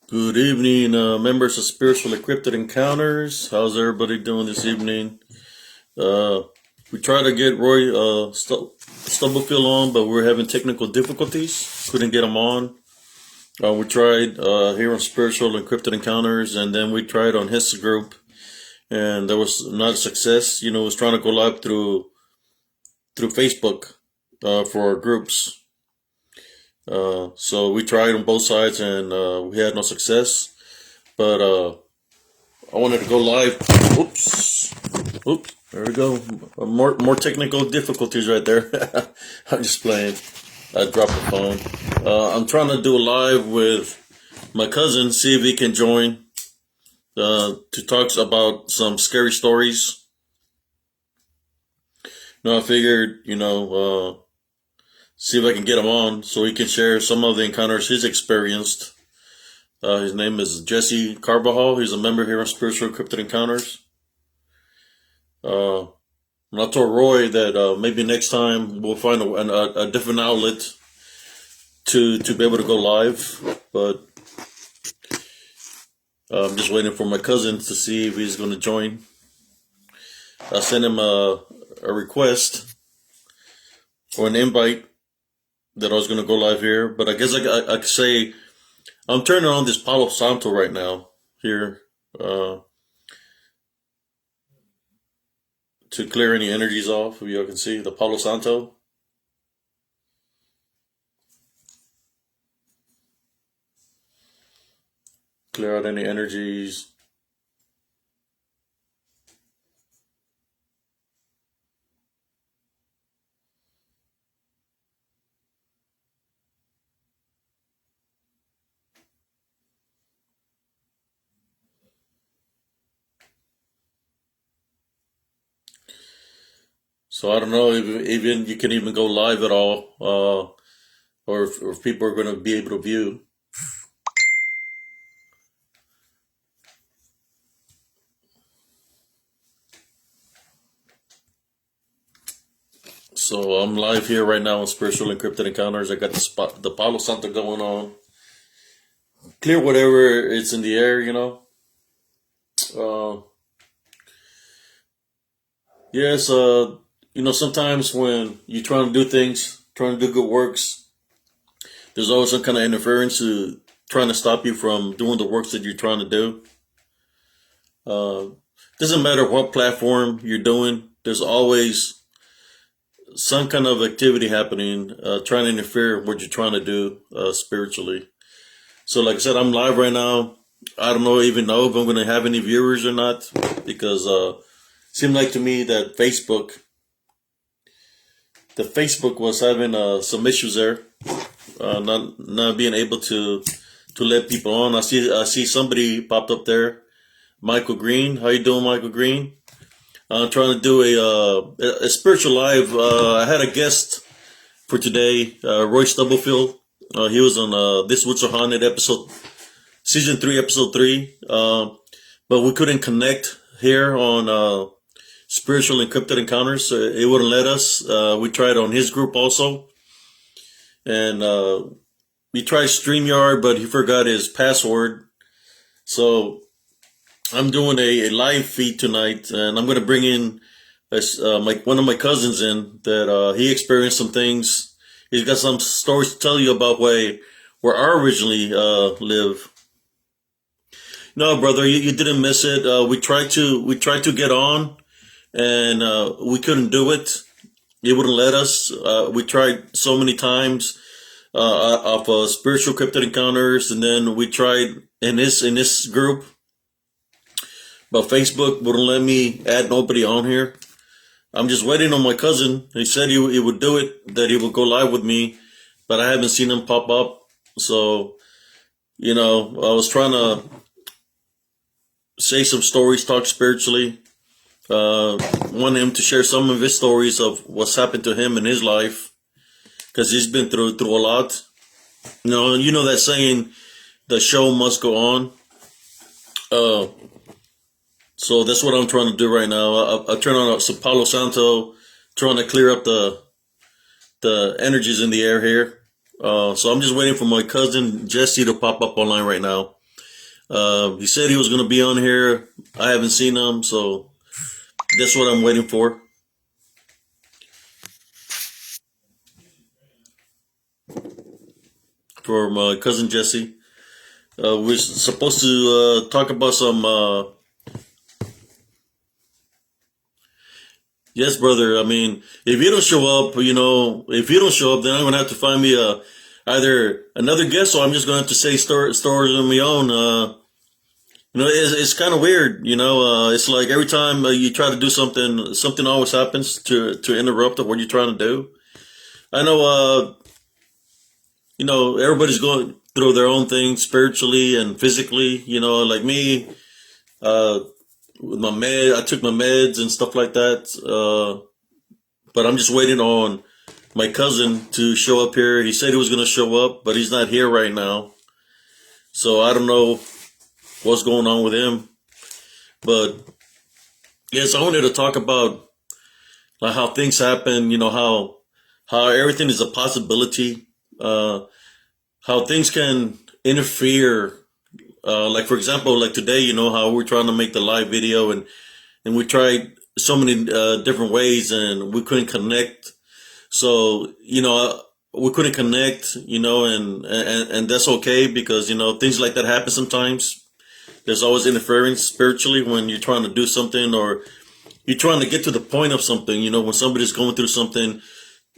Good evening, members of Spiritual Encrypted Encounters. How's everybody doing this evening? Uh, we tried to get Roy Stubblefield on, but we're having technical difficulties. Couldn't get him on. We tried here on Spiritual Encrypted Encounters, and then we tried on his group, and there was not a success. It was trying to go live through Facebook for our groups. So we tried on both sides, and we had no success. But I wanted to go live. Oops. There we go. More technical difficulties right there. I'm just playing. I dropped the phone. I'm trying to do a live with my cousin, see if he can join to talk about some scary stories. I figured, see if I can get him on so he can share some of the encounters he's experienced. His name is Jessie Carvajal. He's a member here on Spiritual Encrypted Encounters. And I told Roy that maybe next time we'll find a different outlet to be able to go live. But I'm just waiting for my cousin to see if he's going to join. I sent him a request or an invite that I was going to go live here. But I guess I could say I'm turning on this Palo Santo right now here to clear any energies off. If y'all can see the Palo Santo. Clear out any energies. So I don't know if even you can even go live at all, or if people are going to be able to view. So I'm live here right now on Spiritual Encrypted Encounters. I got the Palo Santo going on. Clear whatever it's in the air, Uh, yes, sometimes when you're trying to do things, trying to do good works, there's always some kind of interference to trying to stop you from doing the works that you're trying to do. Doesn't matter what platform you're doing, there's always some kind of activity happening, trying to interfere with what you're trying to do spiritually. So, like I said, I'm live right now. I don't even know if I'm going to have any viewers or not, because it seemed like to me that Facebook was having some issues there, not being able to let people on. I see somebody popped up there, Michael Green. How you doing, Michael Green? I'm trying to do a spiritual live. I had a guest for today, Roy Stubblefield. He was on This Woods Are Haunted season 3, episode 3. But we couldn't connect here on Spiritual Encrypted Encounters. So it wouldn't let us. We tried on his group also. And we tried StreamYard, but he forgot his password. So I'm doing a live feed tonight, and I'm going to bring in one of my cousins in that he experienced some things. He's got some stories to tell you about where I originally live. No, brother, you didn't miss it. We tried to get on, and we couldn't do it. It wouldn't let us. We tried so many times off Spiritual Cryptid Encounters, and then we tried in this group. But Facebook wouldn't let me add nobody on here. I'm just waiting on my cousin. He said he would do it, that he would go live with me, but I haven't seen him pop up. So, I was trying to say some stories, talk spiritually. Want him to share some of his stories of what's happened to him in his life, because he's been through a lot. You know that saying, the show must go on. So that's what I'm trying to do right now. I turn on some Palo Santo, trying to clear up the energies in the air here. So I'm just waiting for my cousin Jessie to pop up online right now. He said he was going to be on here. I haven't seen him, so that's what I'm waiting for. For my cousin Jessie. We're supposed to talk about some. Yes, brother. I mean, if you don't show up, if you don't show up, then I'm gonna have to find me either another guest, or I'm just gonna have to say stories on my own. It's kind of weird. It's like every time you try to do something, something always happens to interrupt what you're trying to do. I know. Everybody's going through their own thing spiritually and physically. Like me. With my I took my meds and stuff like that. But I'm just waiting on my cousin to show up here. He said he was going to show up, but he's not here right now. So I don't know what's going on with him. But yes, I wanted to talk about like how things happen. How everything is a possibility. How things can interfere. Like for example, like today, how we're trying to make the live video, and we tried so many different ways, and we couldn't connect. So we couldn't connect, and that's okay, because things like that happen sometimes. There's always interference spiritually when you're trying to do something, or you're trying to get to the point of something. When somebody's going through something,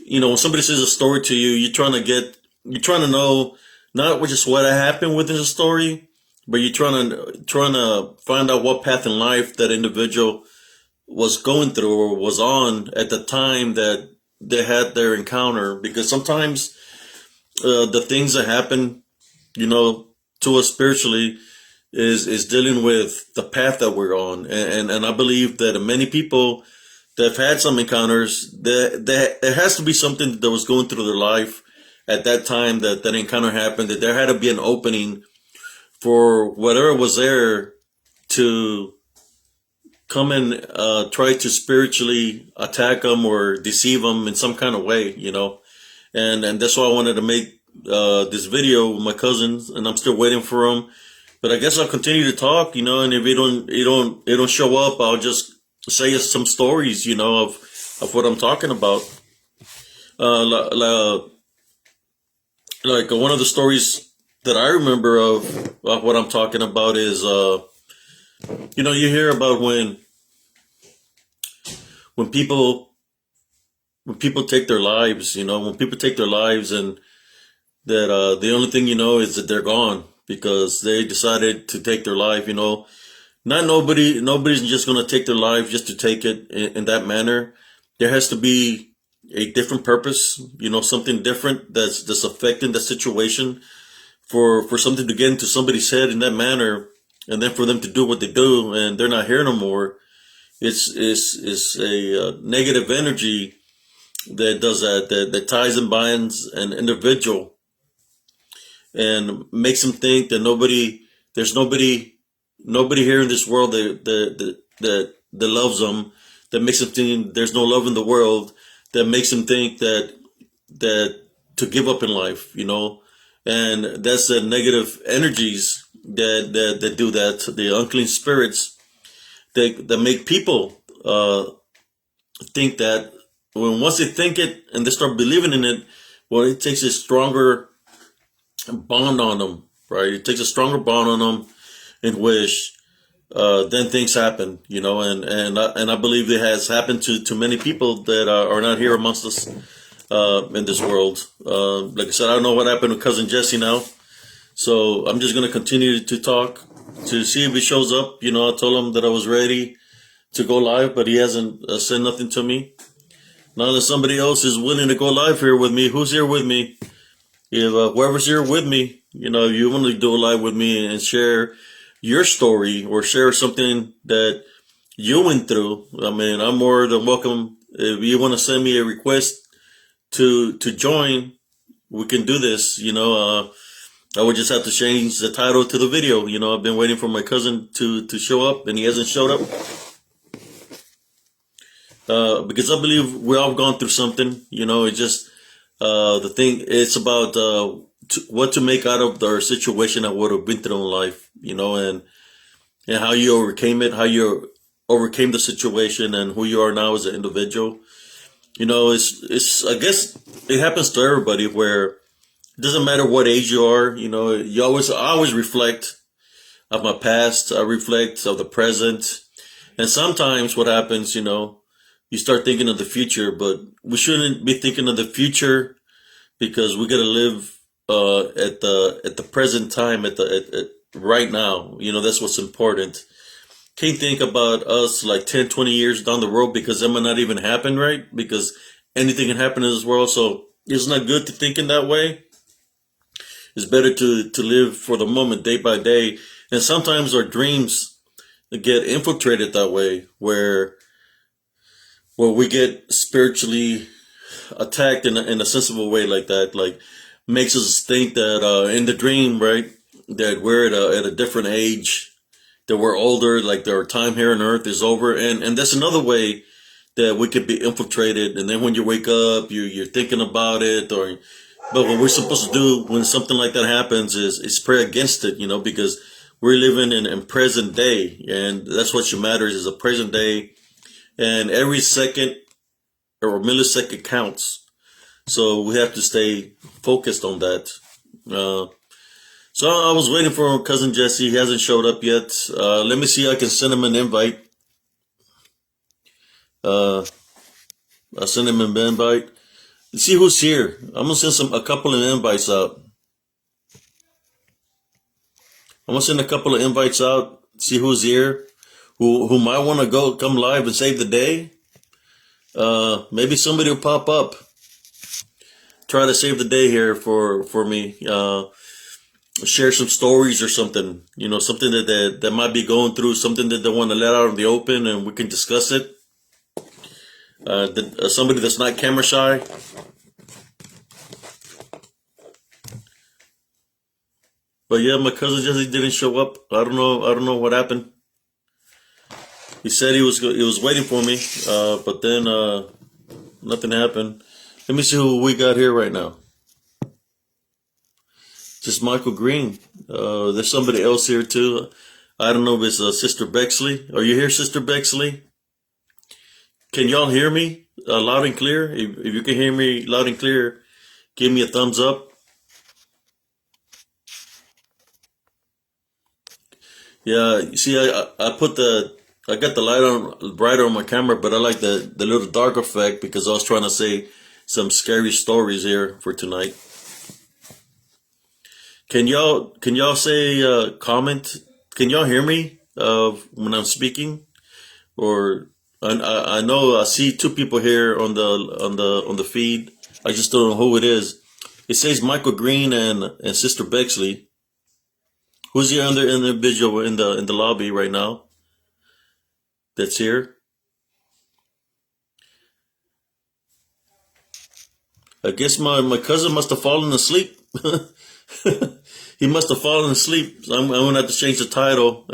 when somebody says a story to you, you're trying to know not just what happened within the story, but you're trying to find out what path in life that individual was going through or was on at the time that they had their encounter. Because sometimes the things that happen, to us spiritually is dealing with the path that we're on. And I believe that many people that have had some encounters, that there has to be something that was going through their life at that time that encounter happened, that there had to be an opening for whatever was there to come and try to spiritually attack them or deceive them in some kind of way, and that's why I wanted to make this video with my cousins, and I'm still waiting for them. But I guess I'll continue to talk, and if it don't show up, I'll just say some stories, of what I'm talking about. Like one of the stories that I remember of what I'm talking about is, you hear about when people take their lives, when people take their lives, and that the only thing is that they're gone because they decided to take their life. Nobody's just going to take their life just to take it in that manner. There has to be a different purpose, something different that's affecting the situation, for something to get into somebody's head in that manner, and then for them to do what they do, and they're not here no more. It's a negative energy that does that ties and binds an individual, and makes them think that there's nobody here in this world that loves them. That makes them think there's no love in the world. That makes them think that to give up in life, and that's the negative energies that do that. The unclean spirits that make people think that, when once they think it and they start believing in it, well, it takes a stronger bond on them, right? It takes a stronger bond on them, in which then things happen, and I believe it has happened to many people that are not here amongst us in this world. Like I said, I don't know what happened with cousin Jessie now, so I'm just gonna continue to talk to see if he shows up. I told him that I was ready to go live, but he hasn't said nothing to me. Now that somebody else is willing to go live here with me, who's here with me? If whoever's here with me, if you want to do a live with me and share your story or share something that you went through, I mean, I'm more than welcome. If you want to send me a request to join, we can do this. I would just have to change the title to the video. I've been waiting for my cousin to show up, and he hasn't showed up. Because I believe we all gone through something. It's just the thing. It's about what to make out of their situation and what have been through in life, and how you overcame it, how you overcame the situation, and who you are now as an individual. It's I guess it happens to everybody where it doesn't matter what age you are. I always reflect of my past. I reflect of the present, and sometimes what happens, you start thinking of the future, but we shouldn't be thinking of the future because we got to live at the present time at right now. That's what's important. Can't think about us like 10, 20 years down the road because that might not even happen, right? Because anything can happen in this world. So it's not good to think in that way. It's better to live for the moment, day by day. And sometimes our dreams get infiltrated that way, where we get spiritually attacked in a sensible way like that, like makes us think that in the dream, right, that we're at a different age, that we're older, like our time here on earth is over. And that's another way that we could be infiltrated. And then when you wake up, you're thinking about it. But what we're supposed to do when something like that happens is pray against it, because we're living in present day. And that's what matters is a present day. And every second or millisecond counts. So we have to stay focused on that. So I was waiting for cousin Jessie. He hasn't showed up yet. Let me see if I can send him an invite. I'll send him an invite. Let's see who's here. I'm gonna send a couple of invites out. I'm gonna send a couple of invites out. See who's here. Who might want to come live and save the day. Maybe somebody will pop up. Try to save the day here for me. Share some stories or something. Something that might be going through, something that they want to let out in the open, and we can discuss it. Somebody that's not camera shy. But yeah, my cousin Jessie didn't show up. I don't know what happened. He said he was waiting for me, but then nothing happened. Let me see who we got here right now. Just Michael Green. There's somebody else here too. I don't know if it's Sister Bexley. Are you here, Sister Bexley? Can y'all hear me loud and clear? If you can hear me loud and clear, give me a thumbs up. Yeah, you see, I got the light on brighter on my camera, but I like the little dark effect because I was trying to say some scary stories here for tonight. Can y'all say comment? Can y'all hear me when I'm speaking? Or I know I see two people here on the feed. I just don't know who it is. It says Michael Green and Sister Bexley. Who's the other individual in the lobby right now? That's here. I guess my cousin must have fallen asleep. He must have fallen asleep. So I'm gonna have to change the title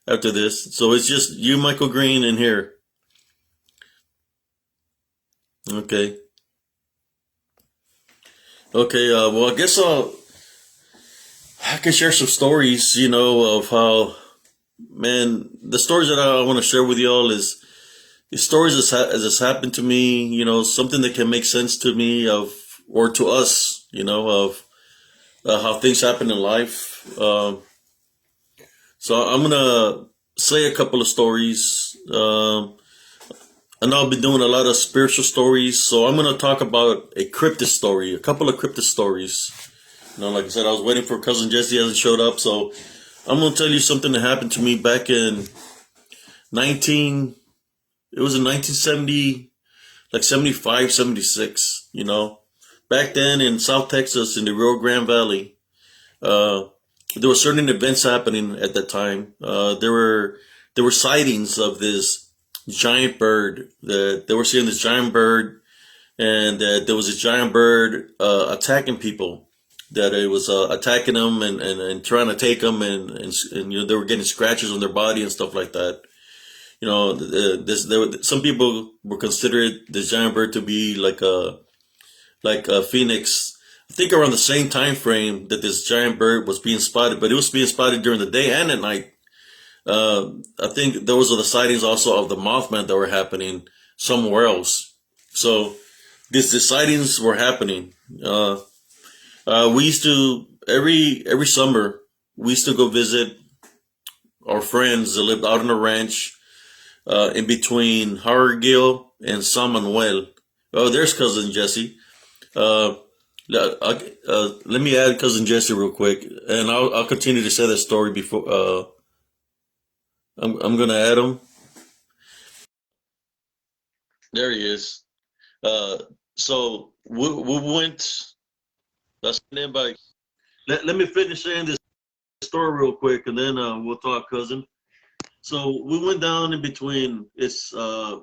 after this. So it's just you, Michael Green, in here. Okay. Okay. Well, I guess I can share some stories. Of how, man, the stories that I want to share with y'all is stories as has happened to me. Something that can make sense to me or to us. Of how things happen in life. So I'm gonna say a couple of stories. I know I've been doing a lot of spiritual stories, so I'm gonna talk about a cryptid story, a couple of cryptid stories. Like I said, I was waiting for cousin Jessie, hasn't showed up, so I'm gonna tell you something that happened to me back in 1970, like 75, 76. Back then in South Texas, in the Rio Grande Valley, there were certain events happening at that time. There were sightings of this giant bird. That they were seeing this giant bird, and that there was a giant bird attacking people. That it was attacking them and trying to take them, and they were getting scratches on their body and stuff like that. Some people were considered this giant bird to be like a phoenix I think around the same time frame that this giant bird was being spotted, but it was being spotted during the day and at night. I think those are the sightings also of the Mothman that were happening somewhere else. So the sightings were happening. We used to every summer we used to go visit our friends that lived out on the ranch in between Hargill and San Manuel. Oh, there's cousin Jessie. Uh, let me add cousin Jesse real quick, and I'll continue to say that story before. I'm gonna add him. There he is. Uh, so we went. That's an invite. Let me finish saying this story real quick, and then we'll talk, cousin. So we went down in between. It's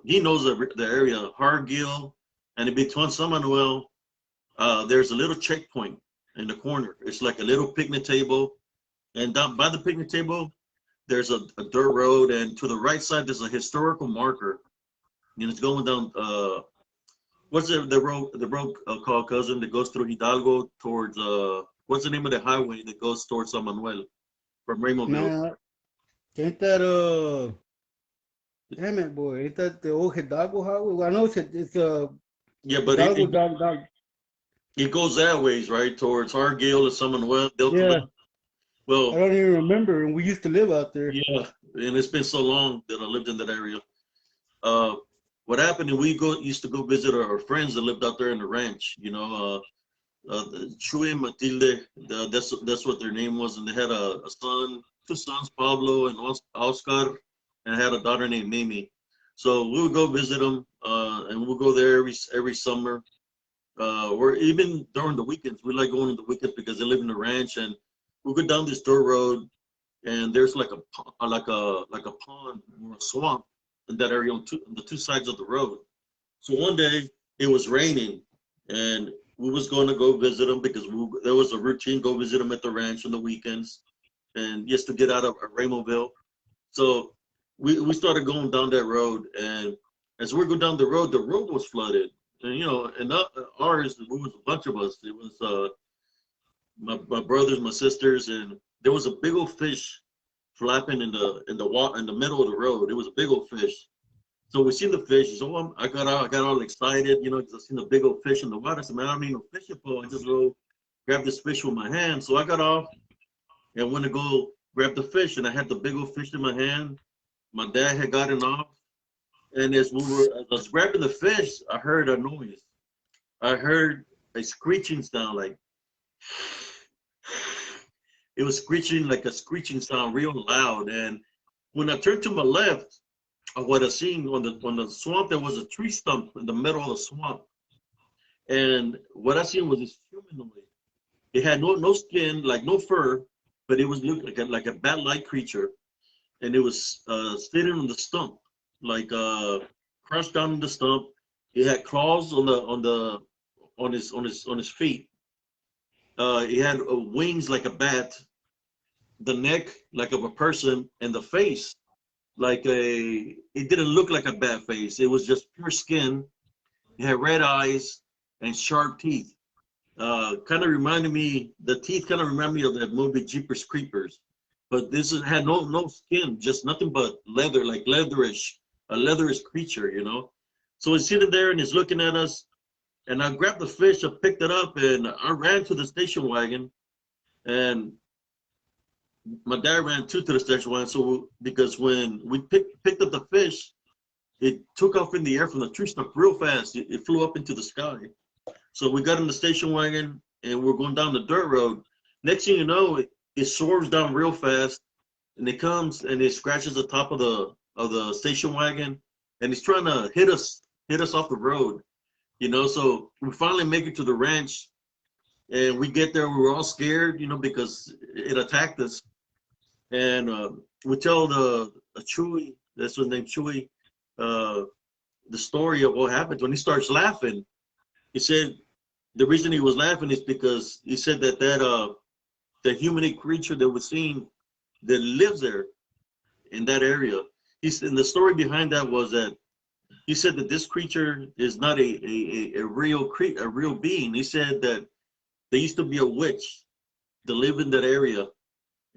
he knows the area, Hargill, and in between San Manuel, there's a little checkpoint in the corner. It's like a little picnic table, and down by the picnic table, there's a dirt road, and to the right side there's a historical marker. And it's going down. What's the road called, cousin, that goes through Hidalgo towards what's the name of the highway that goes towards San Manuel from Raymondville? Man, ain't that damn it, boy, ain't that the old Hidalgo highway? Well, I know it's Yeah, but Hidalgo dog. it goes that ways, right, towards Hargill and San Manuel. Yeah, I Well, don't even remember, and we used to live out there. yeah, and it's been so long that I lived in that area. Uh, what happened? And we used to go visit our friends that lived out there in the ranch. Chuy and Matilde. That's what their name was, and they had a son, two sons, Pablo and Oscar, and had a daughter named Mimi. So we would go visit them, and we'll go there every summer. Or even during the weekends. We like going on the weekends because they live in the ranch, and we go down this dirt road, and there's like a pond or a swamp in that area on the two sides of the road. So one day it was raining, and we was going to go visit them because there was a routine go visit them at the ranch on the weekends, and just to get out of Raymondville. So we started going down that road, and as we go down the road was flooded. And and ours, it was a bunch of us. It was my brothers, my sisters, and there was a big old fish flapping in the middle of the road. It was a big old fish. So we seen the fish. So I got all excited, because I seen the big old fish in the water. I said, man, I don't need no fishing pole. I just go grab this fish with my hand. So I got off and went to go grab the fish, and I had the big old fish in my hand. My dad had gotten off, and as I was grabbing the fish, I heard a noise. I heard a screeching sound, like it was screeching, like a screeching sound, real loud. And when I turned to my left, what I seen on the swamp, there was a tree stump in the middle of the swamp. And what I seen was this humanoid. It had no skin, like no fur, but it was looked like a bat-like creature, and it was sitting on the stump, like crouched down in the stump. It had claws on his feet. It had wings like a bat, the neck like of a person, and the face like it didn't look like a bat face. It was just pure skin. It had red eyes and sharp teeth. Kind of reminded me, the teeth kind of remind me of that movie Jeepers Creepers. But had no skin, just nothing but leather, like a leatherish creature. So he's sitting there and he's looking at us. And I grabbed the fish, I picked it up, and I ran to the station wagon. And my dad ran too to the station wagon. So because when we picked up the fish, it took off in the air from the tree stump real fast. It flew up into the sky. So we got in the station wagon and we're going down the dirt road. Next thing you know, it soars down real fast, and it comes and it scratches the top of the station wagon, and it's trying to hit us off the road. So we finally make it to the ranch, and we get there. We were all scared, because it attacked us. And we tell the Chewy, that's his name, Chewy, the story of what happened. When he starts laughing, he said the reason he was laughing is because he said that the humanoid creature that was seen that lives there in that area. And the story behind that was that he said that this creature is not a real being. He said that there used to be a witch that lived in that area,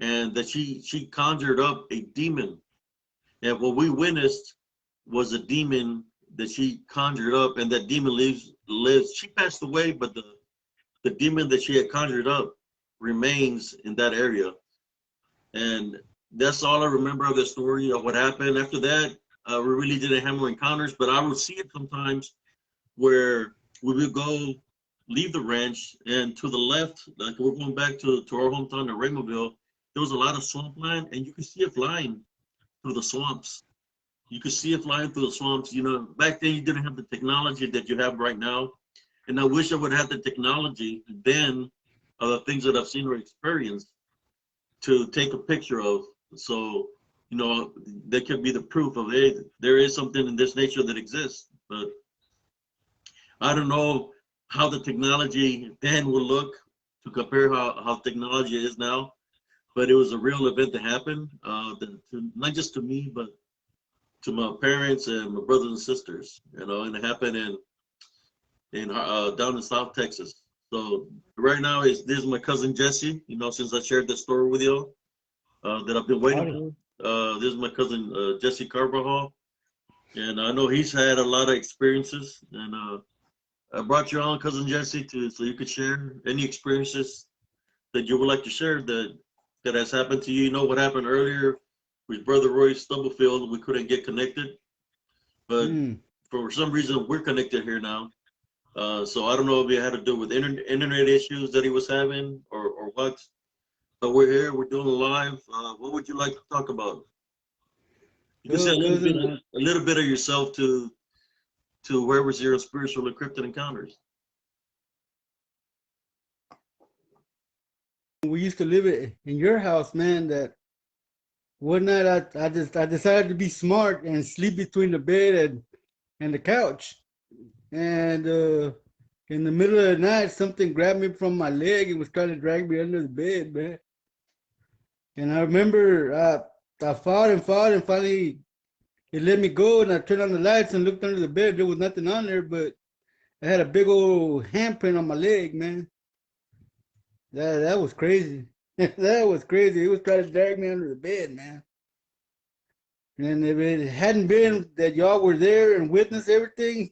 and that she conjured up a demon. And what we witnessed was a demon that she conjured up, and that demon lives. She passed away, but the demon that she had conjured up remains in that area. And that's all I remember of the story of what happened. After that, we really didn't have more encounters, but I would see it sometimes where we would go leave the ranch, and to the left, like we're going back to our hometown in Raymondville, there was a lot of swampland, and you could see it flying through the swamps. You could see it flying through the swamps. You know, back then you didn't have the technology that you have right now. And I wish I would have the technology then of the things that I've seen or experienced to take a picture of. So, you know, that could be the proof of, hey, there is something in this nature that exists. But I don't know how the technology then will look to compare how technology is now. But it was a real event that happened, not just to me, but to my parents and my brothers and sisters, you know, and it happened in down in South Texas. So right now this is my cousin Jessie, you know, since I shared that story with you that I've been waiting for. This is my cousin Jesse Carvajal, and I know he's had a lot of experiences, and I brought you on, cousin Jesse, so you could share any experiences that you would like to share that has happened to you. You know what happened earlier with Brother Roy Stubblefield, we couldn't get connected, but for some reason we're connected here now. So I don't know if it had to do with internet issues that he was having or what, but we're here, we're doing live. What would you like to talk about? You can say a little bit of yourself to whoever's your spiritual encrypted encounters. We used to live in your house, man. That one night I decided to be smart and sleep between the bed and the couch. And in the middle of the night, something grabbed me from my leg and was trying to drag me under the bed, man. And I remember I fought and fought, and finally it let me go. And I turned on the lights and looked under the bed. There was nothing on there, but I had a big old handprint on my leg, man. That was crazy. That was crazy. It was trying to drag me under the bed, man. And if it hadn't been that y'all were there and witnessed everything,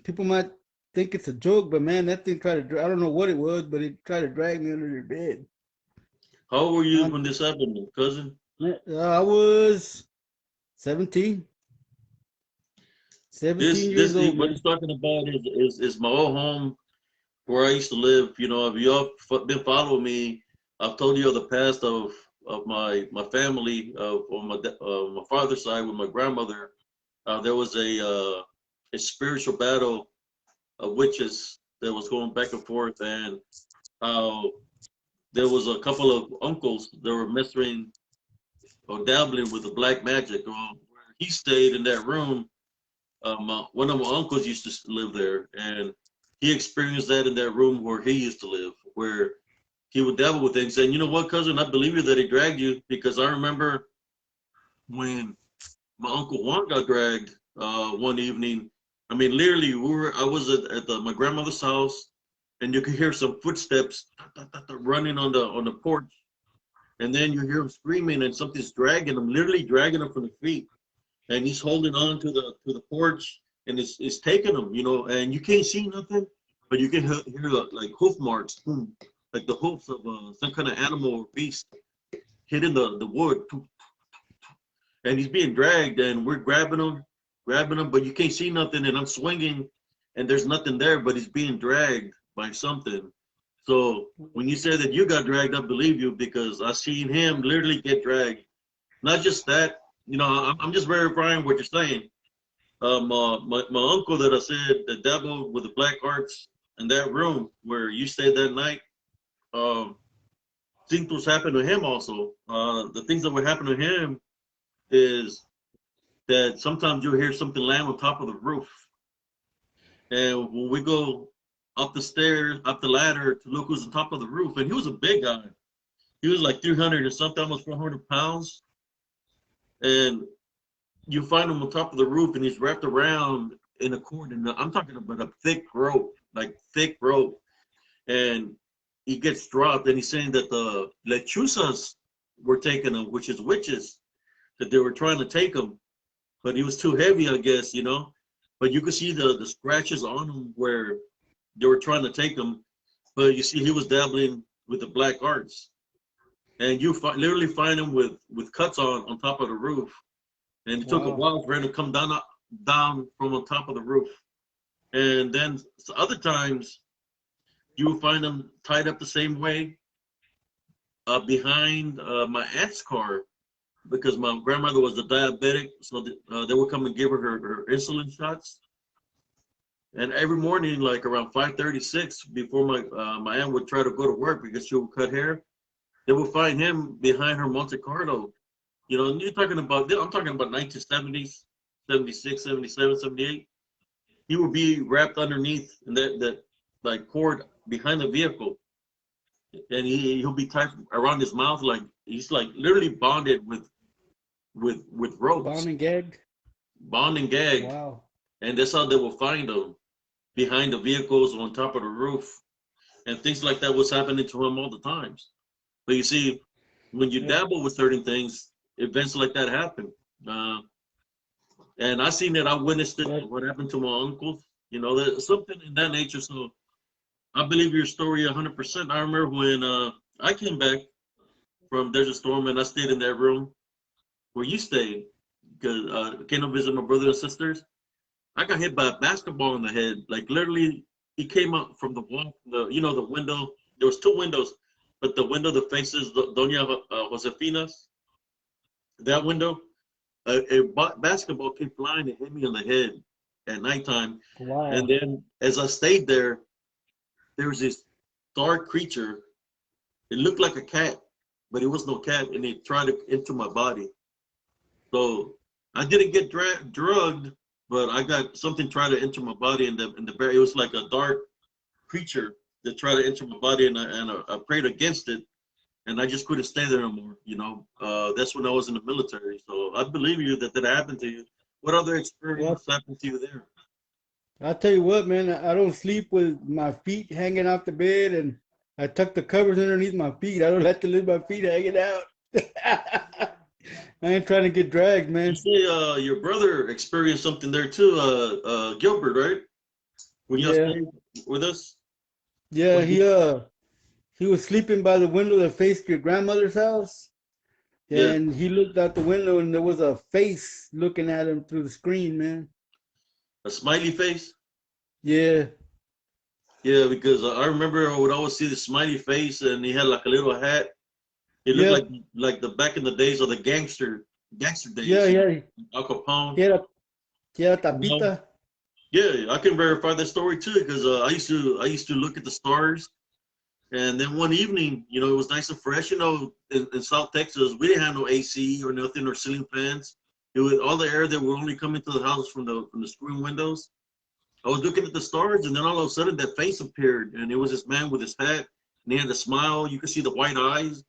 people might think it's a joke, but man, that thing tried to, I don't know what it was, but it tried to drag me under your bed. How old were you when this happened, cousin? I was 17. 17 years old. What he's talking about is my old home where I used to live. You know, if y'all been following me, I've told you of the past of my family, on my father's side with my grandmother. There was a spiritual battle of witches that was going back and forth, and how there was a couple of uncles that were messing or dabbling with the black magic. Where he stayed in that room. One of my uncles used to live there, and he experienced that in that room where he used to live, where he would dabble with things. And you know what, cousin, I believe you that he dragged you, because I remember when my Uncle Juan got dragged one evening. I mean, literally, I was at my grandmother's house, and you could hear some footsteps running on the porch, and then you hear him screaming, and something's dragging him, literally dragging him from the feet, and he's holding on to the porch, and it's taking him, you know, and you can't see nothing, but you can hear like hoof marks, like the hoofs of some kind of animal or beast hitting the wood, and he's being dragged, and we're grabbing him, but you can't see nothing, and I'm swinging, and there's nothing there, but he's being dragged by something. So when you say that you got dragged, I believe you, because I seen him literally get dragged. Not just that, you know, I'm just verifying what you're saying. My uncle that I said that dabbled with the black arts in that room where you stayed that night, things was happening to him also. The things that would happen to him is that sometimes you'll hear something land on top of the roof. And when we go up the stairs, up the ladder to look who's on top of the roof, and he was a big guy. He was like 300 or something, almost 400 pounds. And you find him on top of the roof, and he's wrapped around in a cord. And I'm talking about a thick rope, like thick rope. and he gets dropped, and he's saying that the lechuzas were taking him, which is witches, that they were trying to take him, but he was too heavy, I guess, you know. But you could see the scratches on him where they were trying to take him, but you see he was dabbling with the black arts, and you literally find him with cuts on top of the roof, and it took a Wow. while for him to come down from on top of the roof, and then other times you will find him tied up the same way behind my aunt's car because my grandmother was a diabetic, so they would come and give her insulin shots. And every morning, like around 5:36, before my aunt would try to go to work because she would cut hair, they would find him behind her Monte Carlo. You know, and I'm talking about 1970s, 76, 77, 78. He would be wrapped underneath in that like cord behind the vehicle, and he'll be tied around his mouth like he's like literally bonded with ropes, Bound and gagged. bound and gagged, Wow. and that's how they will find him behind the vehicles on top of the roof, and things like that was happening to him all the times. But you see, when you Yeah. dabble with certain things, events like that happen. Uh, and I seen it, I witnessed it, But what happened to my uncle. You know, there's something in that nature. So I believe your story 100%. I remember when I came back from Desert Storm and I stayed in that room where you stayed because I came to visit my brother and sisters. I got hit by a basketball in the head. Like literally, he came up from the wall, the window. There was two windows, but the window that faces Doña Josefina's, that window, a basketball came flying and hit me in the head at nighttime. And wow. then as I stayed there was this dark creature. It looked like a cat, but it was no cat, and it tried to enter my body. So I didn't get drugged, but I got something trying to enter my body in the bear. It was like a dark creature that tried to enter my body, and I prayed against it, and I just couldn't stay there no more. You know, that's when I was in the military. So I believe you that happened to you. What other Well, experience happened to you there? I'll tell you what, man. I don't sleep with my feet hanging off the bed, and I tuck the covers underneath my feet. I don't like to leave my feet hanging out. I ain't trying to get dragged, You man. say your brother experienced something there too, Gilbert, right? When y'all Yeah, stayed with us. yeah. What did He was sleeping by the window that faced your grandmother's house, Yeah, and he looked out the window, and there was a face looking at him through the screen, man. a smiley face. Yeah, Yeah, because I remember I would always see the smiley face, and he had like a little hat. It looked yep, like the back in the days of the gangster yeah, days, you know, yeah. Al He Capone. had a he had a You know, tapita. yeah, I can verify that story too because I used to look at the stars, and then one evening, you know, it was nice and fresh. You know, in South Texas, we didn't have no AC or nothing or ceiling fans. It was all the air that would only come into the house from the screen windows. I was looking at the stars, and then all of a sudden, that face appeared, and it was this man with his hat, and he had a smile. You could see the white eyes,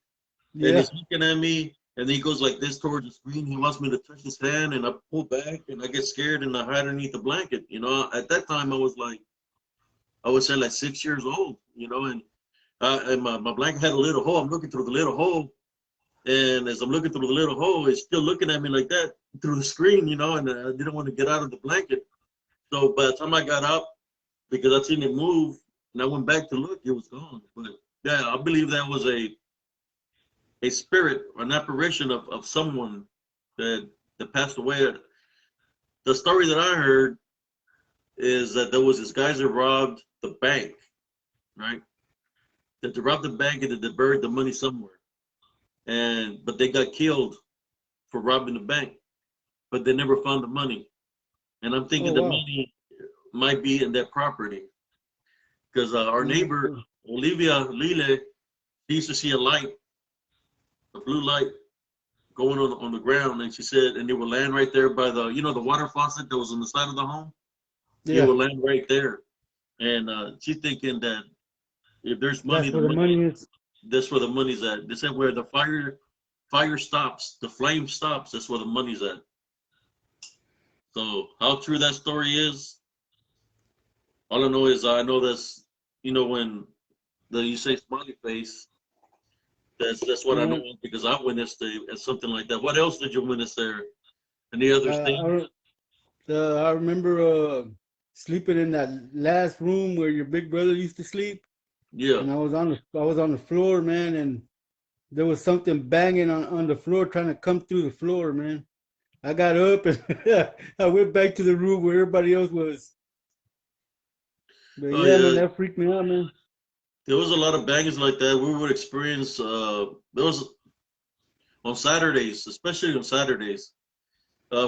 and Yeah, he's looking at me, and then he goes like this towards the screen. He wants me to touch his hand, and I pull back, and I get scared, and I hide underneath the blanket. You know, at that time, I would say like 6 years old. You know, and my blanket had a little hole. I'm looking through the little hole, and as I'm looking through the little hole, it's still looking at me like that through the screen. You know, and I didn't want to get out of the blanket. So by the time I got up, because I seen it move, and I went back to look, it was gone. But yeah, I believe that was a spirit, an apparition of someone that passed away. The story that I heard is that there was this guys that robbed the bank, right? That they robbed the bank and that they buried the money somewhere, and but they got killed for robbing the bank, but they never found the money. And I'm oh thinking the wow. money might be in that property because our neighbor Mhm. Olivia Lile, she used to see a light, a blue light going on the ground, and she said, and it would land right there by the water faucet that was on the side of the home. It Yeah, would land right there, and she's thinking that if there's money, that's the where the money money is. that's where the money's at. They said where the fire stops, the flame stops. That's where the money's at. So how true that story is, all I know is I know that's when you say smiley face. That's what I know Man, because I witnessed something like that. What else did you witness there? Any other things? I, I remember sleeping in that last room where your big brother used to sleep, Yeah. and I was on the floor, man, and there was something banging on the floor trying to come through the floor, man. I got up and I went back to the room where everybody else was. But Oh yeah, man, yeah. that freaked me out, man. There was a lot of bangers like that. We would experience. There was on Saturdays, especially on Saturdays,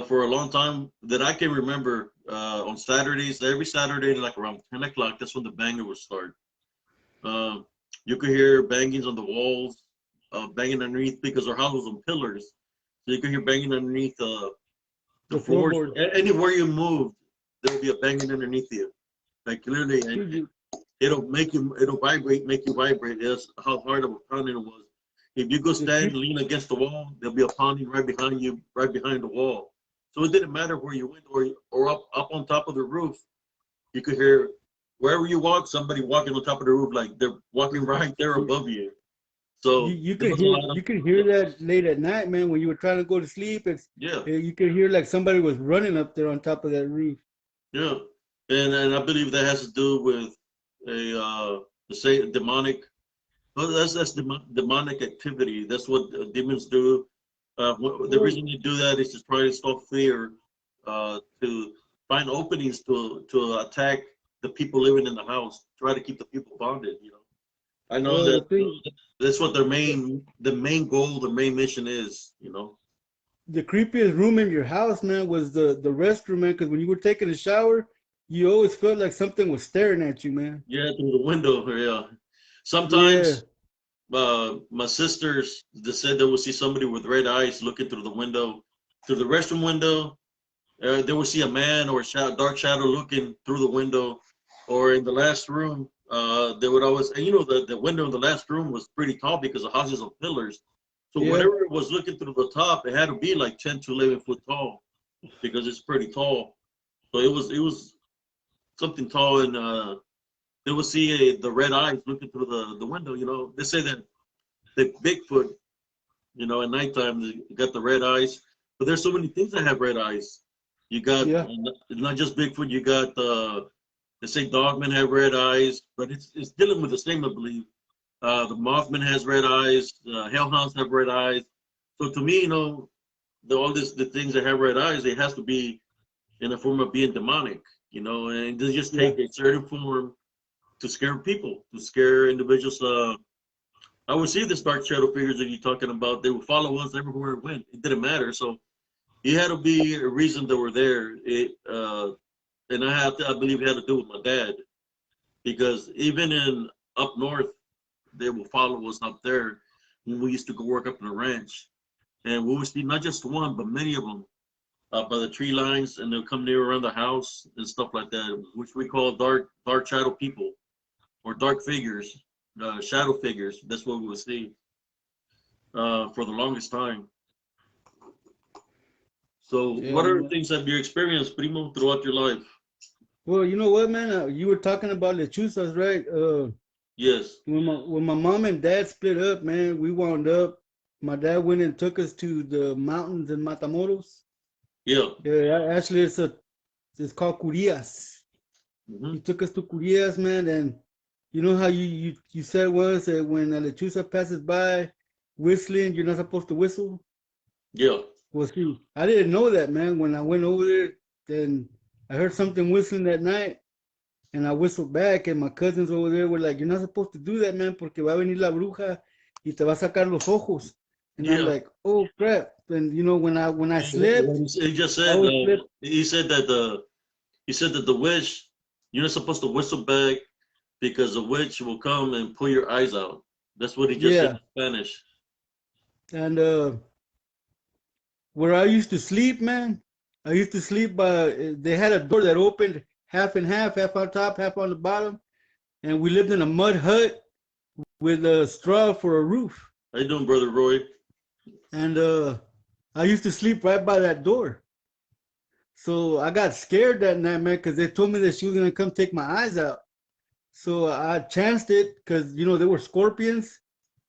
for a long time that I can remember. On Saturdays, every Saturday, like around 10 o'clock, that's when the banger would start. Uh, you could hear bangings on the walls, banging underneath because our house was on pillars. So you could hear banging underneath the The floors. floorboard. Anywhere you moved, there would be a banging underneath you. Like clearly, and Dude, it'll vibrate, make you vibrate. That's how hard of a pounding it was. If you go the stand, creep, lean against the wall, there'll be a pounding right behind you, right behind the wall. So it didn't matter where you went or up on top of the roof. You could hear wherever you walk, somebody walking on top of the roof, like they're walking right there above you. So there was a lot of you could hear that late at night, man, when you were trying to go to sleep. yeah, You could hear like somebody was running up there on top of that roof. yeah, and I believe that has to do with a the say demonic. Well, that's demonic activity. That's what demons do. The Well, reason they do that is to try to install fear, to find openings to attack the people living in the house, try to keep the people bonded. You know, I know well, that that's what their main goal, their main mission is. You know, the creepiest room in your house, man, was the restroom, man. Because when you were taking a shower, you always felt like something was staring at you, man. yeah, through the window. Yeah, Yeah, sometimes my sisters they said they would see somebody with red eyes looking through the window, through the restroom window. They would see a man or a dark shadow looking through the window, or in the last room. They would always, and the window in the last room was pretty tall because the house is on pillars. So yeah, whatever was looking through the top, it had to be like 10 to 11 foot tall because it's pretty tall. So it was something tall, and they would see the red eyes looking through the window. They say that the Bigfoot, at nighttime, they got the red eyes. But there's so many things that have red eyes. You got yeah. not just Bigfoot. You got they say dogmen have red eyes, but it's dealing with the same, I believe. The Mothman has red eyes. Hellhounds have red eyes. So to me, the things that have red eyes, it has to be in a form of being demonic. And they just Yeah. take a certain form to scare people, to scare individuals. I would see the dark shadow figures that you're talking about. They would follow us everywhere it went. It didn't matter. So it had to be a reason they were there. And I believe it had to do with my dad because even in up north, they will follow us up there when we used to go work up in the ranch, and we would see not just one but many of them up by the tree lines, and they'll come near around the house and stuff like that, which we call dark shadow people or dark figures, shadow figures. That's what we would see for the longest time. So, Yeah, what other man. things have you experienced, Primo, throughout your life? Well, you know what, man? You were talking about lechuzas, right? Yes. When my mom and dad split up, man, we wound up. My dad went and took us to the mountains in Matamoros. Yeah. Yeah, actually, it's called Curias. Hmm. He took us to Curias, man, and you know how you said once that when a lechuza passes by whistling, you're not supposed to whistle. Yeah. Well, see, I didn't know that, man. When I went over there, then I heard something whistling that night, and I whistled back, and my cousins over there were like, "You're not supposed to do that, man, porque va a venir la bruja y te va a sacar los ojos." And I'm Yeah. like, "Oh crap!" And when I slept, He just I said always slept. he said that the witch, you're not supposed to whistle back because the witch will come and pull your eyes out. That's what he just said Yeah, in Spanish. and where I used to sleep, man, I used to sleep by. They had a door that opened half and half on top, half on the bottom, and we lived in a mud hut with a straw for a roof. How you doing, brother Roy? And I used to sleep right by that door. So I got scared that night, man, because they told me that she was gonna come take my eyes out. So I chanced it because there were scorpions.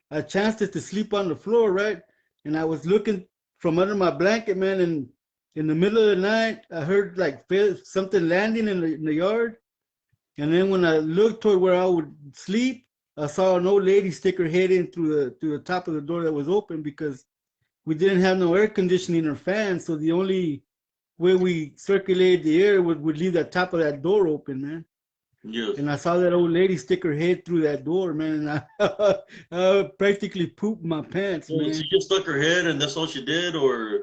I chanced it to sleep on the floor, right? And I was looking from under my blanket, man, and in the middle of the night, I heard like something landing in the yard. And then when I looked toward where I would sleep, I saw an old lady stick her head in through the top of the door that was open because we didn't have no air conditioning or fan, so the only way we circulated the air would leave the top of that door open, man. Yes. And I saw that old lady stick her head through that door, man, and I practically pooped my pants, Well, she man. just stuck her head and that's all she did, or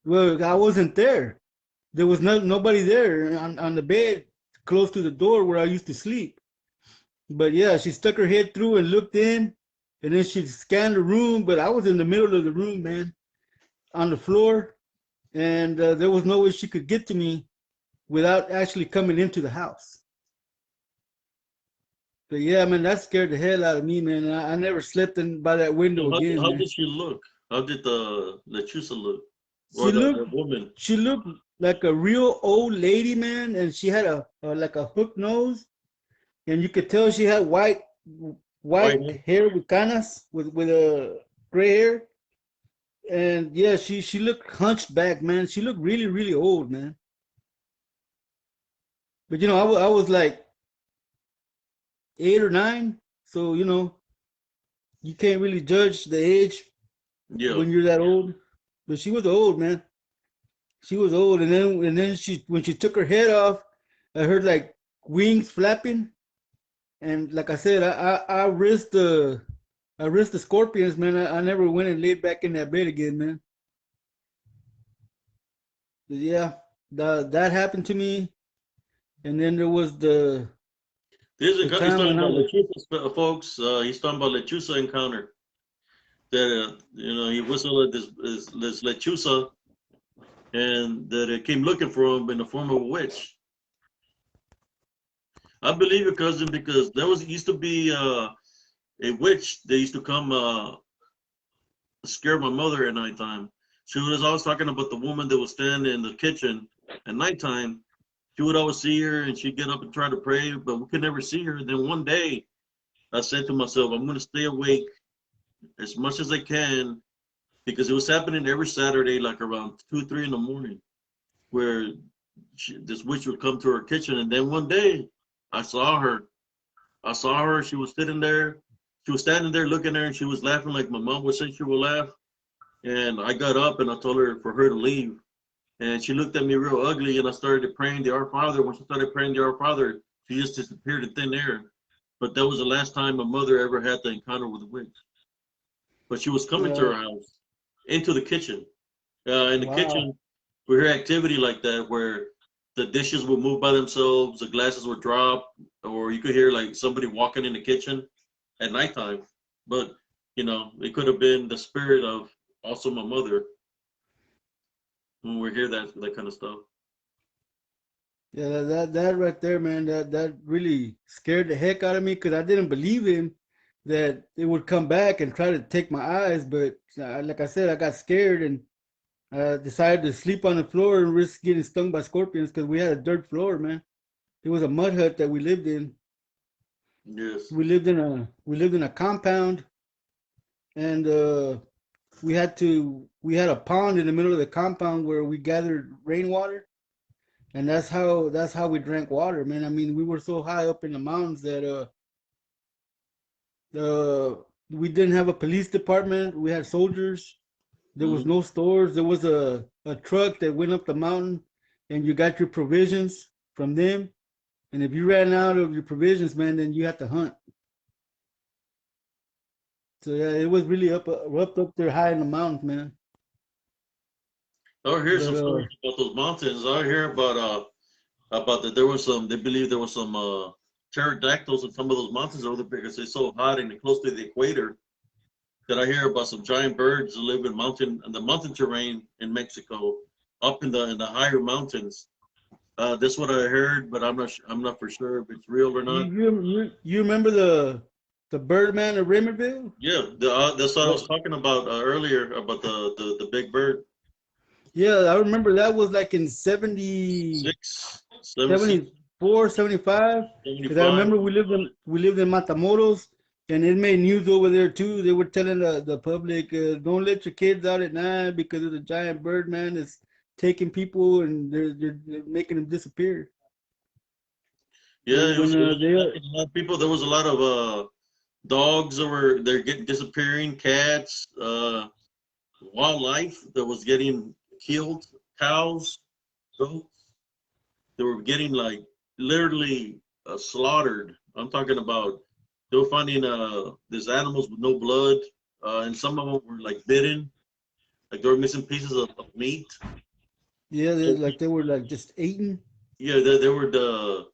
Well, I wasn't there. There was nobody there on the bed close to the door where I used to sleep. But yeah, she stuck her head through and looked in, and then she scanned the room. But I was in the middle of the room, man, on the floor, and there was no way she could get to me without actually coming into the house. But yeah, man, that scared the hell out of me, man. I never slept in by that so window how, again, how man. did she look? How did the Lechusa look? Or She the looked, woman? she looked like a real old lady, man, and she had a like a hook nose, and you could tell she had White white hair? hair with canas with a gray hair. And yeah, she looked hunched back, man. She looked really old, man. But I was like 8 or 9, so you can't really judge the age Yeah. when you're that old. But she was old, man. She was old, and then she when she took her head off, I heard like wings flapping, and like I said, I risked the scorpions, man. I never went and laid back in that bed again, man. But yeah, that happened to me, and then there was the He's time talking when I about was. Lechusa, folks. He's talking about Lechusa encounter. That, he whistled at this Lechusa and that it came looking for him in the form of a witch. I believe it, cousin, because there used to be a witch that used to come scare my mother at nighttime. She was always talking about the woman that was standing in the kitchen at nighttime. She would always see her and she'd get up and try to pray, but we could never see her. And then one day I said to myself, I'm going to stay awake as much as I can because it was happening every Saturday, like around 2, 3 in the morning, where this witch would come to her kitchen. And then one day I saw her. I saw her. She was sitting there. She was standing there looking at her and she was laughing like my mom would say she would laugh. And I got up and I told her for her to leave. And she looked at me real ugly and I started praying the Our Father. When she started praying the Our Father, she just disappeared in thin air. But that was the last time my mother ever had the encounter with a witch. But she was coming to uh, her house, into the kitchen. In the wow. kitchen, we hear activity like that where the dishes would move by themselves, the glasses would drop, or you could hear like somebody walking in the kitchen at nighttime. But it could have been the spirit of also my mother when we hear that kind of stuff. Yeah, that right there, man, that really scared the heck out of me because I didn't believe him that it would come back and try to take my eyes. But like I said, I got scared and decided to sleep on the floor and risk getting stung by scorpions because we had a dirt floor, man. It was a mud hut that we lived in. Yes. We lived in a compound, and we had a pond in the middle of the compound where we gathered rainwater, and that's how we drank water, man. I mean, we were so high up in the mountains that we didn't have a police department. We had soldiers. There was Hmm. no stores. There was a truck that went up the mountain, and you got your provisions from them. And if you ran out of your provisions, man, then you had to hunt. So yeah, it was really up there high in the mountains, man. I hear But some stories about those mountains. I hear about that there was some. They believe there was some pterodactyls in some of those mountains over there because they're so hot and they're close to the equator. That I hear about some giant birds that live in the mountain terrain in Mexico, up in the higher mountains. That's what I heard, but I'm not for sure if it's real or you not. you remember the Birdman of Raymondville? Yeah, that's what I was Well, talking about earlier about the big bird. yeah, I remember that was like in 70, Six, seven, 70, six. 475. Because I 75. remember we lived in Matamoros, and it made news over there too. They were telling the public, don't let your kids out at night because of the giant bird, man. It's taking people and they're making them disappear. Yeah, And it was when they a lot of people. There was a lot of dogs that were they're getting disappearing, cats, wildlife that was getting killed, cows, goats. They were getting like literally slaughtered. I'm talking about they were finding these animals with no blood, and some of them were like bitten, like they were missing pieces of meat. yeah, So, they were like just eating, yeah, they were the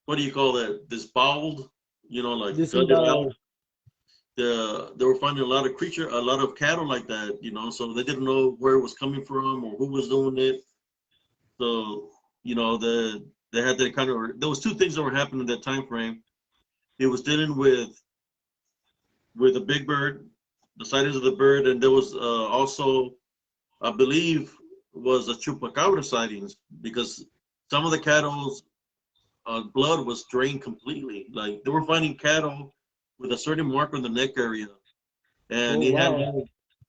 what do you call that? Disbowled, like gutted out. disemboweled. They were finding a lot of cattle like that, so they didn't know where it was coming from or who was doing it. So, they had that kind of there was two things that were happening in that time frame. It was dealing with a big bird, the sightings of the bird, and there was also, I believe, was a chupacabra sightings because some of the cattle's blood was drained completely. Like they were finding cattle with a certain mark on the neck area, and Oh wow.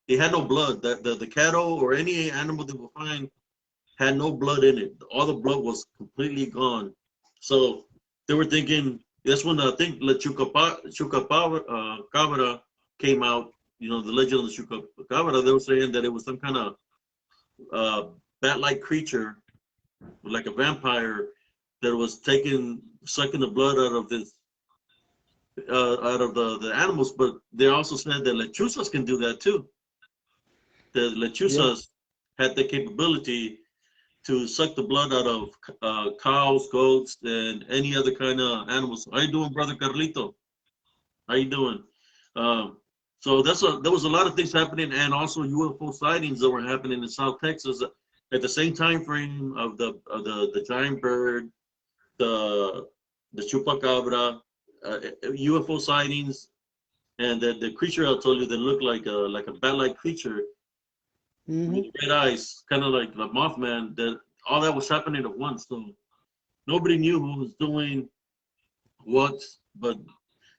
he had no blood. The cattle or any animal they will find had no blood in it. All the blood was completely gone. So they were thinking that's when I think La Chupacabra came out. The legend of the Chupacabra. They were saying that it was some kind of uh, bat-like creature, like a vampire, that was sucking the blood out of the animals. But they also said that lechuzas can do that too. The Yeah. lechuzas had the capability to suck the blood out of cows, goats, and any other kind of animals. How you doing, brother Carlito? How you doing? Um, so there was a lot of things happening, and also UFO sightings that were happening in South Texas at the same time frame of the giant bird, the chupacabra, UFO sightings, and the creature I told you that looked like a bat-like creature with Hmm. red eyes, kind of like the Mothman. That all that was happening at once. So nobody knew who was doing what, but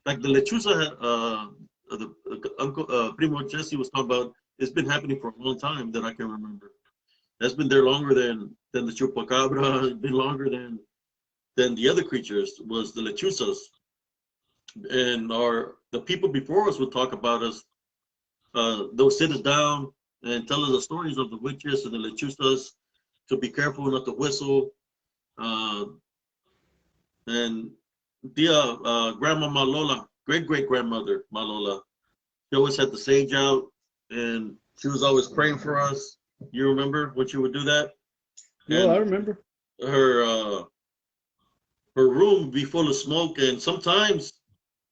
like the lechuza, the uncle Primo Jesse was talking about. It's been happening for a long time that I can remember. That's been there longer than the chupacabra. It's been longer than the other creatures. Was the lechuzas, and our the people before us would talk about us. They'll sit us down and tell us the stories of the witches and the lechuzas to be careful not to whistle. Uh, and Grandma Malola, great great grandmother Malola, she always had the sage out, and she was always praying for us. You remember when she would do that? No, I And remember. her uh, her room would be full of smoke, and sometimes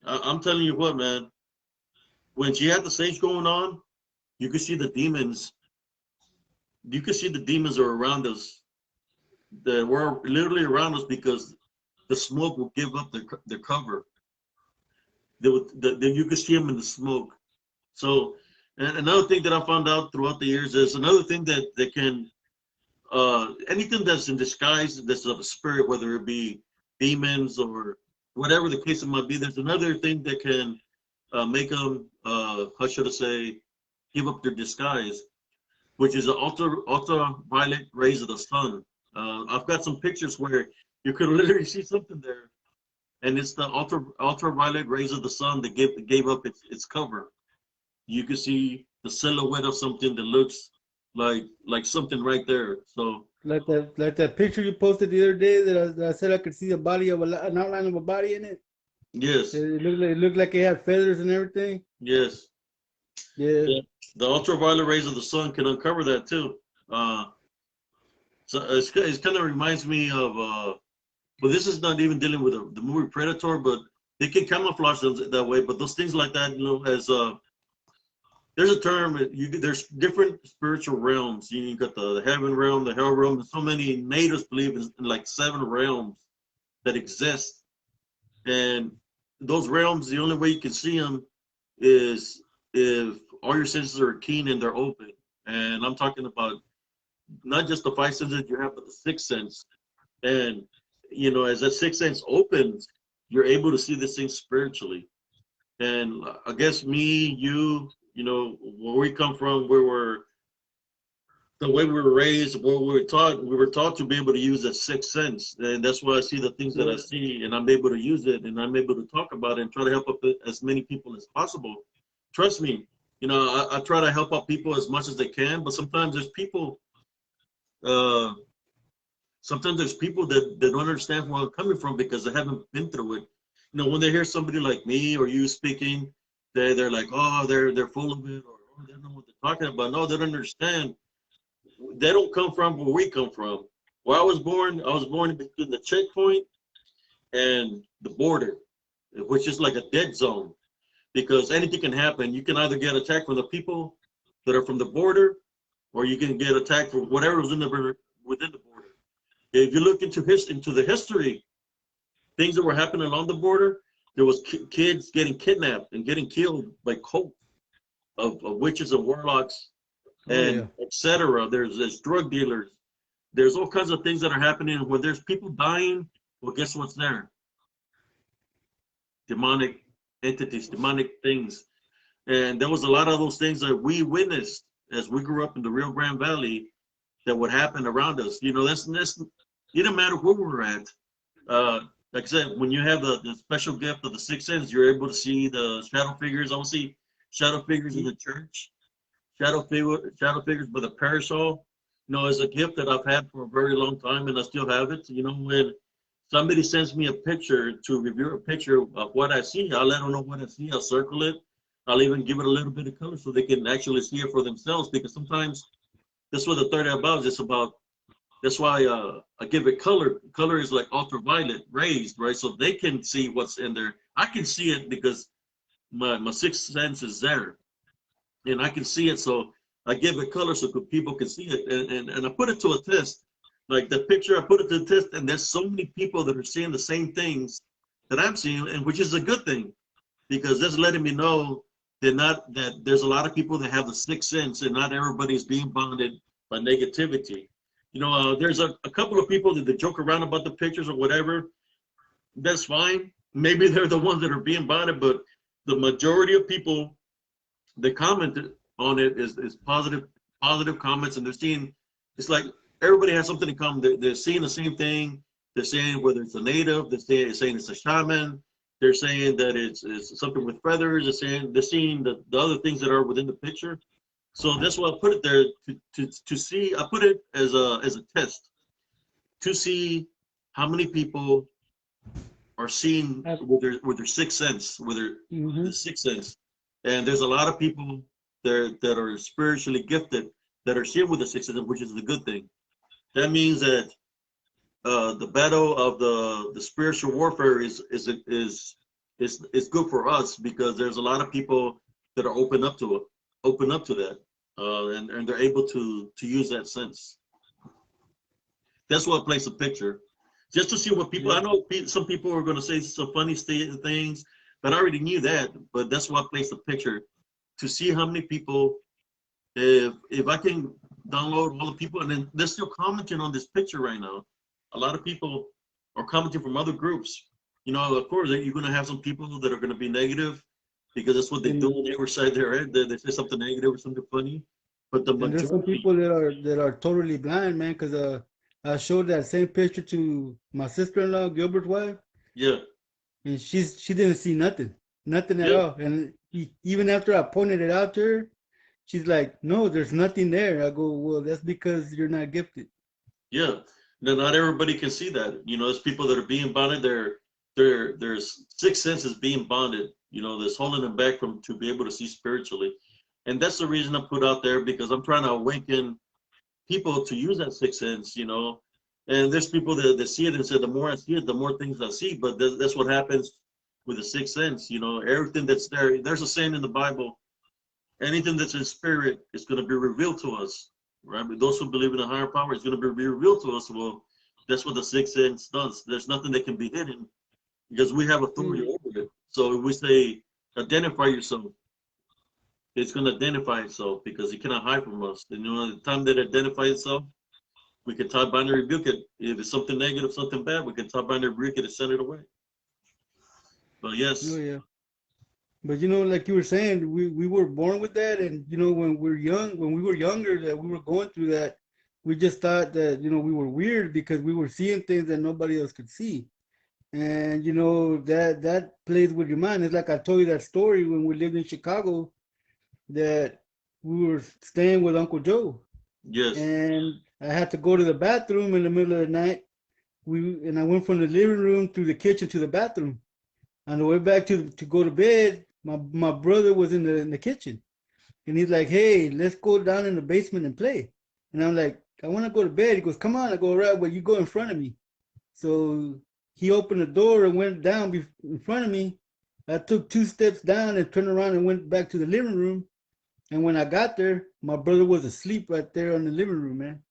I'm telling you what, man, when she had the sage going on, you could see the demons. You could see the demons are around us. That were literally around us because the smoke will give up their cover. You could see them in the smoke. So, and another thing that I found out throughout the years is another thing that can anything that's in disguise that's of a spirit, whether it be demons or whatever the case it might be. There's another thing that can make them how should I say give up their disguise, which is the ultraviolet rays of the sun. I've got some pictures where you could literally see something there, and it's the ultraviolet rays of the sun that gave up its cover. You can see the silhouette of something that looks like something right there. So Like that picture you posted the other day that I said I could see a body of an outline of a body in it. yes, It looked like it had feathers and everything. yes, Yeah. yeah. The ultraviolet rays of the sun can uncover that too. Uh, so it kind of reminds me of but this is not even dealing with the movie Predator, but they can camouflage them that way. But those things like that, as there's a term. There's different spiritual realms. You got the heaven realm, the hell realm, and so many natives believe in like 7 realms that exist. And those realms, the only way you can see them is if all your senses are keen and they're open. And I'm talking about not just the 5 senses you have, but the 6th sense. And as that sixth sense opens, you're able to see this thing spiritually. And I guess me, you, where we come from, where we're the way we were raised, where we were taught to be able to use that sixth sense, and that's why I see the things that I see, and I'm able to use it, and I'm able to talk about it and try to help up as many people as possible. Trust me, I try to help out people as much as they can, but uh, sometimes there's people that don't understand where I'm coming from because they haven't been through it. When they hear somebody like me or you speaking, they're like, oh, they're full of it, or oh, they don't know what they're talking about. No, they don't understand. They don't come from where we come from. Where I was born between the checkpoint and the border, which is like a dead zone because anything can happen. You can either get attacked from the people that are from the border, or you can get attacked from whatever was within the border. If you look into the history, things that were happening along the border, there was kids getting kidnapped and getting killed by cults of witches and warlocks and etc. There's drug dealers. There's all kinds of things that are happening where there's people dying. Well, guess what's there? Demonic entities, demonic things. And there was a lot of those things that we witnessed as we grew up in the Rio Grande Valley that would happen around us. That's it didn't matter where we were at. Like I said, when you have the special gift of the sixth sense, you're able to see the shadow figures. I will see shadow figures in the church, shadow figures by the parish hall. It's a gift that I've had for a very long time, and I still have it. When somebody sends me a picture to review a picture of what I see, I'll let them know what I see. I'll circle it. I'll even give it a little bit of color so they can actually see it for themselves. Because sometimes that's what the third eye above is about. That's why I give it color. Color is like ultraviolet rays, right? So they can see what's in there. I can see it because my sixth sense is there, and I can see it. So I give it color so people can see it, and I put it to a test. Like the picture, I put it to the test, and there's so many people that are seeing the same things that I'm seeing, and which is a good thing because that's letting me know that there's a lot of people that have the sixth sense, and not everybody's being bonded by negativity. There's a couple of people that joke around about the pictures or whatever. That's fine. Maybe they're the ones that are being bonded, but the majority of people that commented on it is positive comments, and they're seeing it's like everybody has something in common. They're seeing the same thing. They're saying whether it's a native, they're saying it's a shaman. They're saying that it's something with feathers. They're seeing the other things that are within the picture. So that's why I put it there to see. I put it as a test to see how many people are seeing with their sixth sense, the sixth sense. And there's a lot of people that are spiritually gifted that are seeing with the sixth sense, which is a good thing. That means that the battle of the spiritual warfare is good for us because there's a lot of people that are open up to that. And they're able to use that sense. That's what plays a picture. Just to see what people, I know some people are going to say some funny things, but I already knew that. But that's what plays the picture. To see how many people, if I can download all the people, and then they're still commenting on this picture right now. A lot of people are commenting from other groups. Of course, you're going to have some people that are going to be negative, because that's what they do when they were side their head. They say something negative or something funny. But there's some people that are totally blind, man. Because I showed that same picture to my sister-in-law, Gilbert's wife. Yeah. And she didn't see nothing at all. And even after I pointed it out to her, she's like, "No, there's nothing there." I go, "Well, that's because you're not gifted." Yeah. Now, not everybody can see that. There's people that are being bonded. Their sixth sense is being bonded. That's holding them back to be able to see spiritually. And that's the reason I put out there, because I'm trying to awaken people to use that sixth sense, And there's people that see it and say, the more I see it, the more things I see. But that's what happens with the sixth sense. Everything that's there. There's a saying in the Bible, anything that's in spirit is going to be revealed to us, right? But those who believe in a higher power, is going to be revealed to us. Well, that's what the sixth sense does. There's nothing that can be hidden because we have authority over it. So if we say, identify yourself, it's going to identify itself because it cannot hide from us. And the time that it identifies itself, We can top bind and rebuke it. If it's something negative, something bad, we can top bind and rebuke it and send it away. But Oh yes, yeah. But like you were saying, we were born with that, and when we were younger, that we were going through that, we just thought that we were weird because we were seeing things that nobody else could see, and that plays with your mind. It's like I told you that story when we lived in Chicago, that we were staying with Uncle Joe, yes. and I had to go to the bathroom in the middle of the night. I went from the living room through the kitchen to the bathroom. On the way back to go to bed, my brother was in the kitchen, and he's like, "Hey, let's go down in the basement and play." And I'm like, "I want to go to bed." He goes, "Come on." I go, "All right, but you go in front of me." So he opened the door and went down in front of me. I took 2 steps down and turned around and went back to the living room. And when I got there, my brother was asleep right there in the living room, man.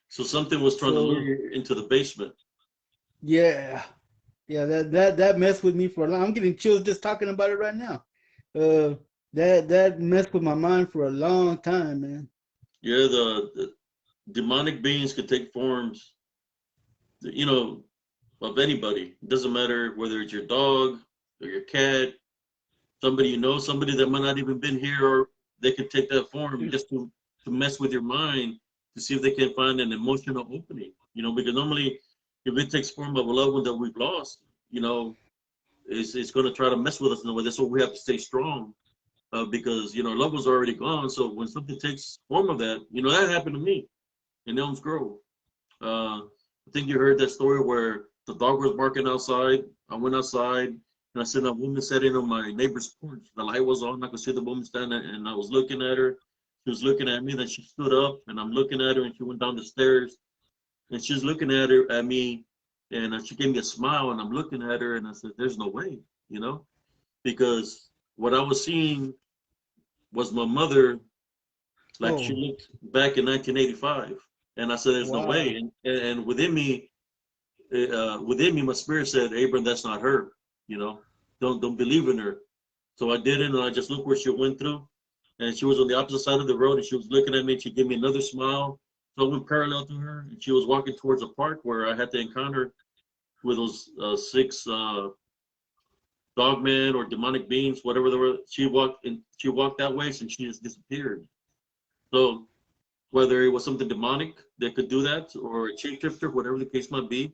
So something was trying to lure So you into the basement. yeah, yeah, that messed with me for a long. I'm getting chills just talking about it right now. Uh, that messed with my mind for a long time, man. Yeah, the demonic beings could take forms, you know, of anybody. It doesn't matter whether it's your dog or your cat, somebody you know, somebody that might not even been here, or they could take that form just to mess with your mind to see if they can find an emotional opening. Because normally if it takes form of a loved one that we've lost, it's going to try to mess with us in a way. That's why we have to stay strong. Because loved ones are already gone. So when something takes form of that, that happened to me in Elms Grove. I think you heard that story where the dog was barking outside. I went outside and I said a woman sat in on my neighbor's porch. The light was on. I could see the woman standing, and I was looking at her. She was looking at me. Then she stood up, and I'm looking at her, and she went down the stairs, and she's looking at me, and she gave me a smile, and I'm looking at her, and I said, "There's no way," because what I was seeing was my mother like she Oh, looked back in 1985, and I said, "There's no way." wow. And within me, my spirit said, "Abram, that's not her. You know, don't believe in her." So I didn't, and I just looked where she went through, and she was on the opposite side of the road, and she was looking at me, and she gave me another smile. So I went parallel to her, and she was walking towards a park where I had to encounter with those six dogmen or demonic beings, whatever they were. She walked that way, and she just disappeared. So whether it was something demonic that could do that, or a shapeshifter, whatever the case might be,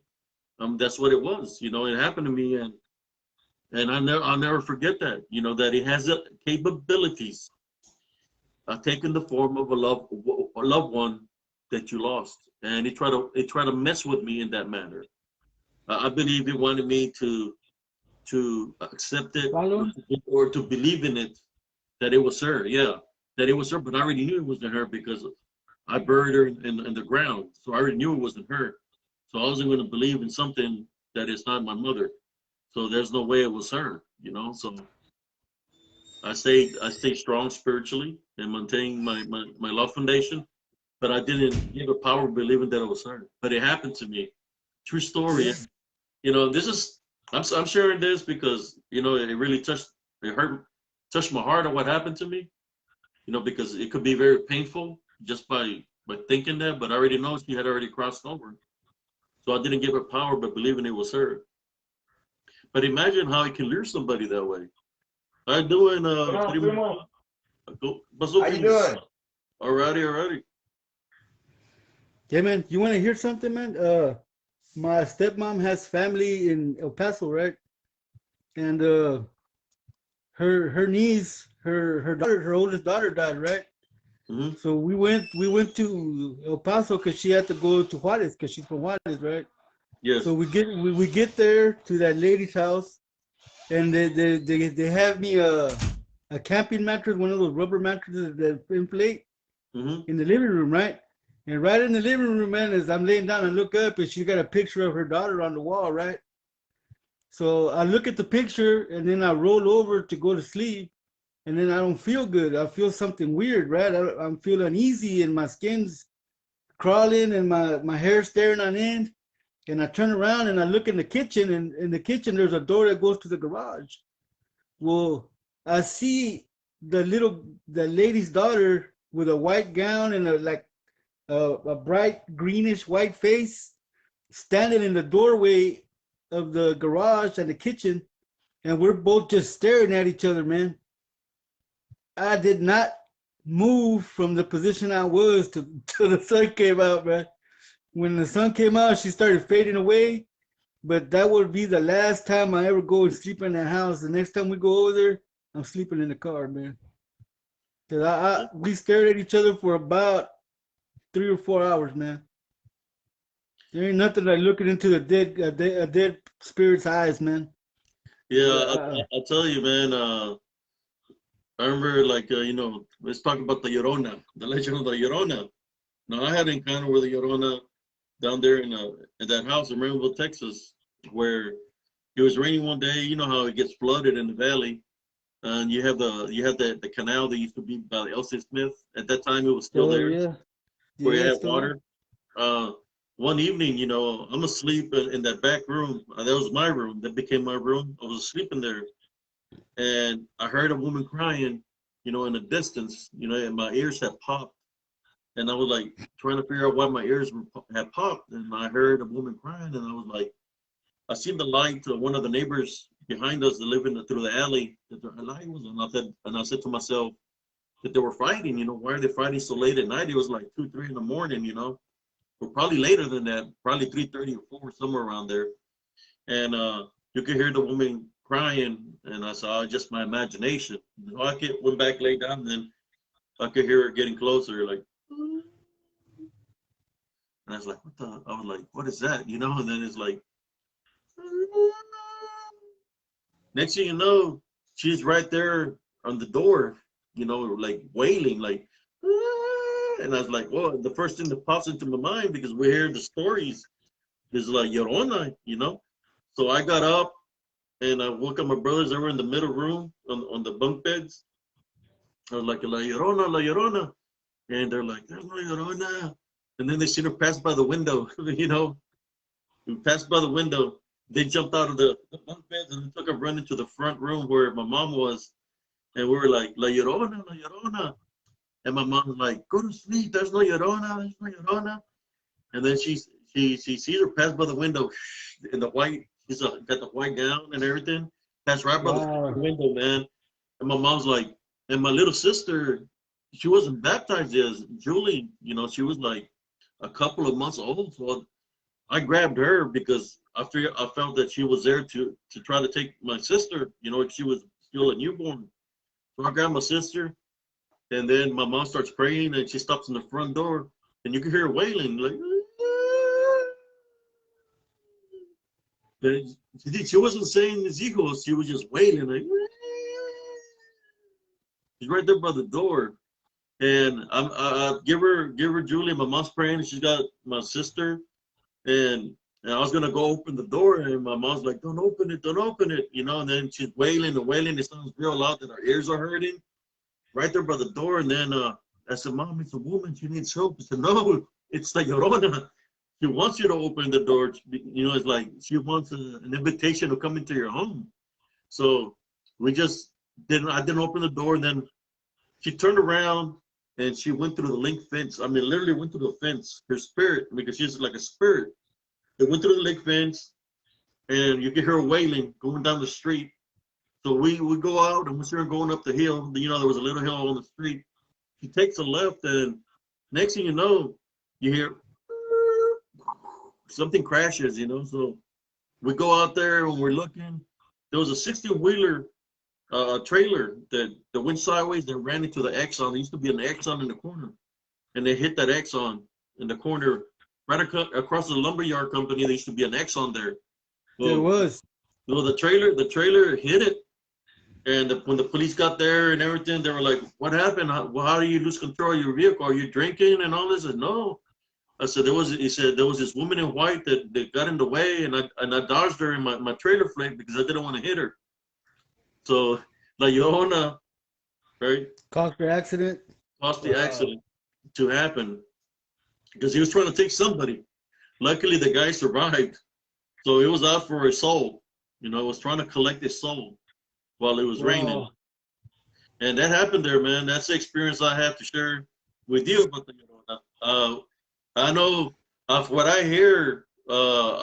that's what it was. It happened to me, and I'll never forget that. That it has the capabilities of taking the form of a loved one that you lost, and it tried to mess with me in that manner. I believe it wanted me to accept it, Follow or him? to believe in it, that it was her. Yeah, that it was her, but I already knew it wasn't her because I buried her in the ground, so I already knew it wasn't her. So I wasn't going to believe in something that is not my mother. So there's no way it was her. So I stayed strong spiritually and maintaining my love foundation, but I didn't give it power believing that it was her. But it happened to me. True story. Yeah. And, this is I'm sharing this because it really touched my heart on what happened to me. Because it could be very painful just by thinking that, but I already know she had already crossed over. So I didn't give her power, but believing it was her. But imagine how it can lure somebody that way. I doing Come on, Primo. pasó, How you primo? doing? Alrighty. Yeah, man. You want to hear something, man? My stepmom has family in El Paso, right? And her niece, her daughter, her oldest daughter died, right? Mm-hmm. So we went to El Paso because she had to go to Juarez because she's from Juarez, right? So Yes. we get there to that lady's house, and they have me a camping mattress, one of those rubber mattresses that inflate Mm-hmm. in the living room, right? And right in the living room, man, as I'm laying down and look up, and she's got a picture of her daughter on the wall, right? So I look at the picture, and then I roll over to go to sleep, and then I don't feel good. I feel something weird, right? I'm feeling uneasy, and my skin's crawling, and my hair's staring on end. And I turn around and I look in the kitchen, and in the kitchen there's a door that goes to the garage. Well, I see the lady's daughter with a white gown and a like a bright greenish white face standing in the doorway of the garage and the kitchen, and we're both just staring at each other, man. I did not move from the position I was till the sun came out, man. When the sun came out, she started fading away. But that would be the last time I ever go and sleep in that house. The next time we go over there, I'm sleeping in the car, man. Cause we stared at each other for about 3 or 4 hours, man. There ain't nothing like looking into a dead spirit's eyes, man. Yeah, Uh, I'll tell you, man. I remember, like, let's talk about the Llorona, the legend of the Llorona. Now, I had an encounter with the Llorona down there in that house in Maryville, Texas, where it was raining one day. You know how it gets flooded in the valley, and you have the canal that used to be by Elsie Smith. At that time, it was still oh there, yeah, where you yeah, had still. water. Uh, One evening, I'm asleep in that back room. That was my room. That became my room. I was asleep in there, and I heard a woman crying, in the distance, and my ears had popped. And I was like trying to figure out why my ears had popped. And I heard a woman crying, and I was like, I seen the light to one of the neighbors behind us that live through the alley, that the light was on. I said to myself that they were fighting, why are they fighting so late at night? It was like 2, 3 in the morning, or probably later than that, probably 3:30 or 4, somewhere around there. And you could hear the woman crying, and I saw just my imagination. Went back, lay down, and then I could hear her getting closer, like, and I was like, I was like, what is that? And then it's like, next thing you know, she's right there on the door, like wailing, like, and I was like, well, the first thing that pops into my mind, because we hear the stories, is like Llorona. So I got up and I woke up my brothers. They were in the middle room on the bunk beds. I was like, La Llorona, La Llorona. And they're like, there's no Llorona. And then they seen her pass by the window, We passed by the window. They jumped out of the bunk beds and took a run into the front room where my mom was. And we were like, La Llorona, La Llorona. And my mom was like, go to sleep. There's no Llorona. There's no Llorona. And then she sees her pass by the window in the white. She's got the white gown and everything. Passed right by the Wow. window, man. And my mom's like, and my little sister, she wasn't baptized yet. Julie, she was like a couple of months old. So I grabbed her because I felt that she was there to try to take my sister. She was still a newborn. So I grabbed my sister, and then my mom starts praying, and she stops in the front door, and you can hear her wailing like. She wasn't saying his eagles. She was just wailing like. She's right there by the door, and I give her Julie. My mom's praying. She's got my sister. And I was gonna go open the door, and my mom's like, "Don't open it, don't open it," And then she's wailing and wailing. It sounds real loud that our ears are hurting. Right there by the door, and then I said, "Mom, it's a woman. She needs help." She said, "No, it's the Llorona. She wants you to open the door. It's like she wants an invitation to come into your home." So we just didn't. I didn't open the door, and then she turned around and she went through the link fence. I mean, literally went through the fence. Her spirit, because she's like a spirit. They went through the lake fence, and you can hear her wailing going down the street. So we go out, and we see her going up the hill. There was a little hill on the street. She takes a left, and next thing you know, you hear something crashes. So we go out there, and we're looking. There was a 16-wheeler trailer that went sideways. That ran into the Exxon. There used to be an Exxon in the corner, and they hit that Exxon in the corner. Right across the lumberyard company, there used to be an Exxon there. There Well, was. the trailer hit it, and when the police got there and everything, they were like, "What happened? How do you lose control of your vehicle? Are you drinking and all this?" I said, "No." I said, He said there was this woman in white that got in the way, and I dodged her in my trailer flake because I didn't want to hit her. So La Llorona, right, Caused the accident. caused the Wow. accident to happen because he was trying to take somebody. Luckily, the guy survived. So it was out for his soul. It was trying to collect his soul while it was raining. Wow. And that happened there, man. That's the experience I have to share with you about the Llorona. I know of what I hear,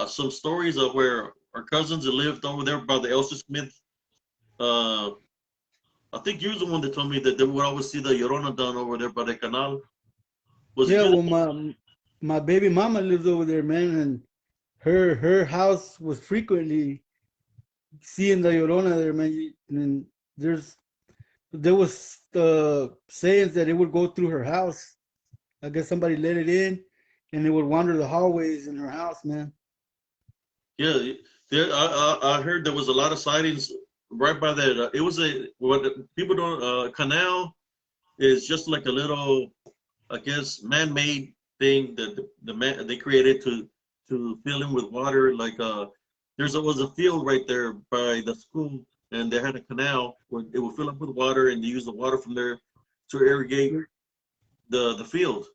some stories of where our cousins that lived over there by the Elsa Smith. Uh, I think you was the one that told me that they would always see the Llorona down over there by the canal. Was it Yeah, you? well, my baby mama lives over there, man, and her house was frequently seeing the Llorona there, man. And there was sayings that it would go through her house. I guess somebody let it in, and it would wander the hallways in her house, man. Yeah, there. I heard there was a lot of sightings right by that. It was a what people don't canal is just like a little, I guess, man-made thing that the man they created to fill in with water. Like there's was a field right there by the school, and they had a canal where it would fill up with water, and they use the water from there to irrigate the field.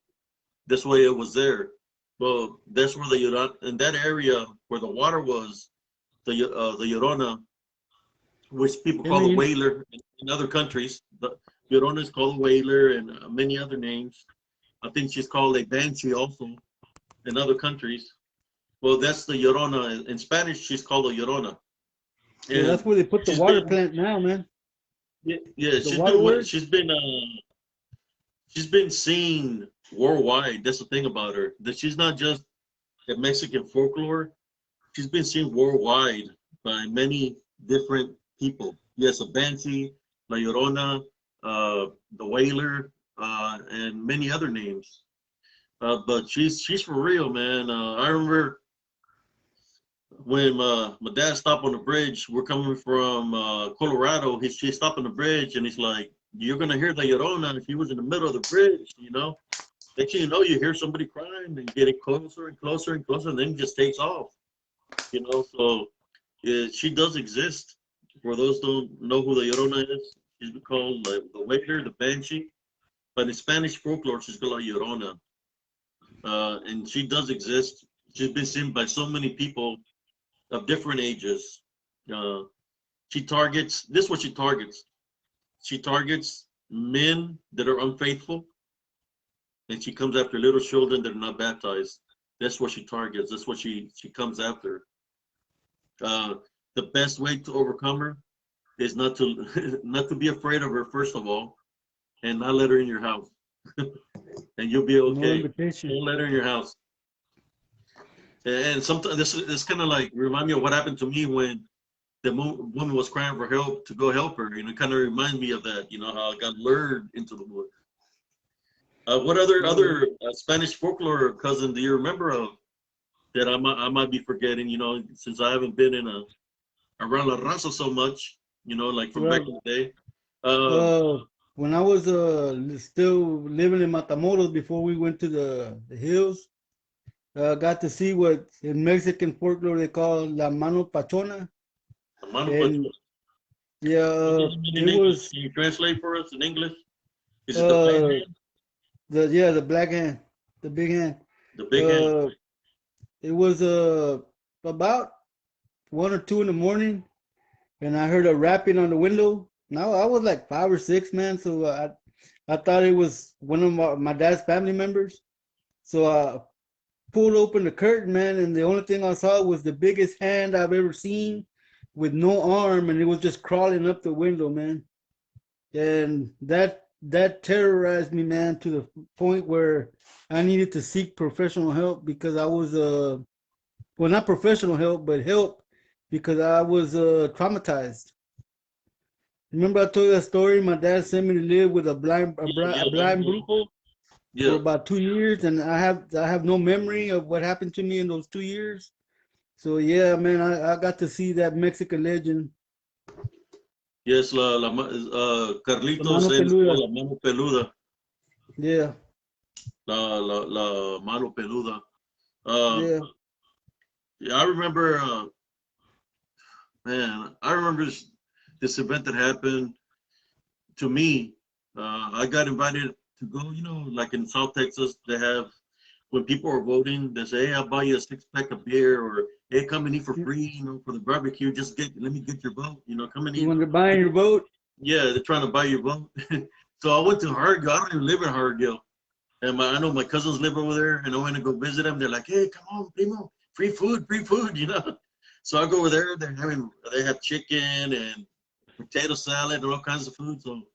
That's why it was there. Well, that's where the Llorona, in that area where the water was, the Llorona, which people And call then the whaler in other countries. The Llorona is called a whaler and many other names. I think she's called a banshee also in other countries. Well, that's the Llorona. In Spanish, she's called a Llorona. yeah, And that's where they put the she's water been, plant now, man. yeah, The waterworks. she's been seen worldwide. That's the thing about her. That she's not just a Mexican folklore. She's been seen worldwide by many different people. Yes, a banshee, La Llorona, the Whaler, and many other names. But she's for real, man. I remember when my dad stopped on the bridge. We're coming from Colorado. He stopped on the bridge, and he's like, "You're gonna hear the Llorona if he was in the middle of the bridge, you know." Next thing you know, you hear somebody crying and getting closer and closer and closer, and then it just takes off, you know. So yeah, she does exist. For those who don't know who the Llorona is, she's called the Wailer, the Banshee. But in Spanish folklore, she's called La Llorona. And she does exist. She's been seen by so many people of different ages. Uh, she targets, this is what she targets. She targets men that are unfaithful, and she comes after little children that are not baptized. That's what she targets. That's what she comes after. Uh, the best way to overcome her is not to not to be afraid of her first of all, and not let her in your house, and you'll be No okay. invitation. Don't let her in your house. And sometimes this kind of like remind me of what happened to me when the woman was crying for help to go help her. You know, it kind of reminds me of that. You know how I got lured into the woods. What Yeah. other Spanish folklore cousin do you remember of that I might be forgetting? You know, since I haven't been in a around La Raza so much. You know, like from back Well, in the day. Um, uh, when I was still living in Matamoros before we went to the hills, got to see what in Mexican folklore they call la mano pachona, Hermano and Pacho, yeah, what does it mean it in English? was Can you translate for us in English? Is it the black uh hand, the black hand, the big hand. the big hand? Uh, it was about 1 or 2 in the morning, and I heard a rapping on the window. Now I was like 5 or 6, man, so I thought it was one of my dad's family members. So I pulled open the curtain, man, and the only thing I saw was the biggest hand I've ever seen with no arm, and it was just crawling up the window, man. And that terrorized me, man, to the point where I needed to seek professional help because I was well, not professional help, but help because I was traumatized. Remember I told you that story? My dad sent me to live with Yeah, a blind brujo for yeah, about 2 years, and I have no memory of what happened to me in those 2 years. So yeah, man, I got to see that Mexican legend, yes. the Carlitos, mano él es peluda. la mano peluda, Yeah, la mano peluda. Um, yeah. yeah, I remember, man, I remember this event that happened to me. I got invited to go, you know, like in South Texas, they have when people are voting, they say, "Hey, I'll buy you a 6 pack of beer," or "Hey, come and eat for You, free, you know, for the barbecue. Just let me get your vote, you know, come and you eat." want to buy your vote? Yeah, they're trying to buy your vote. So I went to Hargill. I don't even live in Hargill. And I know my cousins live over there, and I went to go visit them. They're like, "Hey, come on, primo, free food," you know. So I go over there. They have chicken and potato salad and all kinds of food. So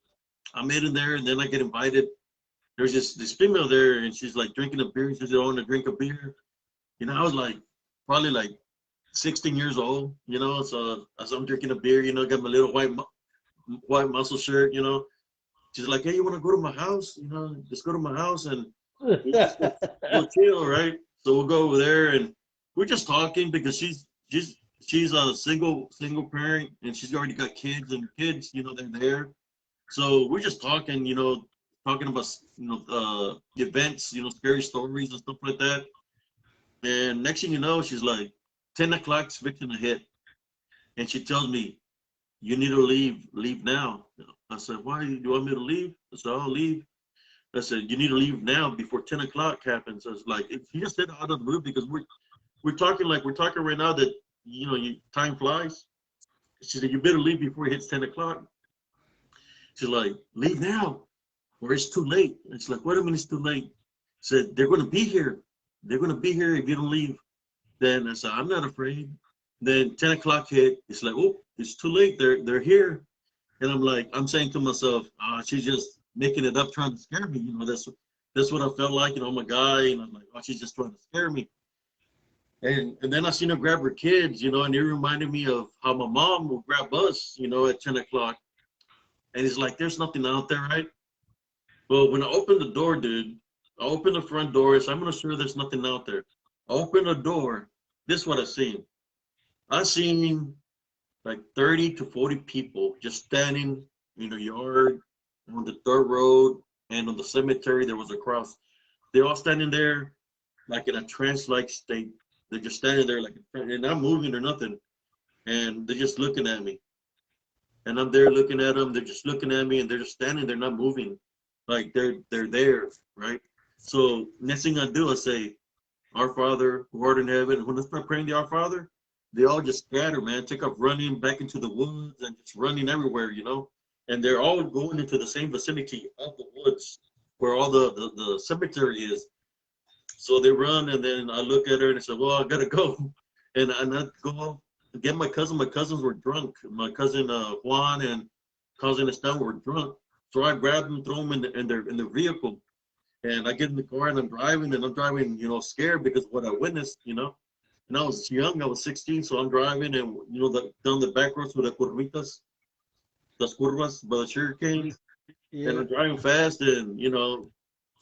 I'm in there, and then I get invited. There's this female there, and she's like drinking a beer. She says, "I want to drink a beer." You know, I was like probably like 16 years old. You know, so as I'm drinking a beer, you know, got my little white muscle shirt. You know, she's like, "Hey, you want to go to my house? You know, just go to my house and we'll just go chill, right?" So we'll go over there and we're just talking because she's a single parent and she's already got kids and her kids, you know, they're there. So we're just talking, you know, talking about events, you know, scary stories and stuff like that. And next thing you know, she's like, 10 o'clock's fixing to hit, and she tells me, "You need to leave now." I said, "Why do you want me to leave?" I said, "I'll leave." I said, "You need to leave now before 10 o'clock happens." I was like, she just said out of the blue because we're talking like we're talking right now that, you know, time flies. She said, "You better leave before it hits 10 o'clock." She's like, "Leave now or it's too late." It's like, "Wait a minute, it's too late." Said, "They're going to be here. They're going to be here if you don't leave." Then I said, "I'm not afraid." Then 10 o'clock hit. It's like, "Oh, it's too late. They're here." And I'm saying to myself, she's just making it up, trying to scare me. You know, that's what I felt like. You know, I'm a guy, and I'm like, "Oh, she's just trying to scare me." And then I seen her grab her kids, you know, and it reminded me of how my mom would grab us, you know, at 10 o'clock. And it's like, there's nothing out there, right? Well, when I opened the door, dude, I opened the front door. So I'm gonna sure there's nothing out there. I opened the door. This is what I seen. I seen like 30 to 40 people just standing in the yard, on the dirt road, and on the cemetery there was a cross. They're all standing there like in a trance-like state. They're just standing there like, and not moving or nothing, and they're just looking at me. And I'm there looking at them. They're just looking at me, and they're just standing. They're not moving, like they're there, right? So next thing I do, I say, "Our Father who art in heaven." When I start praying the Our Father, they all just scatter, man. Take off running back into the woods and just running everywhere, you know. And they're all going into the same vicinity of the woods where all the cemetery is. So they run, and then I look at her and I said, "Well, I gotta go." And I go get my cousin. My cousins were drunk. My cousin Juan and cousin Estelle were drunk. So I grabbed them, throw them in their vehicle, and I get in the car and I'm driving, you know, scared because of what I witnessed, you know. And I was young, I was 16, so I'm driving, and you know, down the back roads with the curvitas, las curvas by the sugar canes, and Yeah. I'm driving fast, and you know,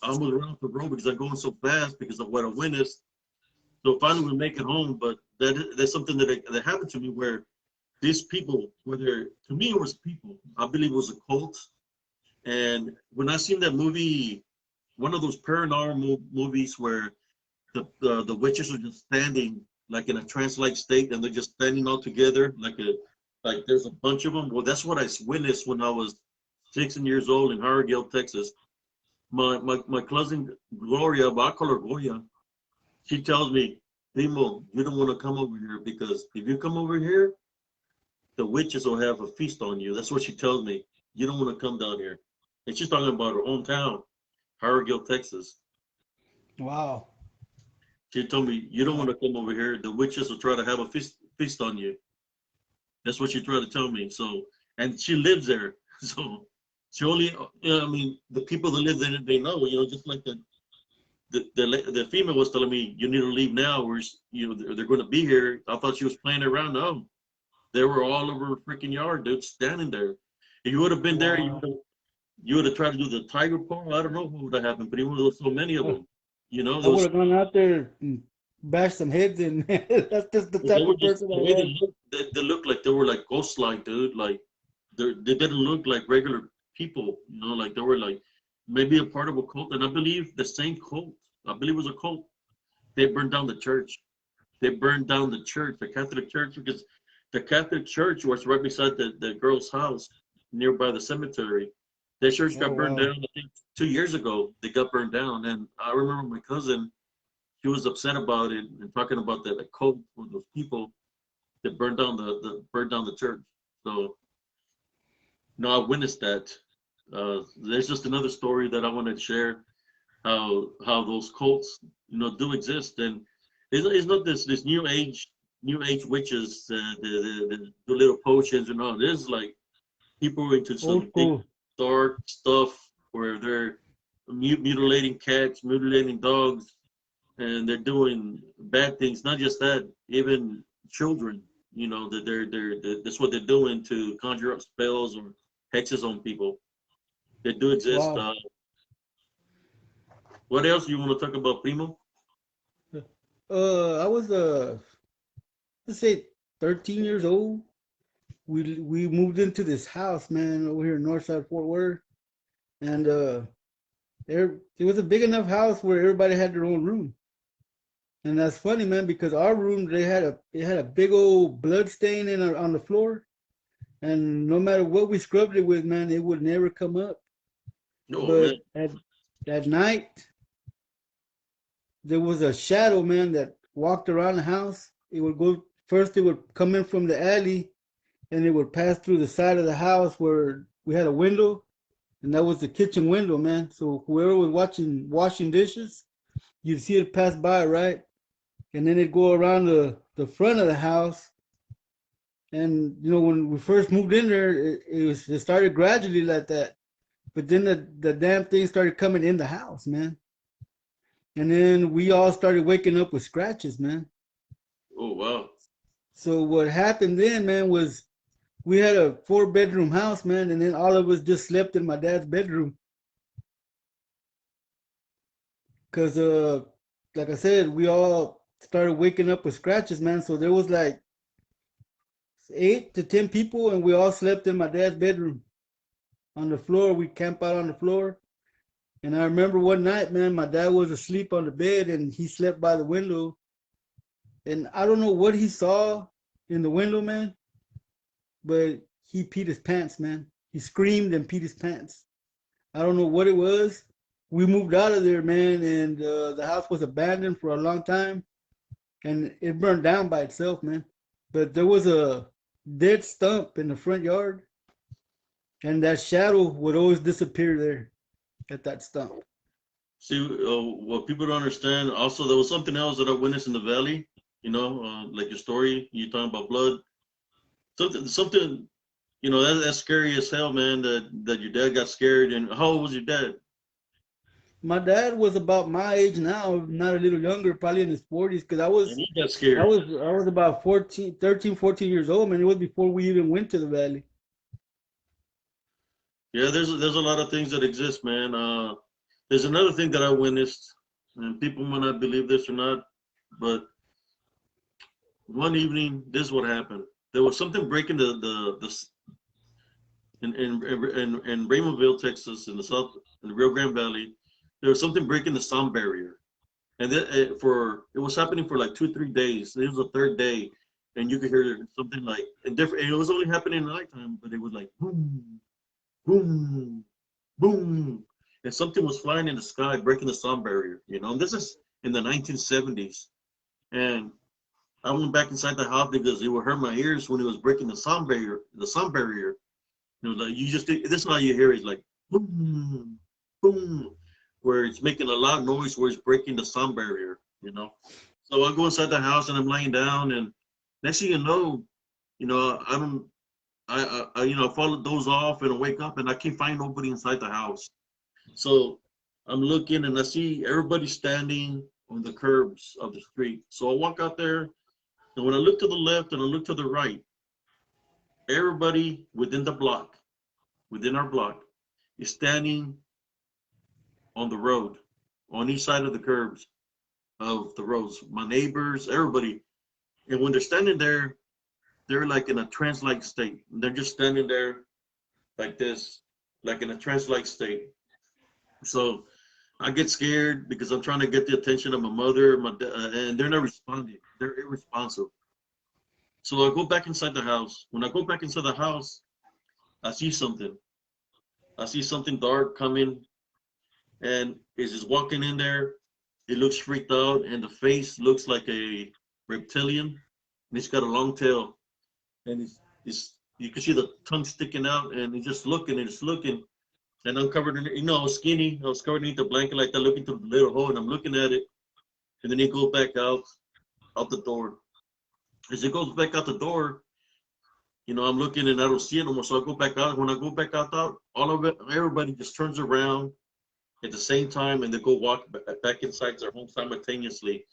I almost run off the road because I'm going so fast because of what I witnessed. So finally, we make it home, but that's something that happened to me where these people, whether to me it was people, I believe it was a cult. And when I seen that movie, one of those paranormal movies where the witches are just standing like in a trance-like state, and they're just standing all together like there's a bunch of them. Well, that's what I witnessed when I was 16 years old in Harrogale, Texas. My cousin Gloria, but I call her Goya. She tells me, "Primo, you don't want to come over here because if you come over here, the witches will have a feast on you." That's what she tells me. "You don't want to come down here." And she's talking about her hometown, Harrogale, Texas. Wow. She told me, "You don't want Wow. to come over here. The witches will try to have a feast on you." That's what she tried to tell me. So, and she lives there. So, she only, you know, I mean, the people that live there, they know, you know, just like the female was telling me, "You need to leave now, or you know, they're going to be here." I thought she was playing around. No, they were all over her freaking yard, dude, standing there. If you would have been there, Wow. you would have tried to do the tiger paw. I don't know what would have happened, but even with so many of them, you know, I would those have gone out there and bashed some heads in. That's just the they type were of just person the I way they am. looked. They looked like they were like ghost-like, dude. Like they didn't look like regular people, you know. Like they were like maybe a part of a cult. And I believe the same cult. I believe it was a cult. They burned down the church. They burned down the church, the Catholic church, because the Catholic church was right beside the girl's house, nearby the cemetery. That church Oh got burned wow. down, I think, 2 years ago. They got burned down, and I remember my cousin. He was upset about it and talking about that the cult for those people that burned down the church. So no, I witnessed that. There's just another story that I wanted to share. how those cults, do exist. And it's not this new age witches, the little potions and all. There's like people into Old some deep school. dark stuff where they're mutilating cats, mutilating dogs, and they're doing bad things. Not just that, even children. That that's what they're doing to conjure up spells or hexes on people. They do exist. Wow. What else you want to talk about, Primo? I was let's say 13 years old. We moved into this house, man, over here in Northside Fort Worth, and it was a big enough house where everybody had their own room. And that's funny, man, because our room they had a big old blood stain on the floor, and no matter what we scrubbed it with, man, it would never come up. Oh man. But at night, there was a shadow, man, that walked around the house. It would go first. It would come in from the alley, and it would pass through the side of the house where we had a window, and that was the kitchen window, man. So whoever was washing dishes, you'd see it pass by, right? And then it'd go around the front of the house. And when we first moved in there, it started gradually like that. But then the damn thing started coming in the house, man. And then we all started waking up with scratches, man. Oh wow. So what happened then, man, was we had a 4-bedroom house, man, and then all of us just slept in my dad's bedroom. Cause like I said, we all started waking up with scratches, man. So there was like 8 to 10 people, and we all slept in my dad's bedroom on the floor. We camped out on the floor. And I remember one night, man, my dad was asleep on the bed and he slept by the window. And I don't know what he saw in the window, man, but he peed his pants, man. He screamed and peed his pants. I don't know what it was. We moved out of there, man, and the house was abandoned for a long time, and it burned down by itself, man. But there was a dead stump in the front yard, and that shadow would always disappear there at that stump. See, what people don't understand. Also, there was something else that I witnessed in the valley. Like your story. You talking about blood. Something. That's scary as hell, man. That your dad got scared. And how old was your dad? My dad was about my age now, not a little younger, probably in his 40s, because I And was he got I scared. was I was about 14, 13, 14 years old, man. It was before we even went to the valley. Yeah, there's a lot of things that exist, man. There's another thing that I witnessed, and people might not believe this or not, but one evening, this is what happened. There was something breaking the in Raymondville, Texas, in the south, in the Rio Grande Valley. There was something breaking the sound barrier, and then it was happening for like 2 3 days. It was the third day, and you could hear something like and different. And it was only happening in the nighttime, but it was like boom, boom, boom, and something was flying in the sky, breaking the sound barrier. And this is in the 1970s, and I went back inside the house because it would hurt my ears when it was breaking the sound barrier. The sound barrier. Like you just this is how you hear it. It's like boom, boom, where it's making a loud noise where it's breaking the sound barrier. So I go inside the house and I'm laying down, and next thing I don't, I fall those off and I wake up and I can't find nobody inside the house. So I'm looking and I see everybody standing on the curbs of the street. So I walk out there, and when I look to the left and I look to the right, everybody within our block, is standing on the road, on each side of the curbs of the roads. My neighbors, everybody. And when they're standing there, they're like in a trance-like state. They're just standing there like this, like in a trance-like state. So I get scared because I'm trying to get the attention of my mother, and they're not responding. They're irresponsive. So I go back inside the house. When I go back inside the house, I see something. I see something dark coming, and is just walking in there. It looks freaked out, and the face looks like a reptilian, and it's got a long tail, and it's you can see the tongue sticking out, and it's just looking and it's looking. and I'm covered in, I was skinny. I was covered underneath the blanket like that, looking through the little hole, and I'm looking at it, and then he goes back out the door. As it goes back out the door, I'm looking and I don't see it no more. So I go back out. When I go back out, all of it, everybody just turns around at the same time, and they go walk back inside their home simultaneously,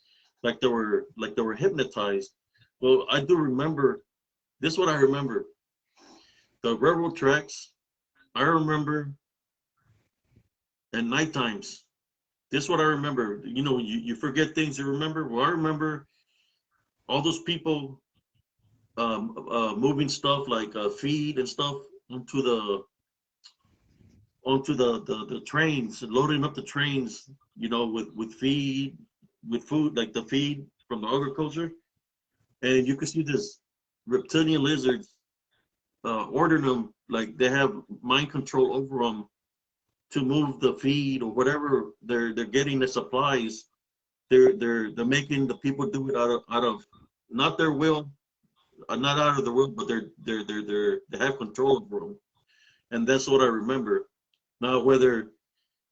like they were hypnotized. Well, I do remember. This is what I remember: the railroad tracks. I remember at night times. This is what I remember. You forget things you remember. Well, I remember all those people moving stuff like feed and stuff onto the onto the trains, loading up the trains, with feed, with food, like the feed from the agriculture. And you could see this reptilian lizards ordering them, like they have mind control over them to move the feed or whatever they're getting the supplies. They're making the people do it out of not their will, not out of the will, but they have control over them. And that's what I remember. Now, whether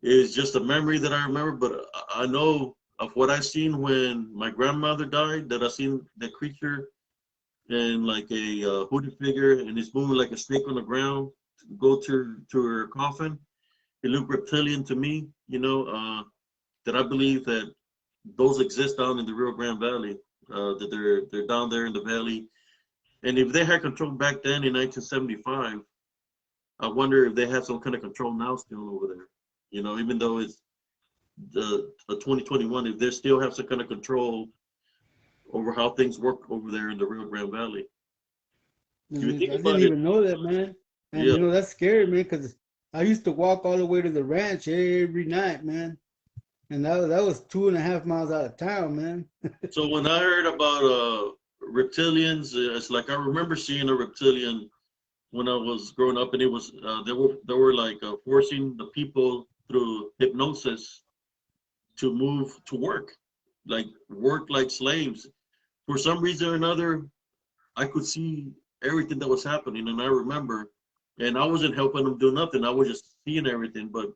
it's just a memory that I remember, but I know of what I seen when my grandmother died, that I seen the creature and like a hooded figure, and it's moving like a snake on the ground to go to her coffin. It looked reptilian to me, that I believe that those exist down in the Rio Grande Valley, that they're down there in the valley. And if they had control back then in 1975, I wonder if they have some kind of control now still over there. Even though it's the 2021, if they still have some kind of control over how things work over there in the Rio Grande Valley. If you think I didn't about it, even know that, man. And yeah. that's scary, man, because I used to walk all the way to the ranch every night, man. And that was 2.5 miles out of town, man. So when I heard about reptilians, it's like I remember seeing a reptilian when I was growing up, and it was they were like forcing the people through hypnosis to move to work like slaves. For some reason or another, I could see everything that was happening, and I remember, and I wasn't helping them do nothing. I was just seeing everything, but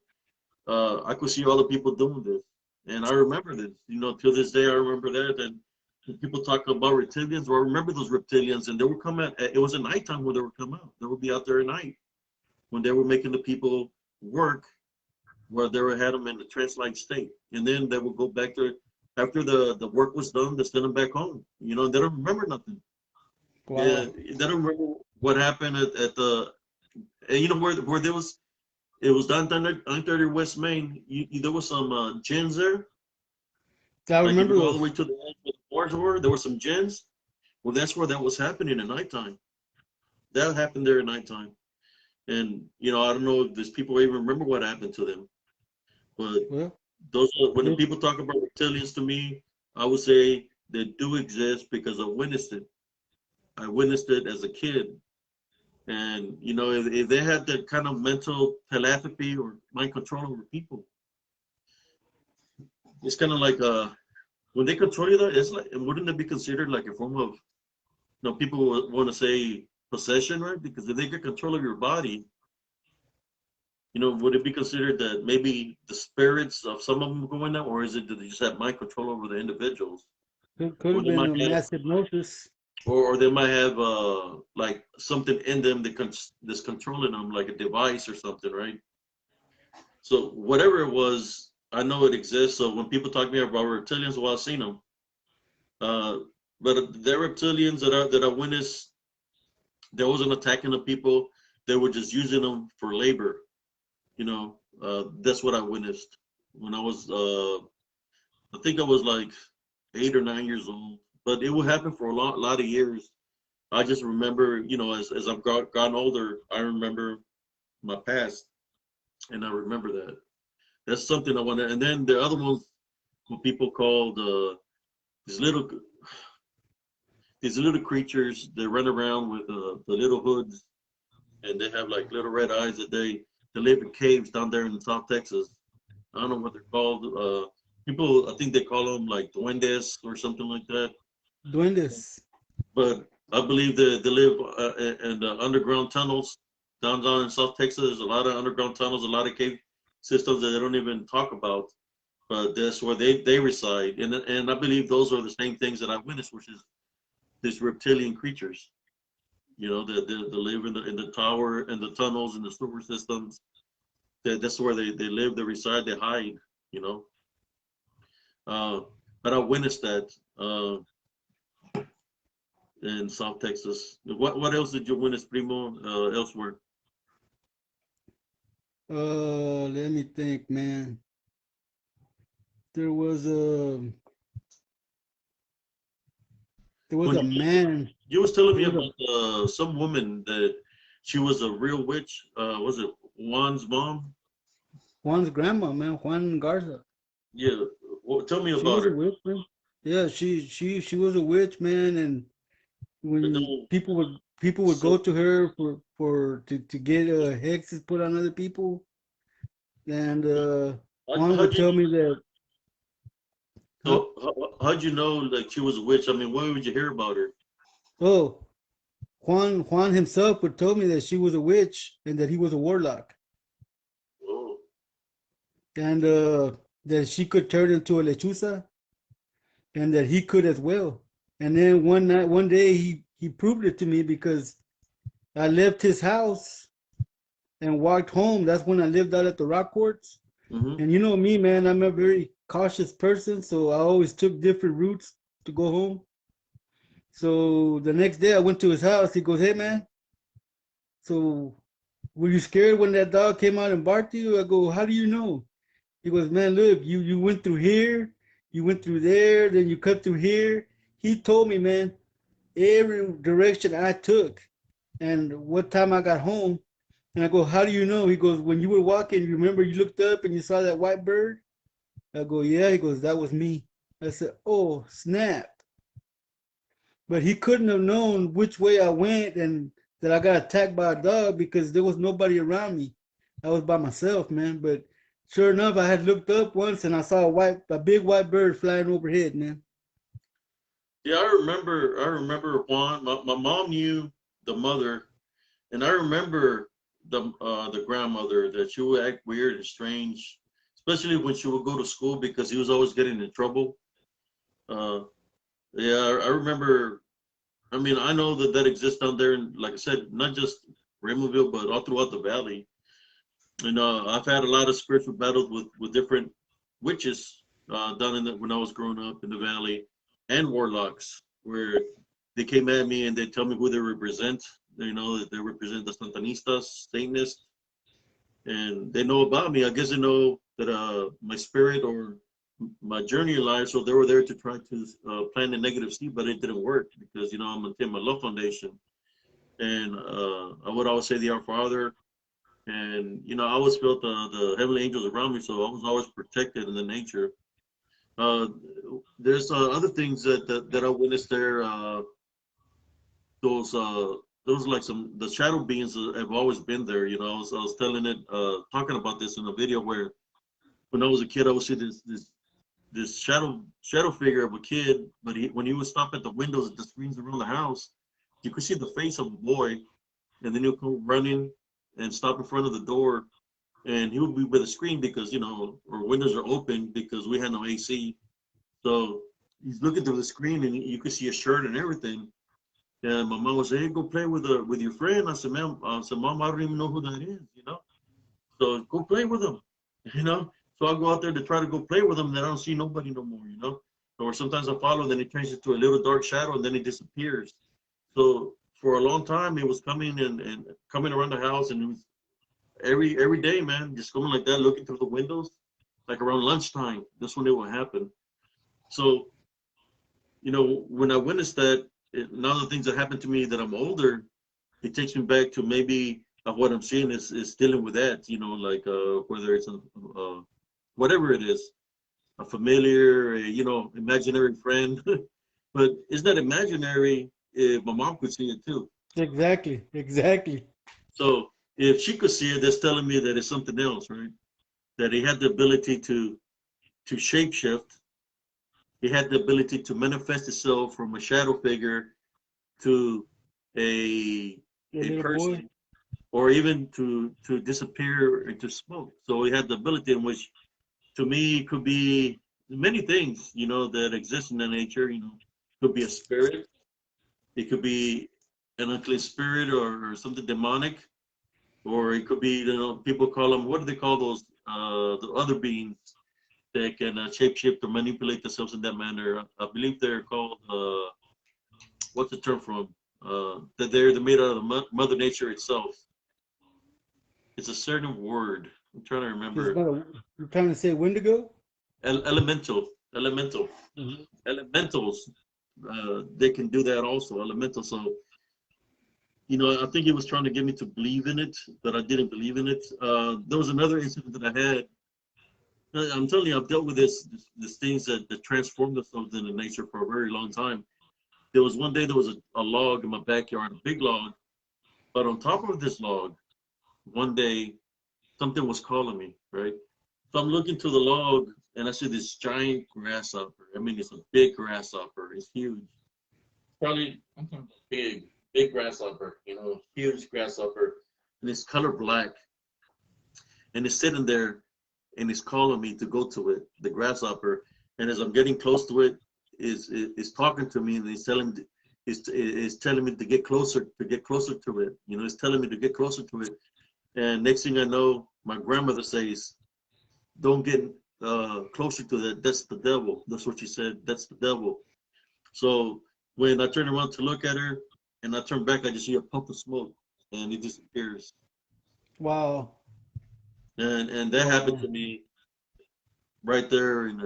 I could see all the people doing this, and I remember this. Till this day, I remember that. And when people talk about reptilians, well, I remember those reptilians, and they would come out. It was at nighttime when they would come out. They would be out there at night when they were making the people work, where they were had them in the trance-like state, and then they would go back to after the work was done. They send them back home. They don't remember nothing. Yeah, Wow. they don't remember what happened at the. And where there was it was down 930 West Main. There was some gins there. I Like if you remember go all the those. way to the edge where the bars were, there were some gins. Well, that's where that was happening at nighttime. That happened there at nighttime. And I don't know if these people even remember what happened to them. But Well, when the they, people talk about reptilians to me, I would say they do exist because I witnessed it. I witnessed it as a kid. And if they had that kind of mental telepathy or mind control over people, it's kind of like when they control you, though, it's like, wouldn't it be considered like a form of, people want to say possession, right? Because if they get control of your body, would it be considered that maybe the spirits of some of them going out, or is it that they just have mind control over the individuals, could or have they been might a have, mass hypnosis. or they might have like something in them that's controlling them, like a device or something, right? So whatever it was, I know it exists. So when people talk to me about reptilians, well, I've seen them. Uh, but the reptilians that I witnessed, they wasn't attacking the people. They were just using them for labor. That's what I witnessed when I was. I think I was like 8 or 9 years old. But it would happen for a lot of years. I just remember, as I've gotten older, I remember my past, and I remember that. That's something I want to. And then the other ones, what people called these little these little creatures. They run around with the little hoods, and they have like little red eyes. That they live in caves down there in South Texas. I don't know what they're called. People, I think they call them like duendes or something like that. Duendes. But I believe they live in the underground tunnels, down in South Texas. There's a lot of underground tunnels, a lot of cave systems that they don't even talk about. But that's where they reside, and I believe those are the same things that I witnessed, which is these reptilian creatures. You know, that live in the tower and the tunnels and the sewer systems. That's where they live, they reside, they hide. You know, uh, but I witnessed that in South Texas. What else did you witness, Primo? Elsewhere? Let me think, man. There was a there was When a man. you was telling There me was a about some woman that she was a real witch. Was it Juan's mom? Juan's grandma, man, Juan Garza. Yeah. Well, tell me She about was a her. witch, man. Yeah, she was a witch, man, and when No, people would go so to her to get hexes put on other people, and Juan how'd would you tell me that, huh? how'd you know like she was a witch? I mean, why would you hear about her? Oh, Juan himself would tell me that she was a witch and that he was a warlock, Oh, and that she could turn into a lechuza, and that he could as well. And then one day, he proved it to me because I left his house and walked home. That's when I lived out at the Rock Courts. mm-hmm. And you know me, man, I'm a very cautious person, so I always took different routes to go home. So the next day I went to his house. He goes, "Hey, man, so were you scared when that dog came out and barked at you?" I go, "How do you know?" He goes, "Man, look, you went through here, you went through there, then you cut through here." He told me, man, every direction I took and what time I got home. And I go, "How do you know?" He goes, "When you were walking, you remember you looked up and you saw that white bird?" I go, "Yeah." He goes, "That was me." I said, "Oh, snap." But he couldn't have known which way I went and that I got attacked by a dog because there was nobody around me. I was by myself, man. But sure enough, I had looked up once and I saw a big white bird flying overhead, man. Yeah, I remember Juan. My mom knew the mother, and I remember the grandmother that she would act weird and strange, especially when she would go to school because he was always getting in trouble. Uh, yeah, I remember. I mean, I know that exists down there, and like I said, not just Raymondville, but all throughout the valley. And I've had a lot of spiritual battles with different witches down in when I was growing up in the valley, and warlocks, where they came at me and they tell me who they represent. You know that they represent the Santanistas, Satanists, and they know about me. I guess they know that my spirit or my journey in life. So they were there to try to plant a negative seed, but it didn't work because I'm a Tim Love Foundation, and I would always say the Our Father, and I always felt the heavenly angels around me, so I was always protected in the nature. Uh, there's other things that I witnessed there. Those those like some the shadow beings have always been there. I was telling it, talking about this in a video where when I was a kid, I would see this shadow figure of a kid, but when he would stop at the windows at the screens around the house, you could see the face of a boy, and then he'll come running and stop in front of the door, and he would be with a screen because our windows are open because we had no AC. So he's looking through the screen, and you could see a shirt and everything. And my mom was saying, "Hey, go play with your friend." I said, "Man," I said, "Mom, I don't even know who that is." So go play with him, you know. So I go out there to try to go play with him, and then I don't see nobody no more. Or sometimes I follow, and then it turns into a little dark shadow, and then it disappears. So for a long time, it was coming and coming around the house, and it was every day, man, just going like that, looking through the windows, like around lunchtime. That's when it would happen. So when I witnessed that, now the things that happened to me that I'm older, it takes me back to maybe what I'm seeing is dealing with that. Like whether it's whatever it is, a familiar, imaginary friend. But it's not imaginary if my mom could see it too. Exactly, exactly. So if she could see it, that's telling me that it's something else, right? That he had the ability to shapeshift. He had the ability to manifest itself from a shadow figure to a The a little boy. person, or even to disappear into smoke. So he had the ability in which, to me, could be many things, that exist in the nature. Could be a spirit, it could be an unclean spirit or something demonic, or it could be, people call them, what do they call those, the other beings that can shapeshift or manipulate themselves in that manner. I believe they're called, what's the term from? That they're made out of the Mother Nature itself. It's a certain word. I'm trying to It's remember. about you're trying to say Wendigo? Elemental, Mhm. elementals. They can do that also. Elemental. So, I think he was trying to get me to believe in it, but I didn't believe in it. There was another incident that I had. I'm telling you, I've dealt with this things that transform themselves into nature for a very long time. There was one day there was a log in my backyard, a big log, but on top of this log, one day something was calling me, right? So I'm looking to the log and I see this giant grasshopper. I mean, it's a big grasshopper. It's huge. Probably I'm talking about big grasshopper, huge grasshopper. And it's color black. And it's sitting there and it's calling me to go to it, the grasshopper. And as I'm getting close to it, is talking to me and is telling me to get closer, to it. It's telling me to get closer to it. And next thing I know, my grandmother says, "Don't get closer to that. That's the devil." That's what she said. That's the devil. So when I turn around to look at her, and I turn back, I just see a puff of smoke, and it disappears. Wow. And that happened Wow. to me right there in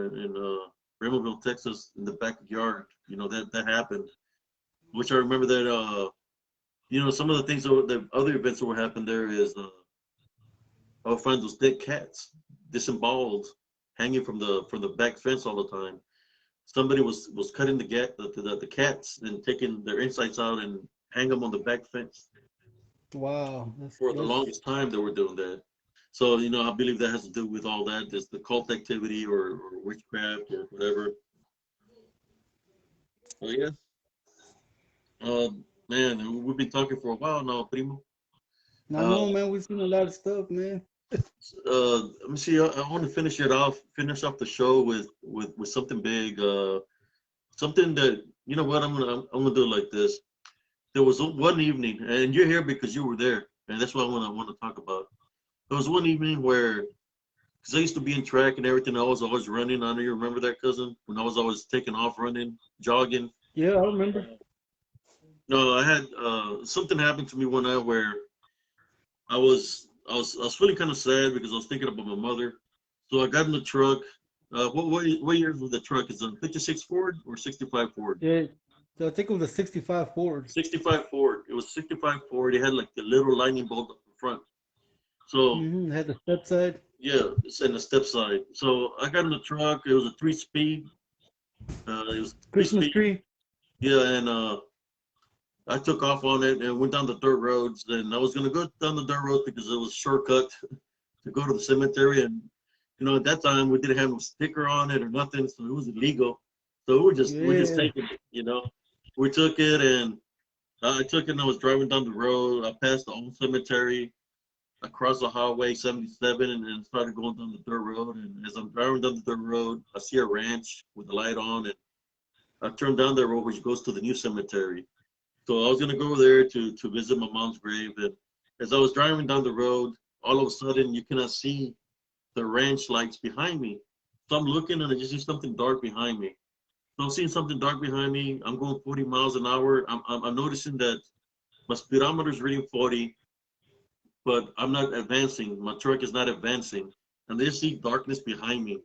Raymondville, Texas, in the backyard. That happened. Which I remember that some of the things the other events that were happening there is I would find those dead cats disemboweled, hanging from the back fence all the time. Somebody was cutting the cats and taking their insides out and hang them on the back fence. Wow. For the That's longest time, they were doing that. So I believe that has to do with all that. There's the cult activity or witchcraft or whatever. Oh yeah. Man, we've been talking for a while now, primo. I Uh, know, man. We've seen a lot of stuff, man. let me see. I want to finish off the show with something big. Something that, what, I'm gonna do it like this. There was one evening, and you're here because you were there, and that's what I want to talk about. There was one evening where, because I used to be in track and everything, I was always running. I know you remember that, cousin, when I was always taking off running, jogging. Yeah, I remember. No, I had something happened to me one night where I was feeling kind of sad because I was thinking about my mother. So I got in the truck. What year was the truck? Is it a 56 Ford or 65 Ford? Yeah. So I think it was a 65 Ford. 65 Ford. It was 65 Ford. It had like the little lightning bolt up the front. So Mm-hmm. Had the step side. yeah, it's in the step side. So I got in the truck. It was a 3 speed. It was three Christmas speed. tree. Yeah, and I took off on it and went down the dirt roads. And I was gonna go down the dirt roads because it was a shortcut to go to the cemetery. And at that time we didn't have no sticker on it or nothing, so it was illegal. So we just Yeah. taking it. We took it and I took it and I was driving down the road. I passed the old cemetery. I crossed the highway 77 and started going down the dirt road. And as I'm driving down the dirt road, I see a ranch with the light on, and I turned down that road, which goes to the new cemetery. So I was gonna go there to visit my mom's grave. And as I was driving down the road, all of a sudden you cannot see the ranch lights behind me. So I'm looking and I just see something dark behind me. So I'm seeing something dark behind me. I'm going 40 miles an hour. I'm noticing that my speedometer is reading 40, but I'm not advancing. My truck is not advancing. And I see darkness behind me.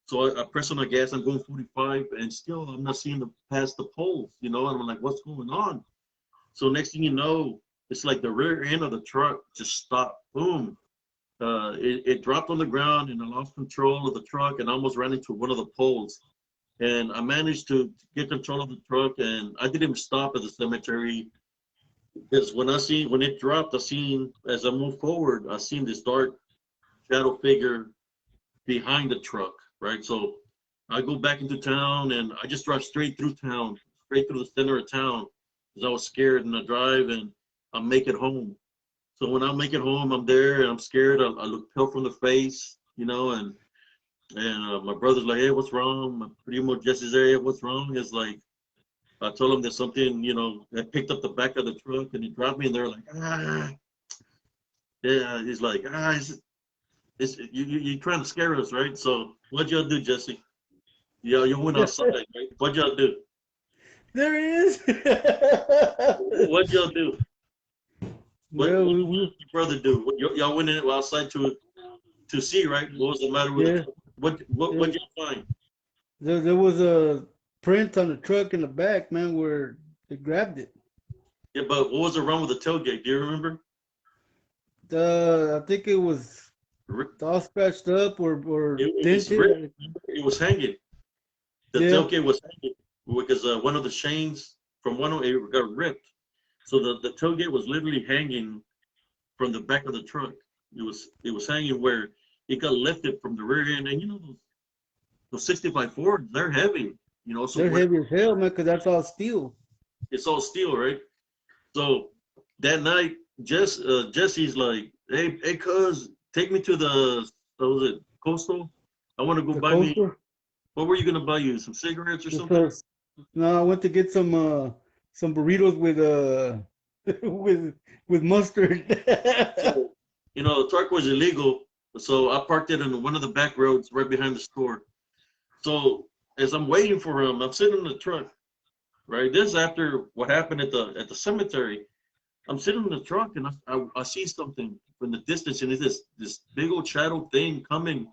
So I press on the gas. I'm going 45, and still I'm not seeing past the poles. And I'm like, what's going on? So next thing you know, it's like the rear end of the truck just stopped. Boom. It dropped on the ground, and I lost control of the truck and almost ran into one of the poles. And I managed to get control of the truck, and I didn't even stop at the cemetery because when it dropped, I seen as I moved forward, I seen this dark shadow figure behind the truck, right? So I go back into town and I just drive straight through town, straight through the center of town because I was scared, and I drive and I make it home. So when I make it home, I'm there and I'm scared. I look pale from the face, and my brother's like, "Hey, what's wrong?" My primo Jesse's there, "Hey, what's wrong?" It's like I told him there's something, that picked up the back of the truck and he dropped me, and they're like, yeah. He's like, you trying to scare us, right? So what'd y'all do, Jesse? Yeah, you went outside, right? What'd y'all do? There he is. What'd y'all do? What Well, did your brother do? Y'all went in outside to see, right? What was the matter with yeah, it? What'd yeah. y'all find? There was a print on the truck in the back, man, where they grabbed it. Yeah, but what was wrong with the tailgate? Do you remember? I think it was all scratched up or It was ripped. dented. It was hanging. The Yeah, tailgate was hanging because one of the chains from one of it got ripped. So the tailgate was literally hanging from the back of the truck. It was hanging where it got lifted from the rear end, and those 65 Fords, they're heavy. So they're where heavy as hell, man, because that's all steel. it's all steel, right? So that night, Jesse's like, hey, cuz, take me to what was it, Coastal? I want to go The buy me. coaster. What were you gonna buy you? Some cigarettes or The something? first. No, I went to get some burritos with with mustard. So, the truck was illegal. So I parked it in one of the back roads right behind the store. So as I'm waiting for him, I'm sitting in the truck, right? This is after what happened at the cemetery. I'm sitting in the truck and I see something from the distance, and it's this big old shadow thing coming,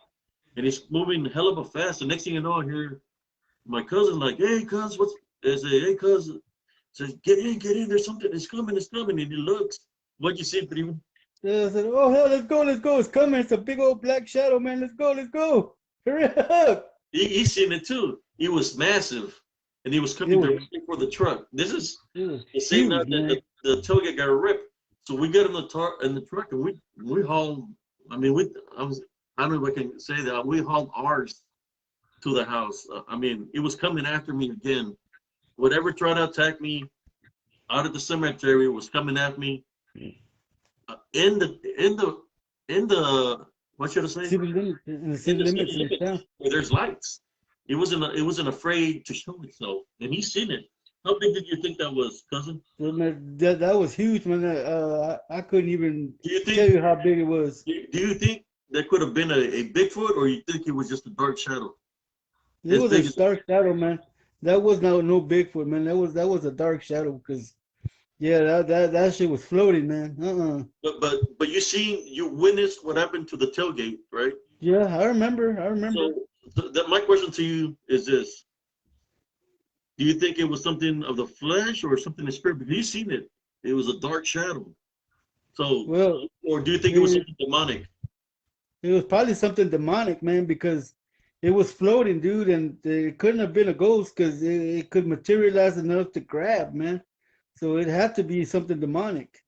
and it's moving hell of a fast. The next thing you know, I hear my cousin like, "Hey, cuz, what's?" I say, "Hey, cuz," says, get in. There's something. It's coming. It's coming." And he looks. What you see, primo? Yeah, I said, "Oh hell, let's go! It's coming! It's a big old black shadow, man! Let's go! Hurry up!" He seen it too. He was massive, and he was It coming was directly for the truck. This is it was the same huge, night that man. the tailgate got ripped. So we got in the truck, and we hauled. I mean, I don't know if I can say that we hauled ours to the house. I mean, it was coming after me again. Whatever tried to attack me out of the cemetery was coming at me in the what should I say? City limits in the In city the city limits in the limits town. where there's lights. It wasn't afraid to show itself, and he's seen it. How big did you think that was, cousin? So, man, that was huge, man. I couldn't even Do you tell think you how big it was. do you think that could have been a Bigfoot, or you think it was just a dark shadow It as was a big as? dark shadow, man. That was no Bigfoot, man. That was a dark shadow because yeah, that shit was floating, man. But you witnessed what happened to the tailgate, right? Yeah, I remember. I remember. So that my question to you is this: do you think it was something of the flesh or something in spirit? Because you seen it. It was a dark shadow. So, Well, or do you think it was it, something demonic? it was probably something demonic, man, because it was floating, dude, and it couldn't have been a ghost because it could materialize enough to grab, man. So it had to be something demonic.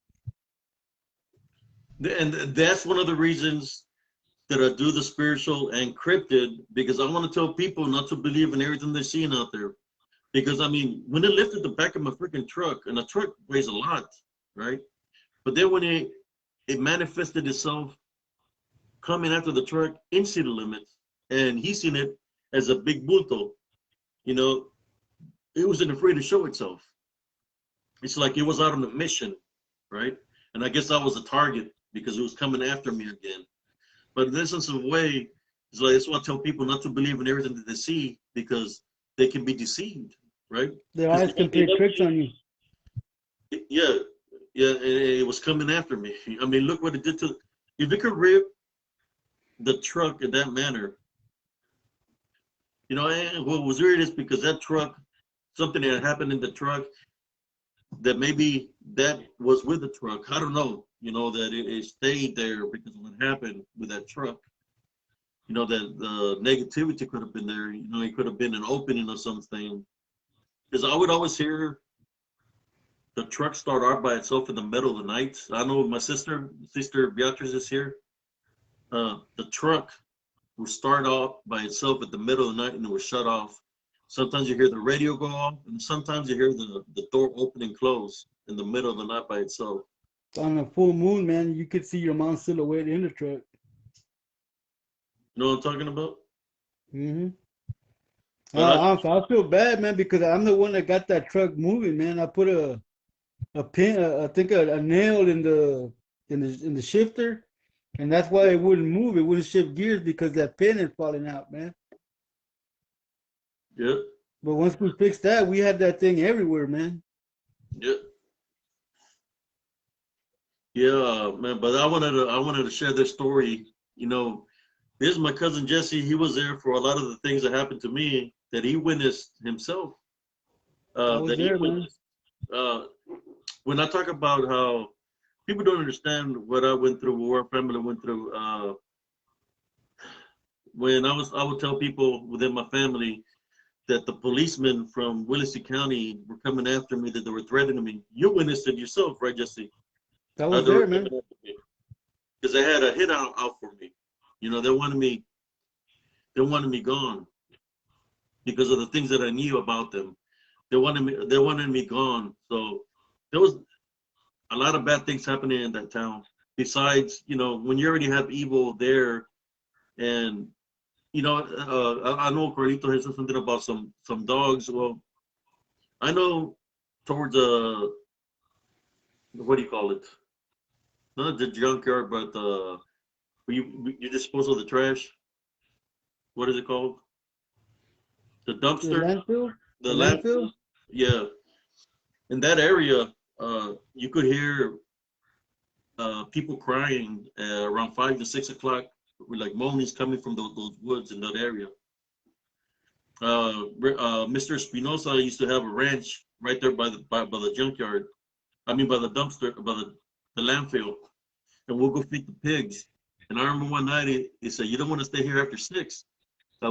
And that's one of the reasons that I do the spiritual and cryptid, because I want to tell people not to believe in everything they're seeing out there. Because I mean, when it lifted the back of my freaking truck, and the truck weighs a lot, right? But then when it manifested itself coming after the truck in city limits, and he seen it as a big bulto, you know, it wasn't afraid to show itself. It's like it was out on a mission, right? And I guess I was a target because it was coming after me again. But in this sense of way, it's like that's why I tell people not to believe in everything that they see because they can be deceived, right? Their Because eyes can play tricks on you. yeah, yeah, and it was coming after me. I mean, look what it did to. If it could rip the truck in that manner, and what was weird is because that truck, something that happened in the truck that maybe that was with the truck. I don't know, that it stayed there because of what happened with that truck. That the negativity could have been there. It could have been an opening or something. Because I would always hear the truck start out by itself in the middle of the night. I know my sister Beatrice is here. The truck will start off by itself at the middle of the night and it will shut off. Sometimes you hear the radio go off, and sometimes you hear the door open and close in the middle of the night by itself. on a full moon, man, you could see your mom's silhouette in the truck. You know what I'm talking about? Hmm. But I I feel bad, man, because I'm the one that got that truck moving, man. I put a pin, I think a nail in the shifter, and that's why it wouldn't move. It wouldn't shift gears because that pin is falling out, man. yeah, But once we fixed that, we had that thing everywhere, man. yeah, yeah, man. But I wanted to share this story. You know, this is my cousin Jesse. He was there for a lot of the things that happened to me that he witnessed himself. I was That he there, man. witnessed. Uh, when I talk about how people don't understand what I went through, what our family went through. I would tell people within my family that the policemen from Willacy County were coming after me, that they were threatening me. You witnessed it yourself, right, Jesse? I How was they were there, coming man. after me because they had a hit out for me. You know, they wanted me gone because of the things that I knew about them. They wanted me gone. So there was a lot of bad things happening in that town. Besides, when you already have evil there, and I know Carlito has said something about some dogs. Well, I know towards what do you call it? Not the junkyard, but where you dispose of the trash. What is it called? The The dumpster, landfill, the the landfill. landfill. Yeah, in that area, you could hear people crying around 5 to 6 o'clock, with like moanings coming from those woods in that area. Mr. Espinosa used to have a ranch right there by the junkyard. I mean, by the dumpster, by the landfill, and we'll go feed the pigs. And I remember one night he said, "You don't want to stay here after 6."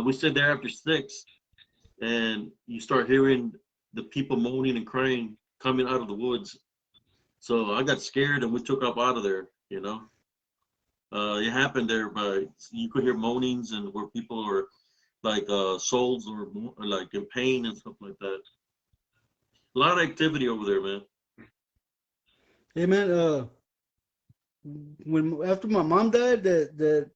We stayed there after 6, and you start hearing the people moaning and crying coming out of the woods. So I got scared, and we took off out of there. It happened there, but you could hear moanings and where people are like souls or like in pain and stuff like that. A lot of activity over there, man. Hey, man. When after my mom died, that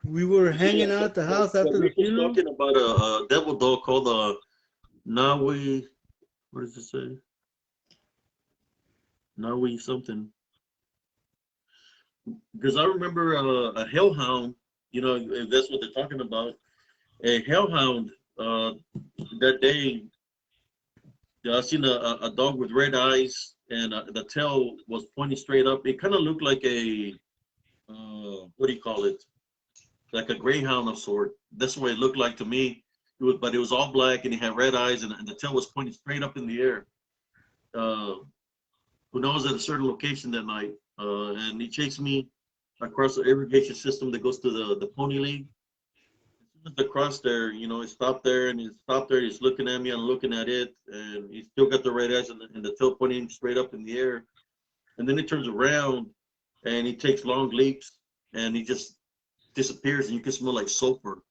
we were Yeah, hanging out at the house after the Rico's funeral. talking about a devil dog called Nawi. What does it say? Nawi something. Because I remember a hellhound. If that's what they're talking about. A hellhound. Uh, that day, yeah, I seen a dog with red eyes, and the tail was pointing straight up. It kind of looked like a what do you call it? Like a greyhound of sort. That's what it looked like to me. But it was all black, and he had red eyes, and the tail was pointing straight up in the air. Uh, when I was at a certain location that night, and he chased me across the irrigation system that goes to the Pony League. As soon as I crossed there, he stopped there, and he stopped there. He's looking at me, I'm looking at it, and he still got the red eyes and the tail pointing straight up in the air. And then he turns around, and he takes long leaps, and he just disappears, and you can smell like sulfur.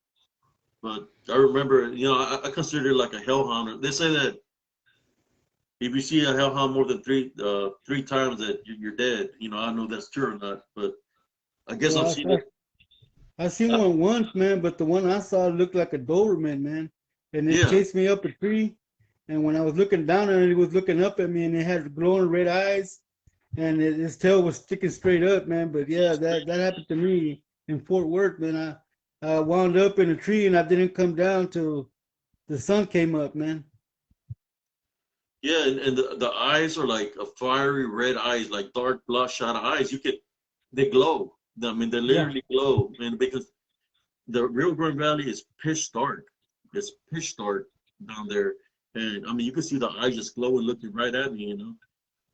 But I remember, I consider it like a hellhound. They say that if you see a hellhound more than three times, that you're dead. I don't know if that's true or not, but I guess I've Well, seen it. I seen Uh, one once, man, but the one I saw looked like a Doberman, man, and it yeah, chased me up a tree. And when I was looking down at it, it was looking up at me, and it had glowing red eyes, and his tail was sticking straight up, man. But yeah, that happened to me in Fort Worth, man. I wound up in a tree, and I didn't come down till the sun came up, man. yeah, and the eyes are like a fiery red eyes, like dark bloodshot eyes. They glow. I mean, they Yeah. literally glow, man, because the Rio Grande Valley is pitch dark. It's pitch dark down there, and I mean, you can see the eyes just glowing, looking right at me.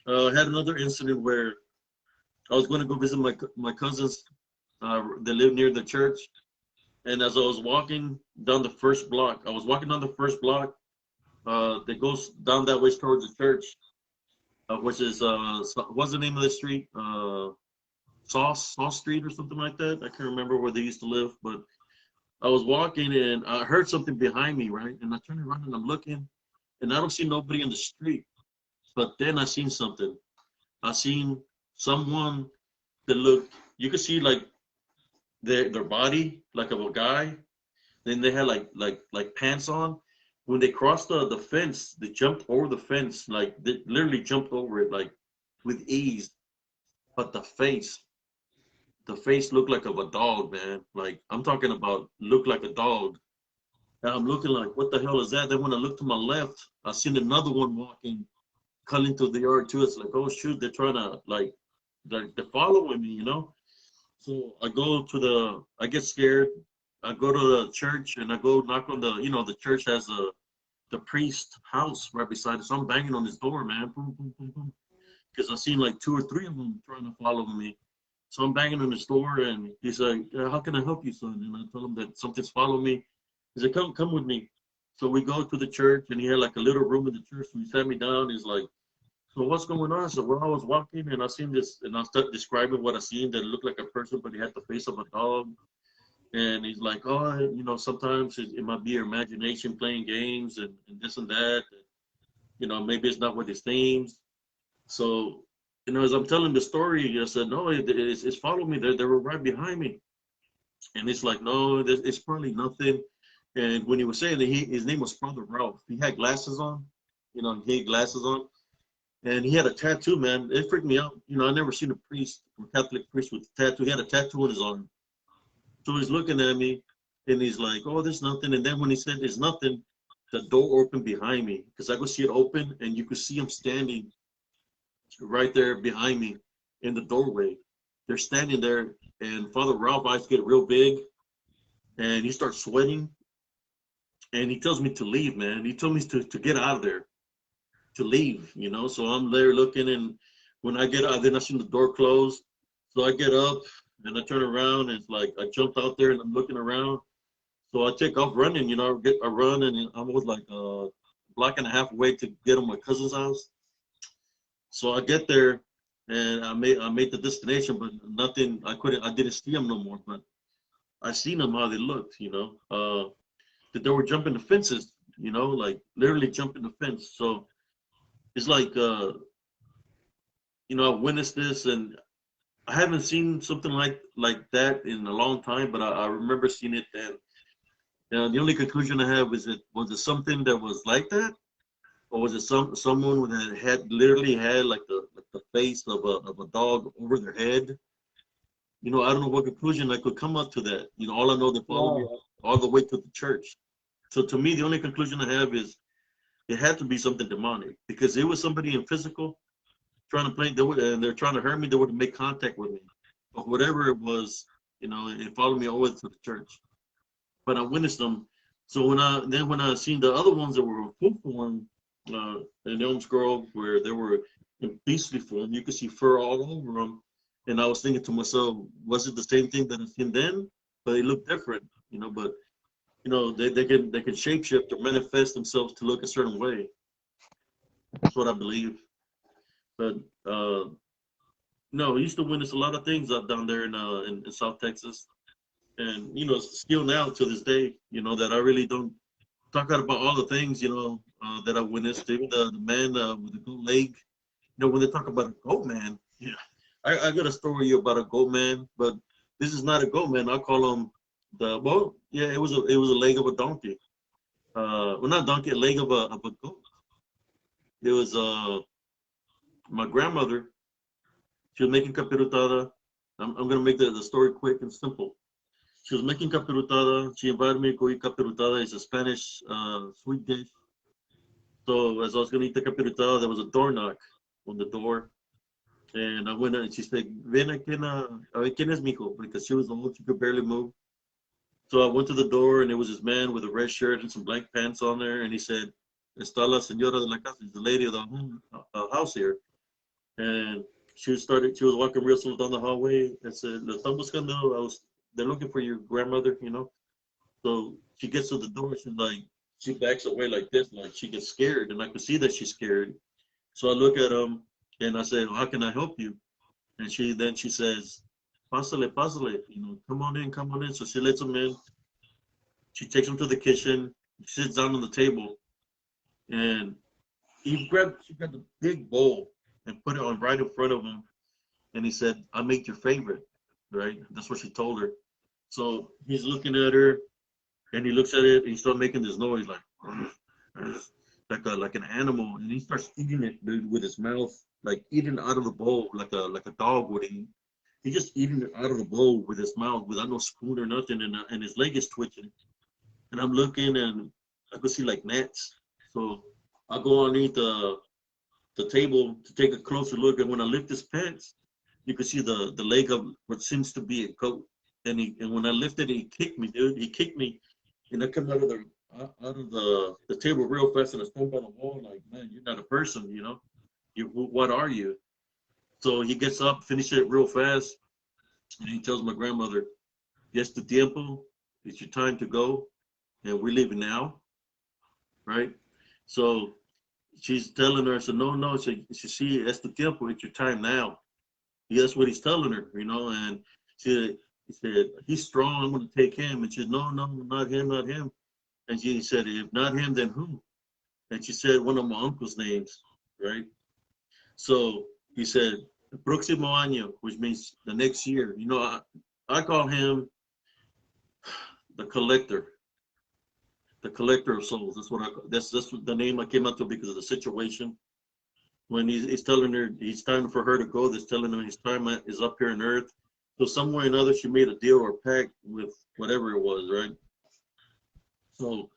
I had another incident where I was going to go visit my cousins. They live near the church, and as I was walking down the first block, I was walking down the first block that goes down that way towards the church, which is what's the name of the street? Sauce Street or something like that. I can't remember where they used to live, but I was walking and I heard something behind me, right? And I turned around and I'm looking, and I don't see nobody in the street. But then I seen something. I seen someone that looked, you could see like their body like of a guy. Then they had like pants on. When they crossed the fence, they jumped over the fence, like they literally jumped over it like with ease. But the face looked like of a dog, man. Like I'm talking about looked like a dog. And I'm looking like, what the hell is that? Then when I look to my left, I seen another one walking, cutting through the yard too. It's like, oh shoot, they're trying to like they're following me, you know? So I get scared. I go to the church and I go knock on the church has the priest house right beside it. So I'm banging on his door, man. Boom, boom, boom, boom. Because I seen like two or three of them trying to follow me. So I'm banging on his door and he's like, how can I help you, son? And I told him that something's following me. He said, come with me. So we go to the church and he had like a little room in the church. So he sat me down. He's like, so what's going on? So well, I was walking and I seen this and I started describing what I seen that looked like a person, but he had the face of a dog. And he's like, oh, sometimes it might be your imagination playing games and this and that. Maybe it's not what it seems. So, as I'm telling the story, I said, no, it's following me. They were right behind me. And it's like, no, it's probably nothing. And when he was saying that his name was Father Ralph, he had glasses on, he had glasses on. And he had a tattoo, man. It freaked me out. I never seen a priest, a Catholic priest with a tattoo. He had a tattoo on his arm. So he's looking at me and he's like, oh, there's nothing. And then when he said there's nothing, the door opened behind me because I could see it open and you could see him standing right there behind me in the doorway. They're standing there and Father Ralph eyes get real big and he starts sweating and he tells me to leave, man. He told me to get out of there, to leave, So I'm there looking and when I get out, then I see the door closed. So I get up and I turn around and it's like I jumped out there and I'm looking around. So I take off running, I run and I was like a block and a half away to get to my cousin's house. So I get there and I made the destination, but nothing. I didn't see them no more. But I seen them how they looked, that they were jumping the fences, like literally jumping the fence. So it's like, I witnessed this and I haven't seen something like that in a long time, but I remember seeing it then. The only conclusion I have is was it something that was like that, or was it someone that had literally had like the face of a dog over their head? I don't know what conclusion I could come up to that. All I know they followed me Wow. all the way to the church. So to me, the only conclusion I have is it had to be something demonic because it was somebody in physical trying to play. And they're trying to hurt me. They would make contact with me, but whatever it was, it followed me all the way to the church. But I witnessed them. So when I seen the other ones that were in full form, in Elms Grove, where they were in beastly form, you could see fur all over them. And I was thinking to myself, was it the same thing that I seen then? But they look different, But they can shapeshift or manifest themselves to look a certain way. That's what I believe. But no, I used to witness a lot of things up down there in South Texas. And still now to this day, that I really don't talk out about all the things that I witnessed. Even the man with the goat leg. When they talk about a goat man, yeah, I got a story about a goat man, but this is not a goat man. I call him yeah, it was a leg of a donkey. Well, not donkey, a leg of a goat. It was my grandmother. She was making capirotada. I'm gonna make the story quick and simple. She was making capirotada. She invited me to go eat capirotada. It's a Spanish sweet dish. So as I was going to eat the capirotada, there was a door knock on the door. And I went and she said, ven aquí, a ver, ¿quién es mijo? Because she was old, she could barely move. So I went to the door and there was this man with a red shirt and some black pants on there. And he said, está la señora de la casa, the lady of the house here. And she was walking real slow down the hallway and said, "Lo están buscando, they're looking for your grandmother, So she gets to the door, she backs away like this, like she gets scared, and I could see that she's scared. So I look at him and I say, how can I help you? And she says, pásale, pásale, come on in, come on in. So she lets him in. She takes him to the kitchen, he sits down on the table, and she grabbed a big bowl and put it on right in front of him. and he said, "I make your favorite." Right? That's what she told her. So he's looking at her, and he looks at it, and he starts making this noise like, like an animal, and he starts eating it, dude, with his mouth, like eating out of the bowl, like a dog would eat. He's just eating it out of the bowl with his mouth, without no spoon or nothing, and his leg is twitching. And I'm looking, and I could see like gnats. So I go underneath the table to take a closer look, and when I lift his pants, you could see the leg of what seems to be a goat. And when I lifted it, he kicked me, dude. He kicked me, and I come out of the table real fast, and I stand by the wall like, man, you're not a person, you know. What are you? So he gets up, finishes it real fast, and he tells my grandmother, "Yes, tu tiempo. It's your time to go, and we're leaving now, right?" So she's telling her, "So no, no." She see, "Es tu tiempo. It's your time now." That's what he's telling her, you know. And he said, "He's strong. I'm going to take him." And she said, "No, no, not him, not him." And she said, "If not him, then who?" And she said one of my uncle's names, right? So he said, "Próximo año," which means the next year. You know, I call him the collector, the collector of souls. That's what the name I came up to because of the situation. When he's telling her it's time for her to go, that's telling him his time is up here on earth. So somewhere or another, she made a deal or pact with whatever it was, right? So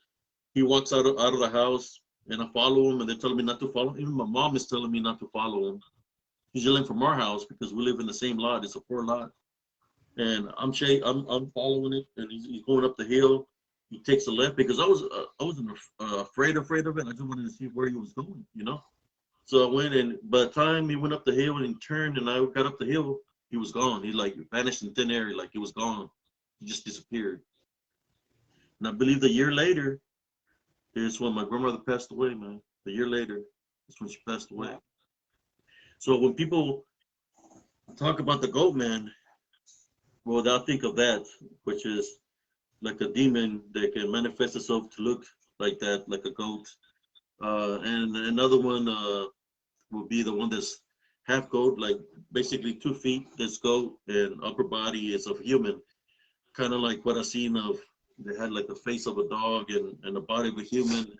he walks out of the house, and I follow him, and they're telling me not to follow him. Even my mom is telling me not to follow him. He's yelling from our house because we live in the same lot. It's a four lot, and I'm following it, and he's going up the hill. He takes a left because I wasn't afraid of it. I just wanted to see where he was going, you know. So I went, and by the time he went up the hill and he turned, and I got up the hill, he was gone. He like vanished in thin air, like he was gone. He just disappeared. And I believe a year later is when my grandmother passed away, man. A year later is when she passed away. So when people talk about the goat man, well, they'll think of that, which is like a demon that can manifest itself to look like that, like a goat. And another one will be the one that's half goat, like basically 2 feet that's goat, and upper body is of human, kind of like what I seen of. They had like the face of a dog and the body of a human.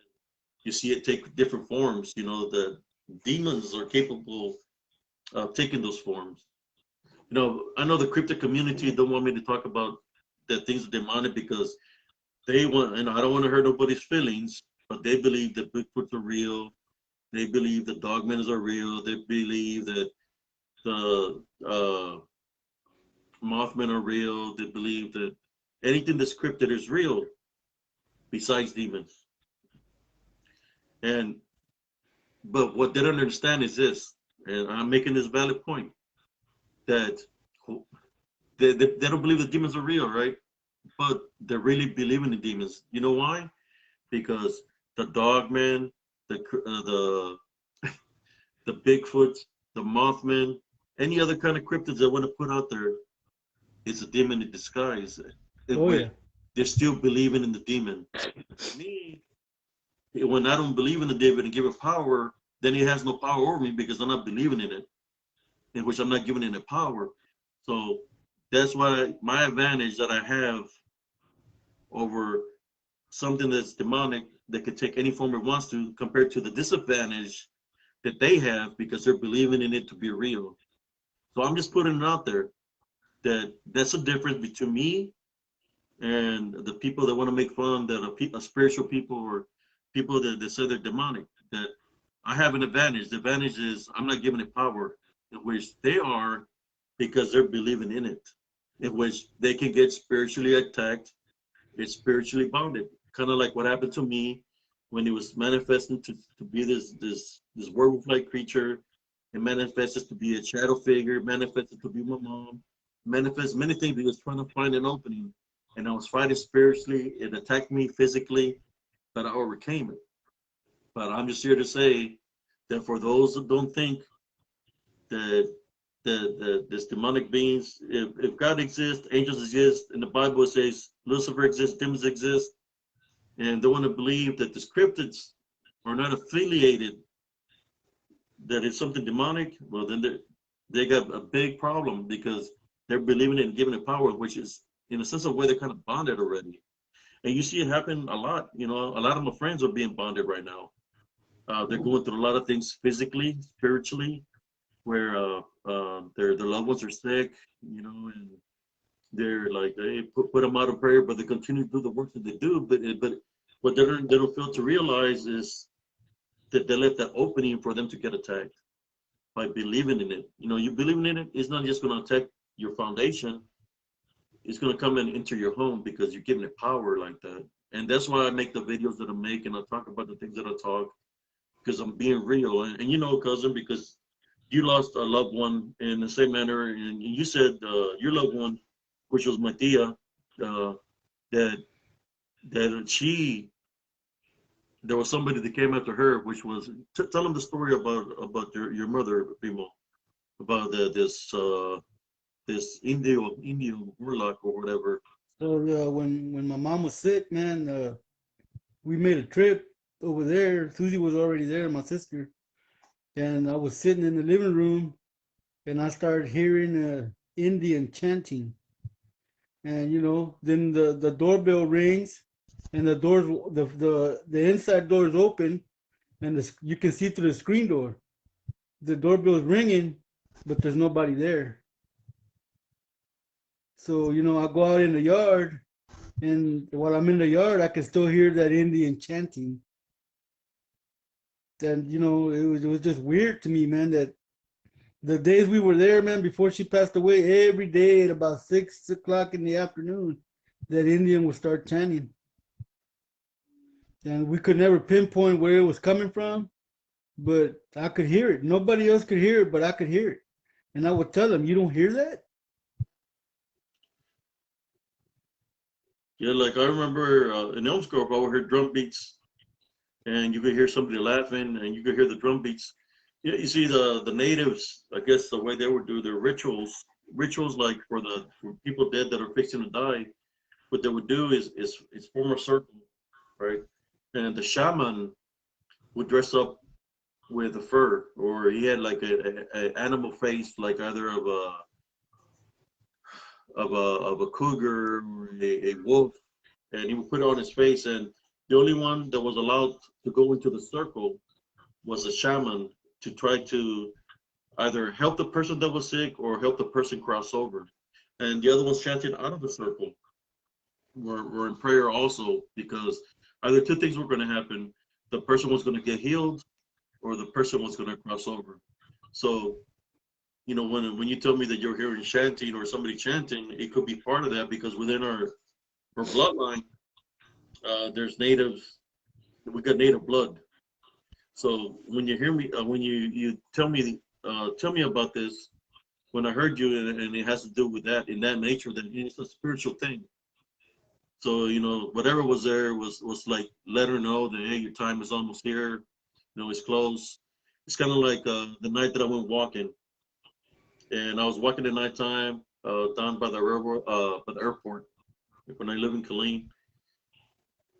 You see it take different forms. You know, the demons are capable of taking those forms. You know, I know the cryptic community don't want me to talk about that things are demonic because they want, and I don't want to hurt nobody's feelings, but they believe that Bigfoots are real. They believe that dogmen are real. They believe that the Mothmen are real. They believe that anything that's cryptid is real besides demons. And but what they don't understand is this, and I'm making this valid point, that they don't believe that demons are real, right? But they really believe in the demons. You know why? Because the dogman, the the Bigfoot, the Mothman, any other kind of cryptids that want to put out there, it's a demon in disguise. In Oh which yeah. they're still believing in the demon. Me, when I don't believe in the demon and give it power, then he has no power over me because I'm not believing in it, in which I'm not giving it power. So that's why my advantage that I have over something that's demonic that could take any form it wants to, compared to the disadvantage that they have because they're believing in it to be real. So I'm just putting it out there that that's the difference between me and the people that want to make fun that are spiritual people or people that say they're demonic. That I have an advantage. The advantage is I'm not giving it power, in which they are, because they're believing in it, in which they can get spiritually attacked. It's spiritually bounded, kind of like what happened to me when it was manifesting to be this werewolf-like creature. It manifested to be a shadow figure. It manifested to be my mom. Manifests many things because trying to find an opening, and I was fighting spiritually. It attacked me physically, but I overcame it. But I'm just here to say that for those that don't think that this demonic beings, if God exists, angels exist, and the Bible says Lucifer exists, demons exist, and they want to believe that the cryptids are not affiliated, that it's something demonic, well then they got a big problem because they're believing in giving it power, which is in a sense of way they're kind of bonded already. And you see it happen a lot. You know, a lot of my friends are being bonded right now. They're going through a lot of things physically, spiritually, where their loved ones are sick, you know, and they're like, hey, put them out of prayer, but they continue to do the work that they do. But what they don't fail to realize is that they left that opening for them to get attacked by believing in it. You know, you believing in it is not just going to attack your foundation; it's going to come and enter your home because you're giving it power like that. And that's why I make the videos that I make, and I talk about the things that I talk because I'm being real. And you know, cousin, because you lost a loved one in the same manner, and you said your loved one, which was my tia, uh, that she there was somebody that came after her, which was tell them the story about your mother, Primo, about this Indian warlock or whatever. So when my mom was sick, man, we made a trip over there. Susie was already there, my sister, and I was sitting in the living room, and I started hearing Indian chanting, and then the doorbell rings, and the inside door is open, and you can see through the screen door. The doorbell's ringing, but there's nobody there. So I go out in the yard, and while I'm in the yard, I can still hear that Indian chanting. And it was just weird to me, man, that the days we were there, man, before she passed away, every day at about 6 o'clock in the afternoon, that Indian would start chanting, and we could never pinpoint where it was coming from, but I could hear it. Nobody else could hear it, but I could hear it, and I would tell them, "You don't hear that?" Yeah, like I remember in Elmsgrove, I would hear drum beats, and you could hear somebody laughing, and you could hear the drum beats. Yeah, you see the natives. I guess the way they would do their rituals like for people dead that are fixing to die. What they would do is form a circle, right? And the shaman would dress up with a fur, or he had like a animal face, like either of a cougar or a wolf, and he would put it on his face. And the only one that was allowed to go into the circle was a shaman to try to either help the person that was sick or help the person cross over. And the other ones chanted out of the circle were in prayer also, because either two things were going to happen: the person was going to get healed, or the person was going to cross over. So when you tell me that you're hearing chanting or somebody chanting, it could be part of that because within our bloodline, there's natives. We got native blood. So when you hear me, when you tell me about this, when I heard you, and it has to do with that in that nature, then it's a spiritual thing. So whatever was there was like let her know that, hey, your time is almost here. It's close. It's kind of like the night that I went walking, and I was walking at nighttime down by by the airport when I live in Killeen,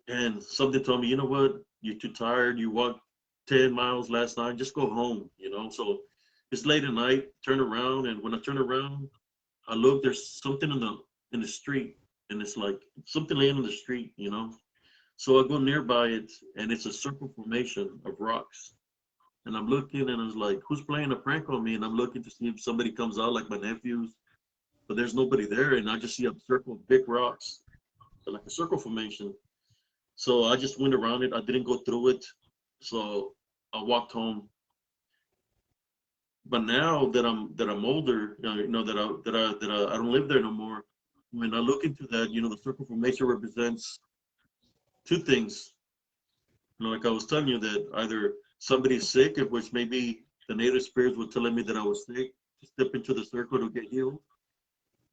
and something told me, you know what, you're too tired. You walked 10 miles last night. Just go home. So it's late at night. Turn around, and when I turn around, I look. There's something in the street, and it's like something laying in the street. So I go nearby it, and it's a circle formation of rocks. And I'm looking, and I was like, who's playing a prank on me? And I'm looking to see if somebody comes out, like my nephews, but there's nobody there. And I just see a circle of big rocks, like a circle formation. So I just went around it. I didn't go through it. So I walked home. But now that I'm older, that I don't live there no more. When I look into that, the circle formation represents two things. Like I was telling you, that either somebody's sick, of which maybe the native spirits were telling me that I was sick, to step into the circle to get healed,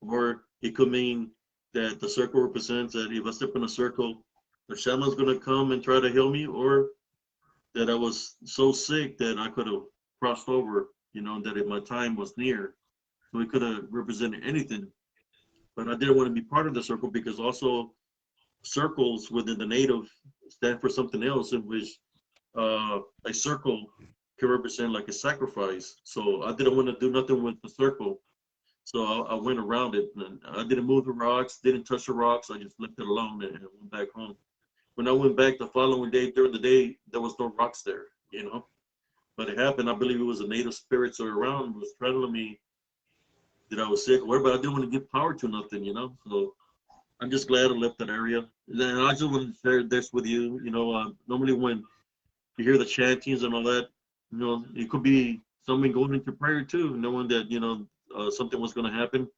or it could mean that the circle represents that if I step in a circle, the shaman's gonna come and try to heal me, or that I was so sick that I could have crossed over, that if my time was near. So it could have represented anything. But I didn't want to be part of the circle because also circles within the native stand for something else, in which a circle can represent like a sacrifice. So I didn't want to do nothing with the circle. So I went around it, and I didn't move the rocks, didn't touch the rocks. I just left it alone and went back home. When I went back the following day, during the day, there was no rocks there, you know. But it happened. I believe it was a native spirits around was telling me that I was sick or whatever. But I didn't want to give power to nothing, you know. So I'm just glad I left that area. And I just want to share this with you. You know, normally when you hear the chantings and all that, you know, it could be someone going into prayer too, knowing that, you know, something was going to happen.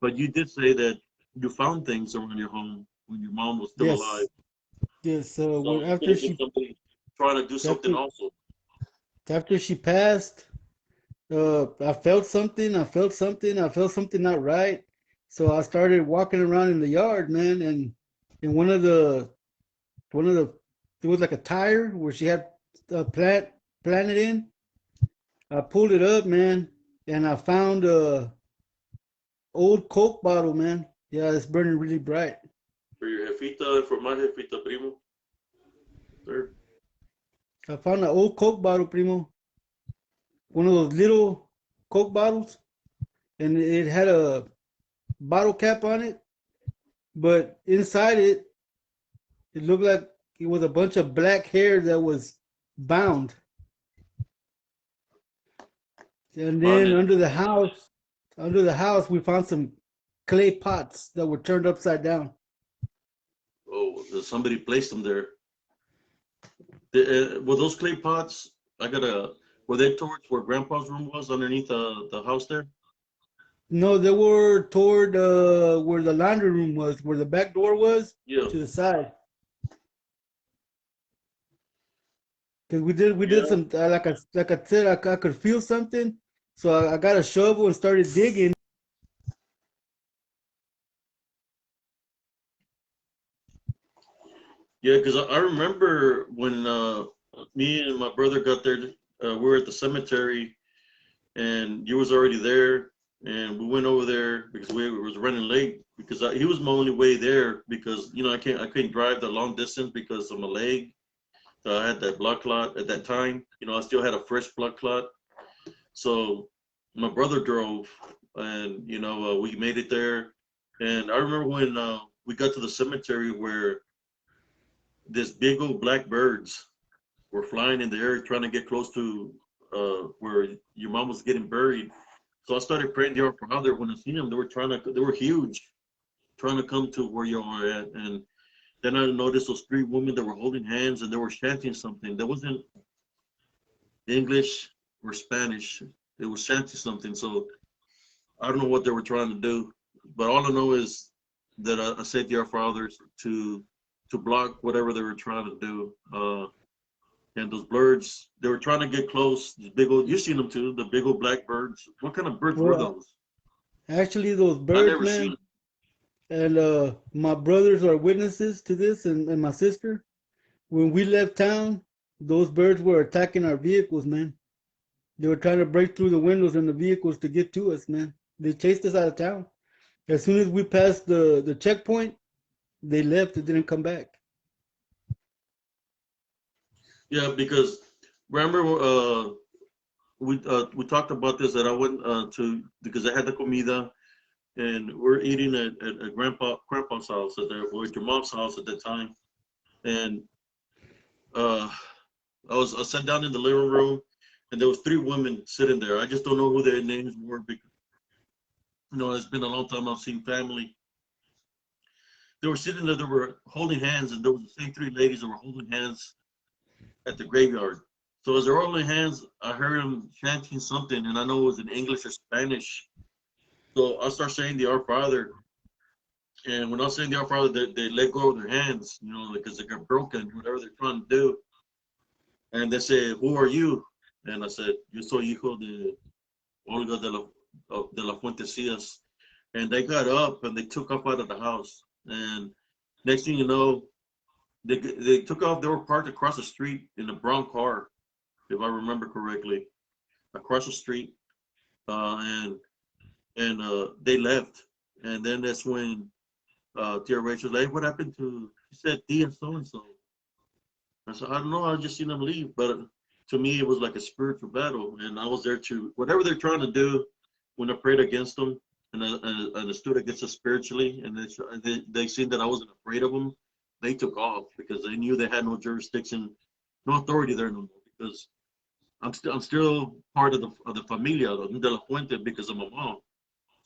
But you did say that you found things around your home when your mom was still alive. Yes, yes. So it could have been somebody trying to do something After also. after she passed, I felt something. I felt something not right. So I started walking around in the yard, man, and one of the it was like a tire where she had planted in. I pulled it up, man, and I found a old Coke bottle, man. Yeah, it's burning really bright. For your jefita and for my jefita primo, sir. I found an old Coke bottle, primo. One of those little Coke bottles, and it had a bottle cap on it, but inside it, it looked like it was a bunch of black hair that was bound. And then Bonded. under the house, we found some clay pots that were turned upside down. Oh, somebody placed them there. Were those clay pots? I gotta. Were they towards where Grandpa's room was underneath the house there? No, they were toward where the laundry room was, where the back door was, Yeah. to the side. Because we did Yeah. some like I said, I could feel something, so I got a shovel and started digging. Yeah, because I remember when me and my brother got there, we were at the cemetery, and you was already there, and we went over there because we was running late because he was my only way there because you know I couldn't drive the long distance because of my leg. I had that blood clot at that time. You know, I still had a fresh blood clot, so my brother drove, and you know we made it there, and I remember when we got to the cemetery where this big old black birds were flying in the air trying to get close to where your mom was getting buried. So I started praying to our Father. When I seen them, they were huge, trying to come to where you are at. And then I noticed those three women that were holding hands and they were chanting something. That wasn't English or Spanish. It was chanting something. So I don't know what they were trying to do, but all I know is that I said to our fathers to block whatever they were trying to do. And those birds, they were trying to get close. These big old, you seen them too, the big old black birds. What kind of birds were Well, those? actually, those I birds, never seen man, them. and my brothers are witnesses to this, and my sister. When we left town, those birds were attacking our vehicles, man. They were trying to break through the windows in the vehicles to get to us, man. They chased us out of town. As soon as we passed the checkpoint, they left and didn't come back. Yeah, because remember we talked about this that I went to because I had the comida and we're eating at grandpa's house at there or at your mom's house at that time, and uh, I sat down in the living room and there was three women sitting there. I just don't know who their names were because you know it's been a long time I've seen family. They were sitting there, they were holding hands, and there was the same three ladies that were holding hands at the graveyard. So as they're holding hands, I heard them chanting something, and I know it was in English or Spanish. So I start saying the Our Father, and when I was saying the Our Father, they let go of their hands, you know, because they got broken, whatever they're trying to do. And they said, "Who are you?" And I said, "Yo soy hijo de Olga de la Fuentecillas." And they got up and they took off out of the house. And next thing you know, they took off. They were parked across the street in a brown car, if I remember correctly, across the street, and they left. And then that's when Tia Rachel was like, "What happened to?" She said, "Tia so and so." I said, "I don't know. I just seen them leave." But to me, it was like a spiritual battle, and I was there to whatever they're trying to do. When I prayed against them and I stood against them spiritually, and they seen that I wasn't afraid of them, they took off because they knew they had no jurisdiction, no authority there no more. Because I'm still part of the familia de la Fuente because of my mom.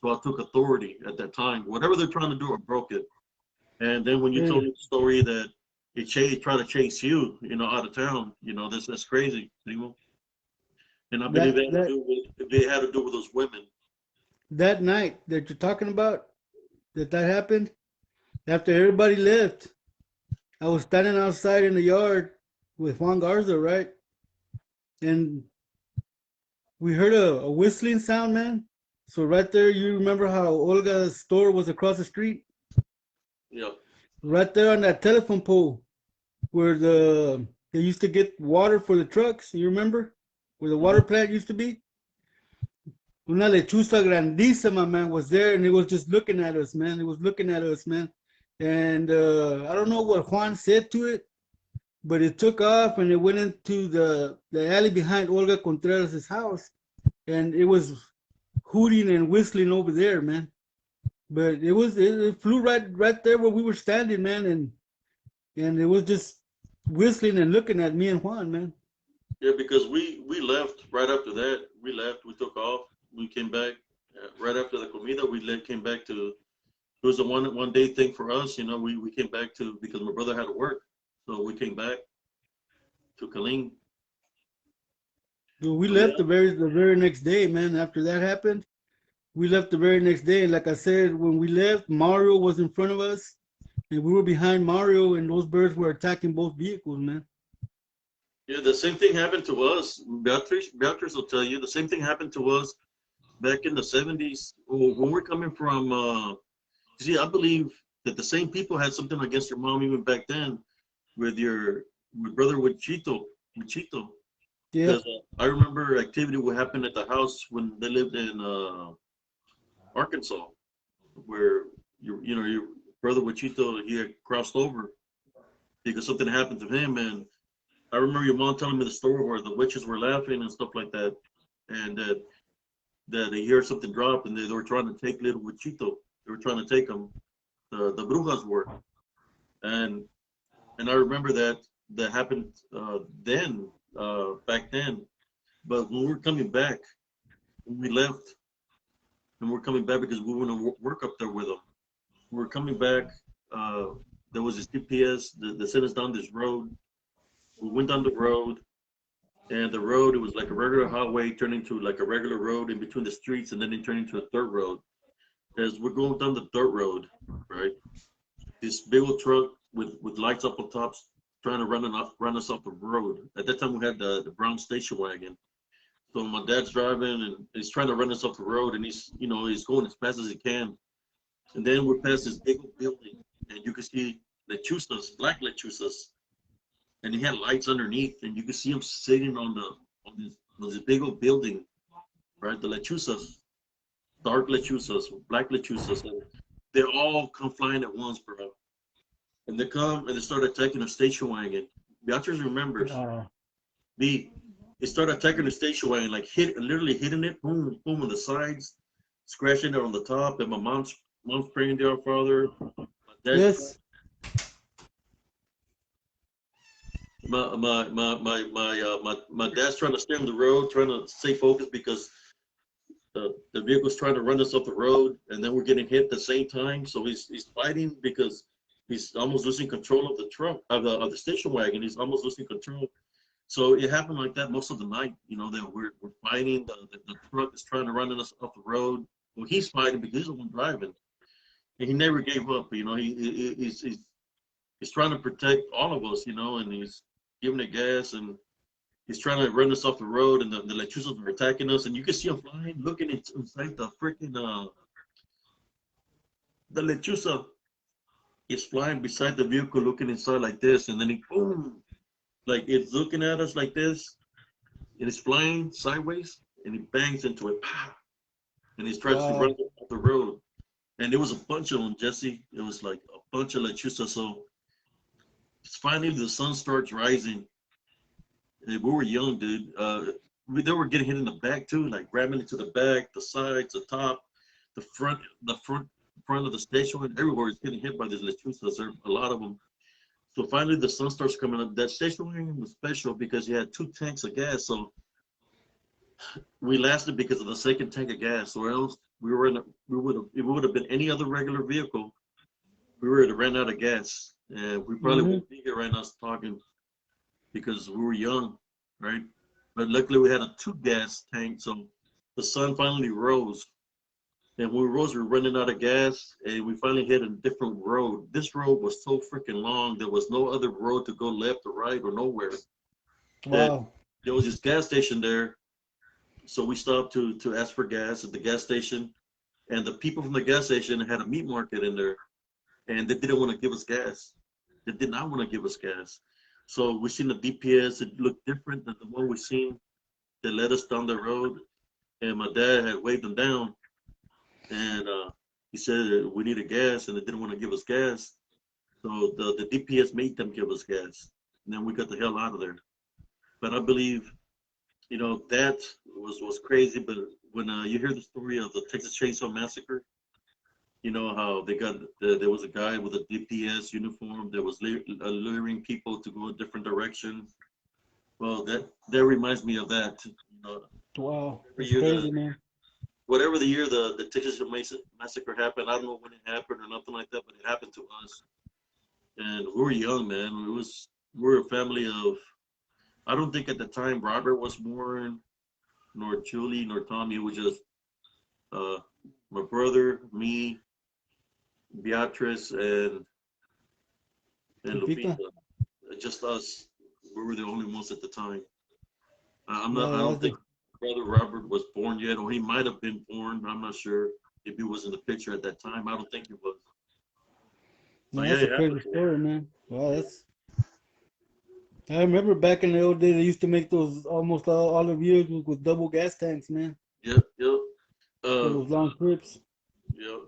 So I took authority at that time. Whatever they're trying to do, I broke it. And then when you Yeah, told me the story that it tried to chase you, out of town, that's crazy, And I believe that that it had to do with those women. that night that you're talking about, that happened after everybody left. I was standing outside in the yard with Juan Garza, right? And we heard a whistling sound, man. So right there, you remember how Olga's store was across the street? Yeah. Right there on that telephone pole where they used to get water for the trucks. You remember where the water Hmm. plant used to be? Una lechuza grandísima, man, was there, and it was just looking at us, man. It was looking at us, man. And I don't know what Juan said to it, but it took off and it went into the alley behind Olga Contreras' house, and it was hooting and whistling over there, man. But it flew right there where we were standing, man, and it was just whistling and looking at me and Juan, man. Yeah, because we left right after that. We left. We took off. We came back right after the comida. Came back to. It was a one day thing for us. We came back to because my brother had to work, so we came back to Killeen. So we So left yeah, the very next day, man. After that happened, we left the very next day. Like I said, when we left, Mario was in front of us, and we were behind Mario, and those birds were attacking both vehicles, man. yeah. The same thing happened to us. Beatrice will tell you the same thing happened to us back in the '70s when we're coming from. See, I believe that the same people had something against your mom even back then with your brother with Chito. Yeah, Because I remember activity would happen at the house when they lived in Arkansas, where your brother Wichito he had crossed over because something happened to him, and I remember your mom telling me the story where the witches were laughing and stuff like that, and that they hear something drop and they were trying to take little Wichito. They were trying to take him. The brujas were, and I remember that happened then back then. But when we were coming back, when we left and we're coming back because we were going to work up there with them. We were coming back. Uh, there was this GPS that sent us down this road. We went down the road, and the road it was like a regular highway turned into like a regular road in between the streets, and then it turned into a dirt road. As we're going down the dirt road, right? This big old truck with lights up on top, trying to run us off the road. At that time, we had the brown station wagon. So my dad's driving and he's trying to run us off the road, and he's going as fast as he can. And then we're past this big old building, and you can see lechusas, black lechusas, and he had lights underneath, and you can see him sitting on this big old building, right? The lechusas, dark lechusas, black lechusas, and they all come flying at once, bro. And they come and they start attacking a station wagon. Beatrice remembers. uh, The They start attacking the station wagon, like literally hitting it, boom, boom on the sides, scratching it on the top, and my mom's praying to our father. My dad's yes, my dad's trying to stay on the road, trying to stay focused because the vehicle's trying to run us off the road, and then we're getting hit at the same time. So he's fighting because he's almost losing control of the truck of the station wagon. He's almost losing control. So it happened like that most of the night. That we're fighting. The truck is trying to run us off the road. Well, he's fighting because he's the one driving, and he never gave up. He's trying to protect all of us. And he's giving it gas, and he's trying to run us off the road, and the lechuzas are attacking us, and you can see him flying, looking inside the freaking the lechuza is flying beside the vehicle, looking inside like this, and then he boom, like it's looking at us like this, and it's flying sideways, and he bangs into it, pow, and he tries to run wow. off the road, and there was a bunch of them, Jesse. It was like a bunch of lechuzas. So finally the sun starts rising, we were young, dude. They were getting hit in the back too, like grabbing into the back, the sides, the top, the front of the station, and everywhere is getting hit by these lechuzas. There are a lot of them. So finally, the sun starts coming up. That station wagon was special because you had 2 tanks of gas. So we lasted because of the second tank of gas. Or else we were in. We would have. If it would have been any other regular vehicle, we would have ran out of gas, and we probably Mm-hmm. won't be here right now talking because we were young, right? But luckily we had a 2 gas tank, so the sun finally rose. And when we rose, we were running out of gas, and we finally hit a different road. This road was so freaking long. There was no other road to go left or right or nowhere. And Wow. there was this gas station there, so we stopped to ask for gas at the gas station. And the people from the gas station had a meat market in there, and they didn't want to give us gas. They did not want to give us gas. So we seen the DPS. It looked different than the one we seen that led us down the road. And my dad had waved them down, and he said we needed gas, and they didn't want to give us gas. So the DPS made them give us gas, and then we got the hell out of there. But I believe, that was crazy. But when you hear the story of the Texas Chainsaw Massacre, you know how there was a guy with a DPS uniform that was luring people to go a different direction. Well, that reminds me of that. Wow. Every That's year crazy, man. whatever the year the Texas Massacre happened, I don't know when it happened or nothing like that, but it happened to us. And we were young, man. We were a family of. I don't think at the time Robert was born, nor Julie, nor Tommy. It was just uh, my brother, me, Beatrice, and Lupita. Lupita. Just us. We were the only ones at the time. I'm not. I Yeah, don't that's think the, brother Robert was born yet, or he might have been born. I'm not sure if he was in the picture at that time. I don't think he was. So no, yeah, that's a it happened crazy to us. story, man. Wow, that's. I remember back in the old days, they used to make those almost all the vehicles with double gas tanks, man, Yep, yep. for Uh, those long trips. yep.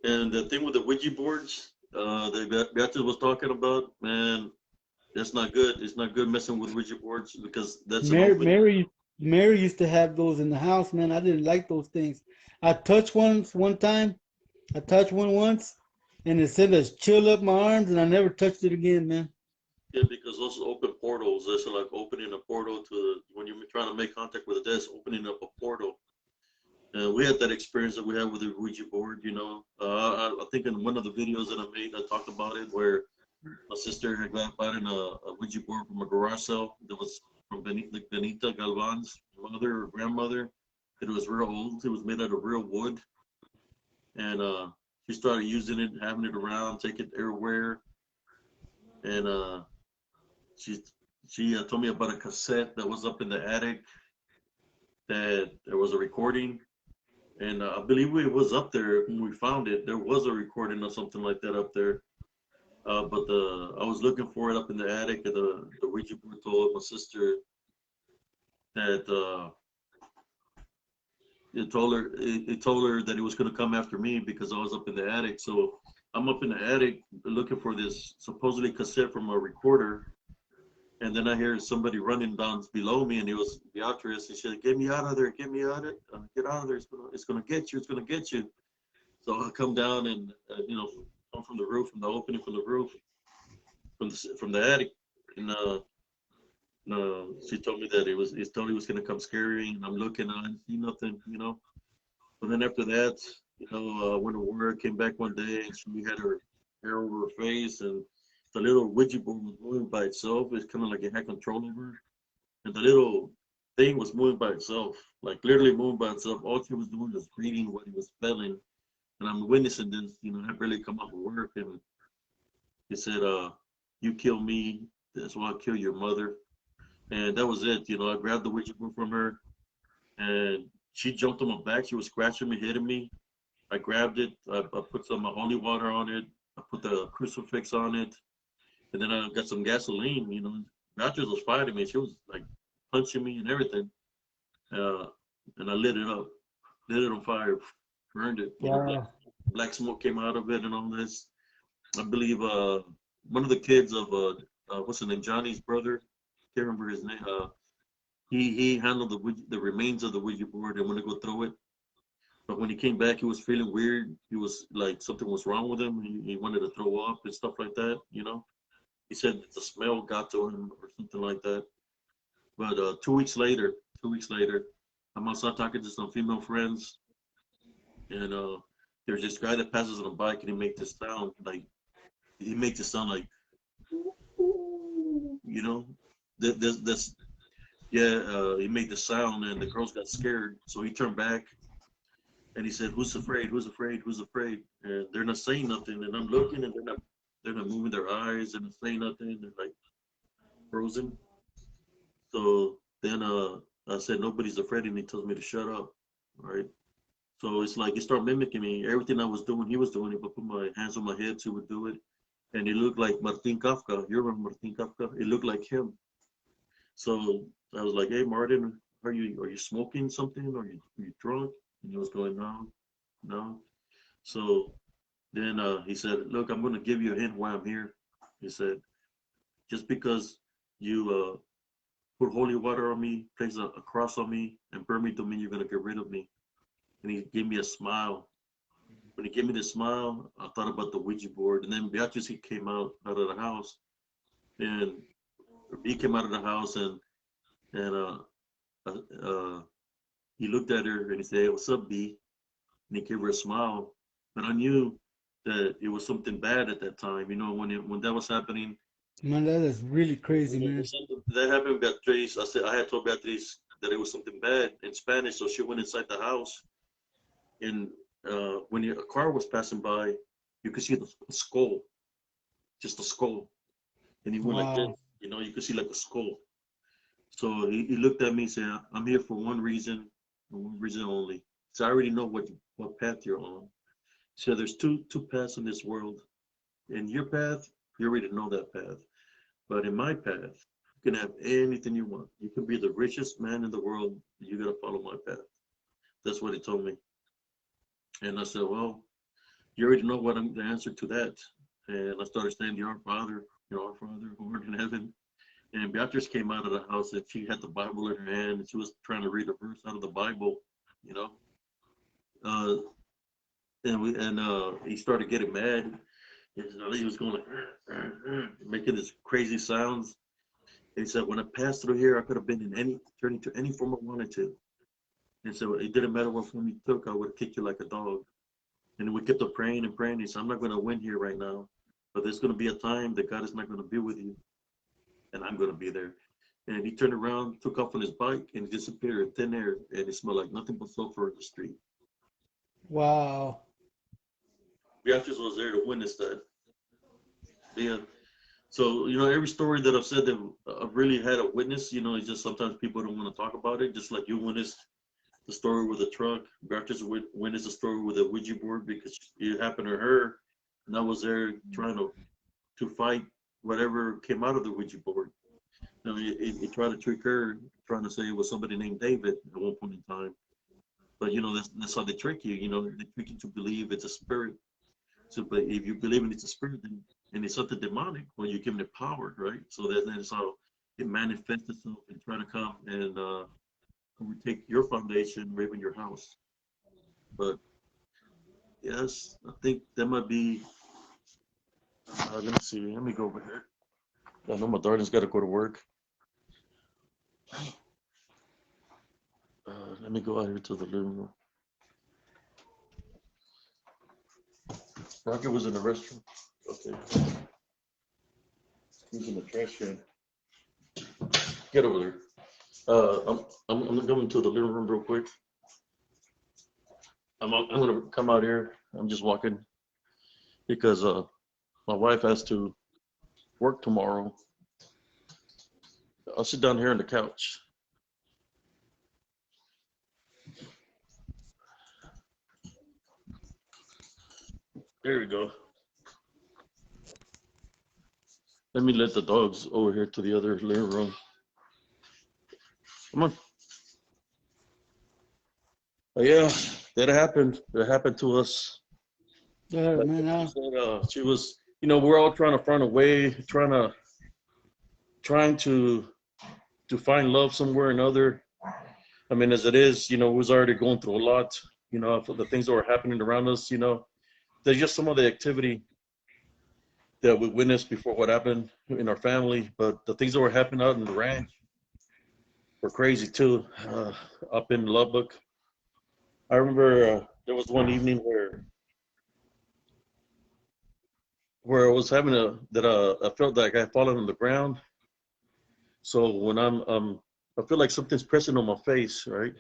And the thing with the Ouija boards, that Beatrice was talking about, man, that's not good. It's not good messing with Ouija boards because that's an Mary, open. Mary, Mary used to have those in the house, man. I didn't like those things. I touched one time. I touched one once, and it said to chill up my arms, and I never touched it again, man. Yeah, because those open portals, that's like opening a portal when you're trying to make contact with the dead, opening up a portal. We had that experience that we had with the Ouija board. I think in one of the videos that I made, I talked about it where my sister had got buying a Ouija board from a garage sale that was from Benita Galvan's mother or grandmother. It was real old. It was made out of real wood, and she started using it, having it around, take it everywhere, and she she told me about a cassette that was up in the attic that there was a recording. And I believe it was up there when we found it. There was a recording or something like that up there. But I was looking for it up in the attic, and the Ouija board told my sister that it told her that it was going to come after me because I was up in the attic. So I'm up in the attic looking for this supposedly cassette from a recorder, and then I hear somebody running down below me, and it was Beatrice. And she said, "Get me out of there! Get me out of it! Get out of there! It's gonna get you! It's gonna get you!" So I come down and come from the roof, from the opening from the roof, from the attic, and she told me that it told he was gonna come scary, and I'm looking, I didn't see nothing. But then after that, I went to work, came back one day, and she had her hair over her face, and the little Ouija board was moving by itself. It's kind of like it had control over her, and the little thing was moving by itself, like literally moving by itself. All she was doing was reading what he was spelling, and I'm witnessing this. I barely come off of work, and he said, "You kill me, that's why I kill your mother." And that was it. I grabbed the Ouija board from her, and she jumped on my back. She was scratching me, hitting me. I grabbed it. I put some holy water on it. I put the crucifix on it, and then I got some gasoline. Beatrice was fighting me. She was like punching me and everything. Uh, and I lit it on fire, burned it. Wow. Black smoke came out of it and all this. I believe one of the kids of what's his name, Johnny's brother. can't remember his name. He handled the remains of the Ouija board and went to go throw it. But when he came back, he was feeling weird. He was like something was wrong with him. He wanted to throw up and stuff like that. You know, he said the smell got to him or something like that. But 2 weeks later, I'm outside talking to some female friends, and there's this guy that passes on a bike, and he makes this sound like you know, that's yeah. He made the sound, and the girls got scared, so he turned back and he said, "Who's afraid? Who's afraid? Who's afraid?" And they're not saying nothing, and I'm looking, and they're not moving their eyes, and not saying nothing. They're like frozen. So then I said, "Nobody's afraid," and he tells me to shut up. Right. So it's like he started mimicking me. Everything I was doing, he was doing. If I put my hands on my head, he would do it. And he looked like Martin Kafka. You remember Martin Kafka? It looked like him. So I was like, "Hey, Martin, are you smoking something? Are you drunk?" And he was going, "No, no." So then he said, "Look, I'm going to give you a hint why I'm here." He said, "Just because you put holy water on me, place a cross on me, and burn me, don't mean you're going to get rid of me." And he gave me a smile. When he gave me the smile, I thought about the Ouija board. And then Beatrice, he came out of the house, and he came out of the house, and uh, uh, he looked at her and he said, "Hey, what's up, B?" And he gave her a smile. But I knew that it was something bad at that time. You know, when that was happening, Man, that is really crazy, when man. that happened, Beatrice, I had told Beatrice that it was something bad in Spanish, so she went inside the house, and when a car was passing by, you could see the skull, just a skull, and he went like this. Wow. You know, you could see like a skull. So he looked at me and said, "I'm here for one reason, and one reason only. So I already know what path you're on. So there's two paths in this world. In your path, you already know that path. But in my path, you can have anything you want. You can be the richest man in the world. You gotta follow my path." That's what he told me. And I said, "Well, you already know what I'm the answer to that." And I started saying the Our Father, Our Father who art in heaven. And Beatrice came out of the house and she had the Bible in her hand and she was trying to read a verse out of the Bible, you know. Uh, and he started getting mad. He was going like making this crazy sounds. And he said, "When I passed through here, I could have been in turned into any form I wanted to." And so it didn't matter what form you took, I would have kicked you like a dog. And we kept on praying and praying. He said, "I'm not going to win here right now, but there's going to be a time that God is not going to be with you, and I'm going to be there." And he turned around, took off on his bike, and he disappeared in thin air. And it smelled like nothing but sulfur in the street. Wow. Beatrice was there to witness that. Yeah. So, every story that I've said that I've really had a witness, it's just sometimes people don't want to talk about it. Just like you witnessed the story with the truck. Beatrice witnessed the story with the Ouija board because it happened to her. And I was there trying to fight whatever came out of the Ouija board. It tried to trick her, trying to say it was somebody named David at one point in time. But that's how they trick you. They trick you to believe it's a spirit. So, but if you believe in it's a spirit, then and it's something demonic, well, you're giving it power, right? So that's how it manifests itself and try to come and overtake your foundation or even your house. But yes, I think that might be. Let me see. Let me go over here. I know my daughter's got to go to work. Let me go out here to the living room. Rocket was in the restroom. Okay. He's in the trash can. Get over there. I'm coming to the living room real quick. I'm gonna come out here. I'm just walking because my wife has to work tomorrow. I'll sit down here on the couch. There we go. Let me let the dogs over here to the other living room. Come on. Yeah, that happened. That happened to us. Yeah, Like man. she said, she was. We're all trying to find a way, trying to find love somewhere or another. I mean, as it is, we was already going through a lot, for the things that were happening around us. There's just some of the activity that we witnessed before what happened in our family, but the things that were happening out in the ranch were crazy too. Up in Lubbock, I remember there was one evening where I was having I felt like I had fallen on the ground. So when I feel like something's pressing on my face, right?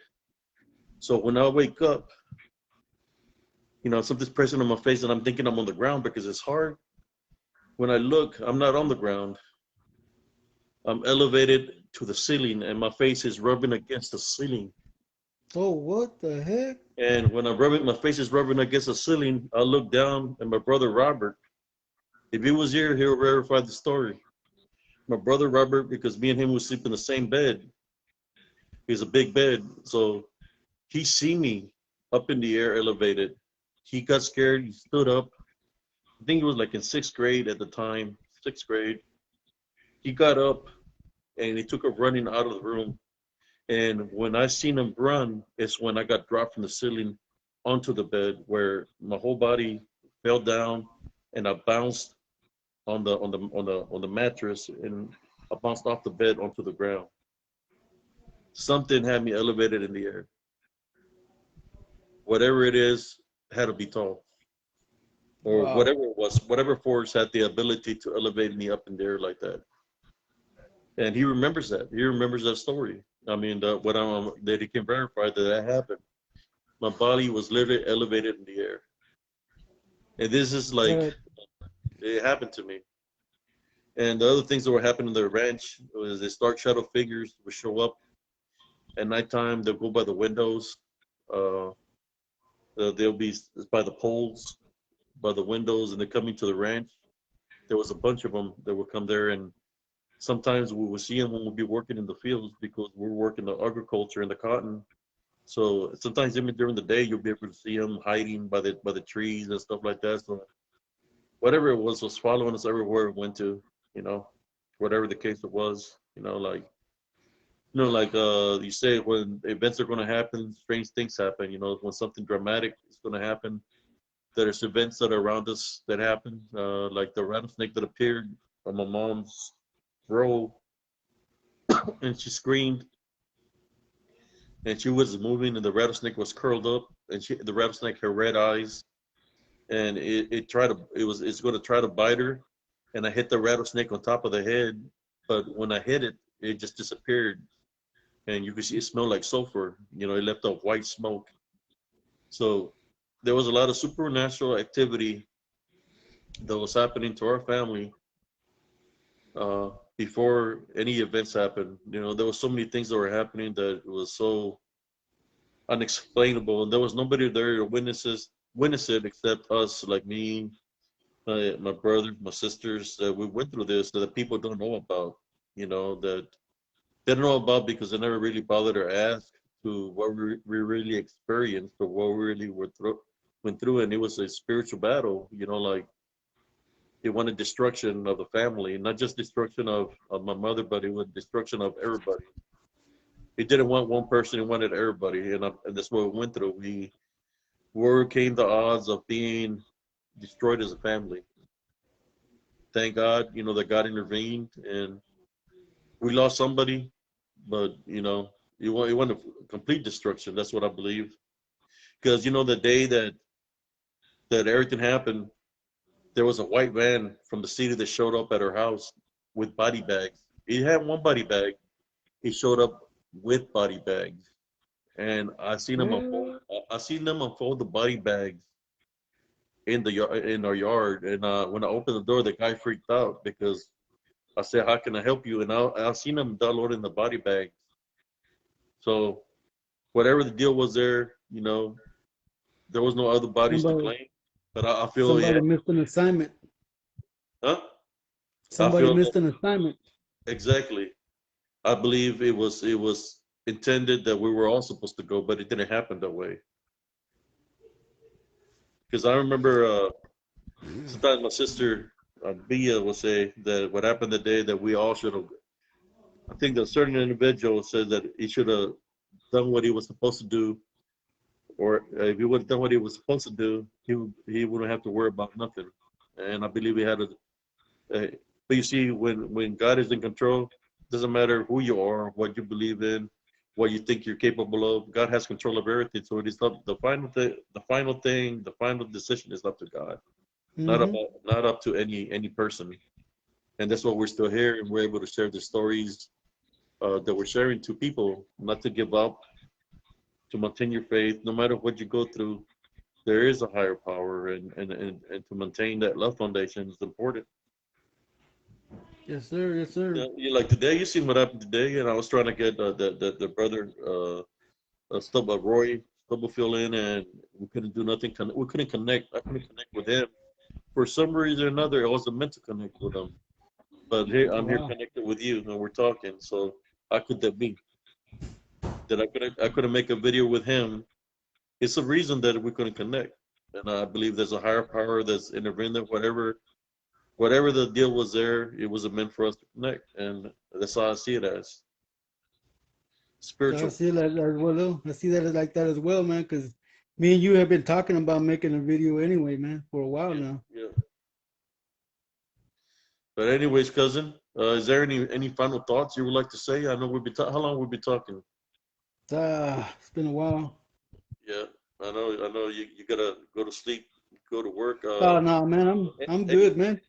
So when I wake up, something's pressing on my face, and I'm thinking I'm on the ground because it's hard. When I look, I'm not on the ground. I'm elevated to the ceiling, and my face is rubbing against the ceiling. Oh, what the heck? And when my face is rubbing against the ceiling, I look down, and my brother Robert, if he was here, he'll verify the story. My brother Robert, because me and him would sleep in the same bed. He's a big bed, so he see me up in the air, elevated. He got scared. He stood up. I think he was like in sixth grade at the time, sixth grade. He got up and he took off running out of the room. And when I seen him run, it's when I got dropped from the ceiling onto the bed, where my whole body fell down, and I bounced on the mattress, and I bounced off the bed onto the ground. Something had me elevated in the air. Whatever it is, had to be tall, or Wow. whatever it was, whatever force had the ability to elevate me up in the air like that. And he remembers that. He remembers that story. I mean, that he can verify that happened. My body was literally elevated in the air, and this is like But it happened to me. And the other things that were happening in the ranch was this dark shadow figures would show up at nighttime. They'll go by the windows. Uh, they'll be by the poles, by the windows, and they're coming to the ranch. There was a bunch of them that would come there, and sometimes we would see them when we'd be working in the fields because we're working the agriculture and the cotton. So sometimes even during the day, you'll be able to see them hiding by the trees and stuff like that. So whatever it was following us everywhere we went to, you know, whatever the case it was, like you say, when events are going to happen, strange things happen. When something dramatic is going to happen, there's events that are around us that happen, like the rattlesnake that appeared on my mom's row, and she screamed, and she was moving, and the rattlesnake was curled up, and the rattlesnake had red eyes, and it's going to try to bite her, and I hit the rattlesnake on top of the head, but when I hit it, it just disappeared, and you could see it smelled like sulfur. It left off white smoke. So there was a lot of supernatural activity that was happening to our family uh, before any events happened. There was so many things that were happening that was so unexplainable, and there was nobody there to witness it except us, like me, my brothers, my sisters. That we went through this that people don't know about. That they don't know about because they never really bothered or asked to what we really experienced or what we really went through, and it was a spiritual battle. Like it wanted destruction of the family, not just destruction of my mother, but it was destruction of everybody. It didn't want one person; it wanted everybody, and that's what we went through. We overcame the odds of being destroyed as a family. Thank God, that God intervened, and we lost somebody, but it want a complete destruction. That's what I believe. Because the day that everything happened, there was a white van from the city that showed up at her house with body bags. He had one body bag. He showed up with body bags, and well, I seen them unfold the body bags in our yard. And when I opened the door, the guy freaked out because I said, "How can I help you?" And I seen them downloading the body bags. So whatever the deal was there, there was no other bodies to somebody claim. But I feel, yeah, somebody missed an assignment. huh? I Somebody feel missed an assignment. exactly. I believe it was intended that we were all supposed to go, but it didn't happen that way. Because I remember sometimes my sister Bia would say that what happened the day that we all should have I think a certain individual said that he should have done what he was supposed to do, or if he would have done what he was supposed to do, he wouldn't have to worry about nothing. And I believe he had a but you see, when God is in control, doesn't matter who you are, what you believe in, what you think you're capable of. God has control of everything. So it is up the final decision is up to God, Mm-hmm. not up to any person. And that's why we're still here and we're able to share the stories that we're sharing to people, not to give up, to maintain your faith, no matter what you go through. There is a higher power, and to maintain that love foundation is important. Yes, sir. Yes, sir. Yeah, you like today. You seen what happened today, and I was trying to get the brother Roy Stubblefield in, and we couldn't do nothing. We couldn't connect. I couldn't connect with him for some reason or another. I wasn't meant to connect with him, but here I'm here Wow. connected with you, and we're talking. So how could that be? That I couldn't make a video with him. It's a reason that we couldn't connect, and I believe there's a higher power that's intervening. Whatever the deal was there, it was meant for us to connect, and that's how I see it as I spiritual. see it as well. I see that as like that as well, man. Because me and you have been talking about making a video anyway, man, for a while Yeah, now. yeah. But anyways, cousin, is there any final thoughts you would like to say? I know how long we've been talking. It's been a while. Yeah, I know. You gotta go to sleep, go to work. Oh no, man, I'm Any good, man.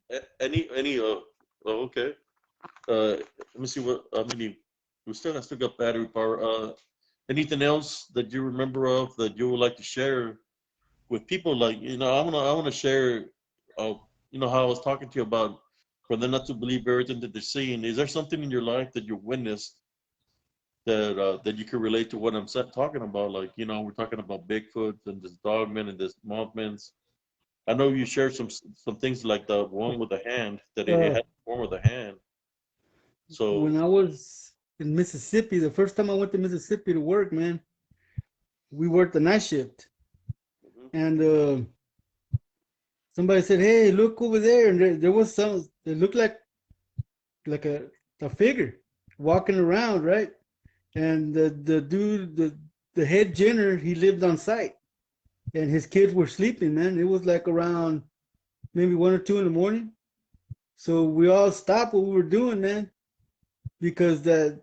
any oh, okay. Let me see what how many. We still got battery power. Anything else that you remember of that you would like to share with people? Like I wanna share. Uh, how I was talking to you about for them not to believe everything that they're seeing. Is there something in your life that you witnessed that you can relate to what I'm talking about? Like we're talking about Bigfoot and this dogman and this mothman's. I know you shared some things like the one with the hand that it Uh, had the form of the hand. when So. I was in Mississippi, the first time I went to Mississippi to work, man, we worked the night shift, Mhm, and somebody said, "Hey, look over there," and there was some. It looked like a figure walking around, right? And the dude, the head janitor, he lived on site, and his kids were sleeping. Man, it was like around maybe 1 or 2 in the morning. So we all stopped what we were doing, man, because that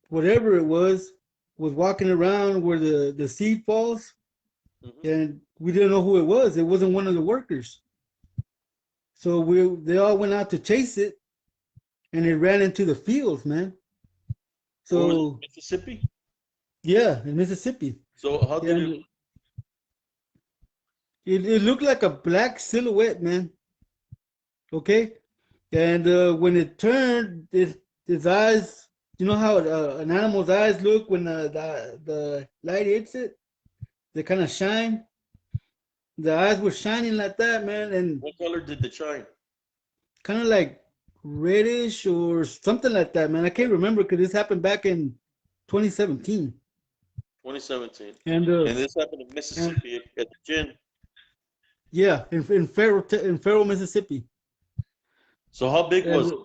whatever it was walking around where the seed falls, mhm. and we didn't know who it was. It wasn't one of the workers. So they all went out to chase it, and it ran into the fields, man. Where was it? So Mississippi? yeah, in Mississippi, So how did it? and it looked like a black silhouette, man. Okay, and when it turned, his eyes. You know how an animal's eyes look when the light hits it? They kind of shine. The eyes were shining like that, man, and What color did the shine? kind of like reddish or something like that, man. I can't remember because this happened back in 2017, 2017. and And this happened in and Mississippi at the gym. yeah, in Farrell, Mississippi, So how big was and it?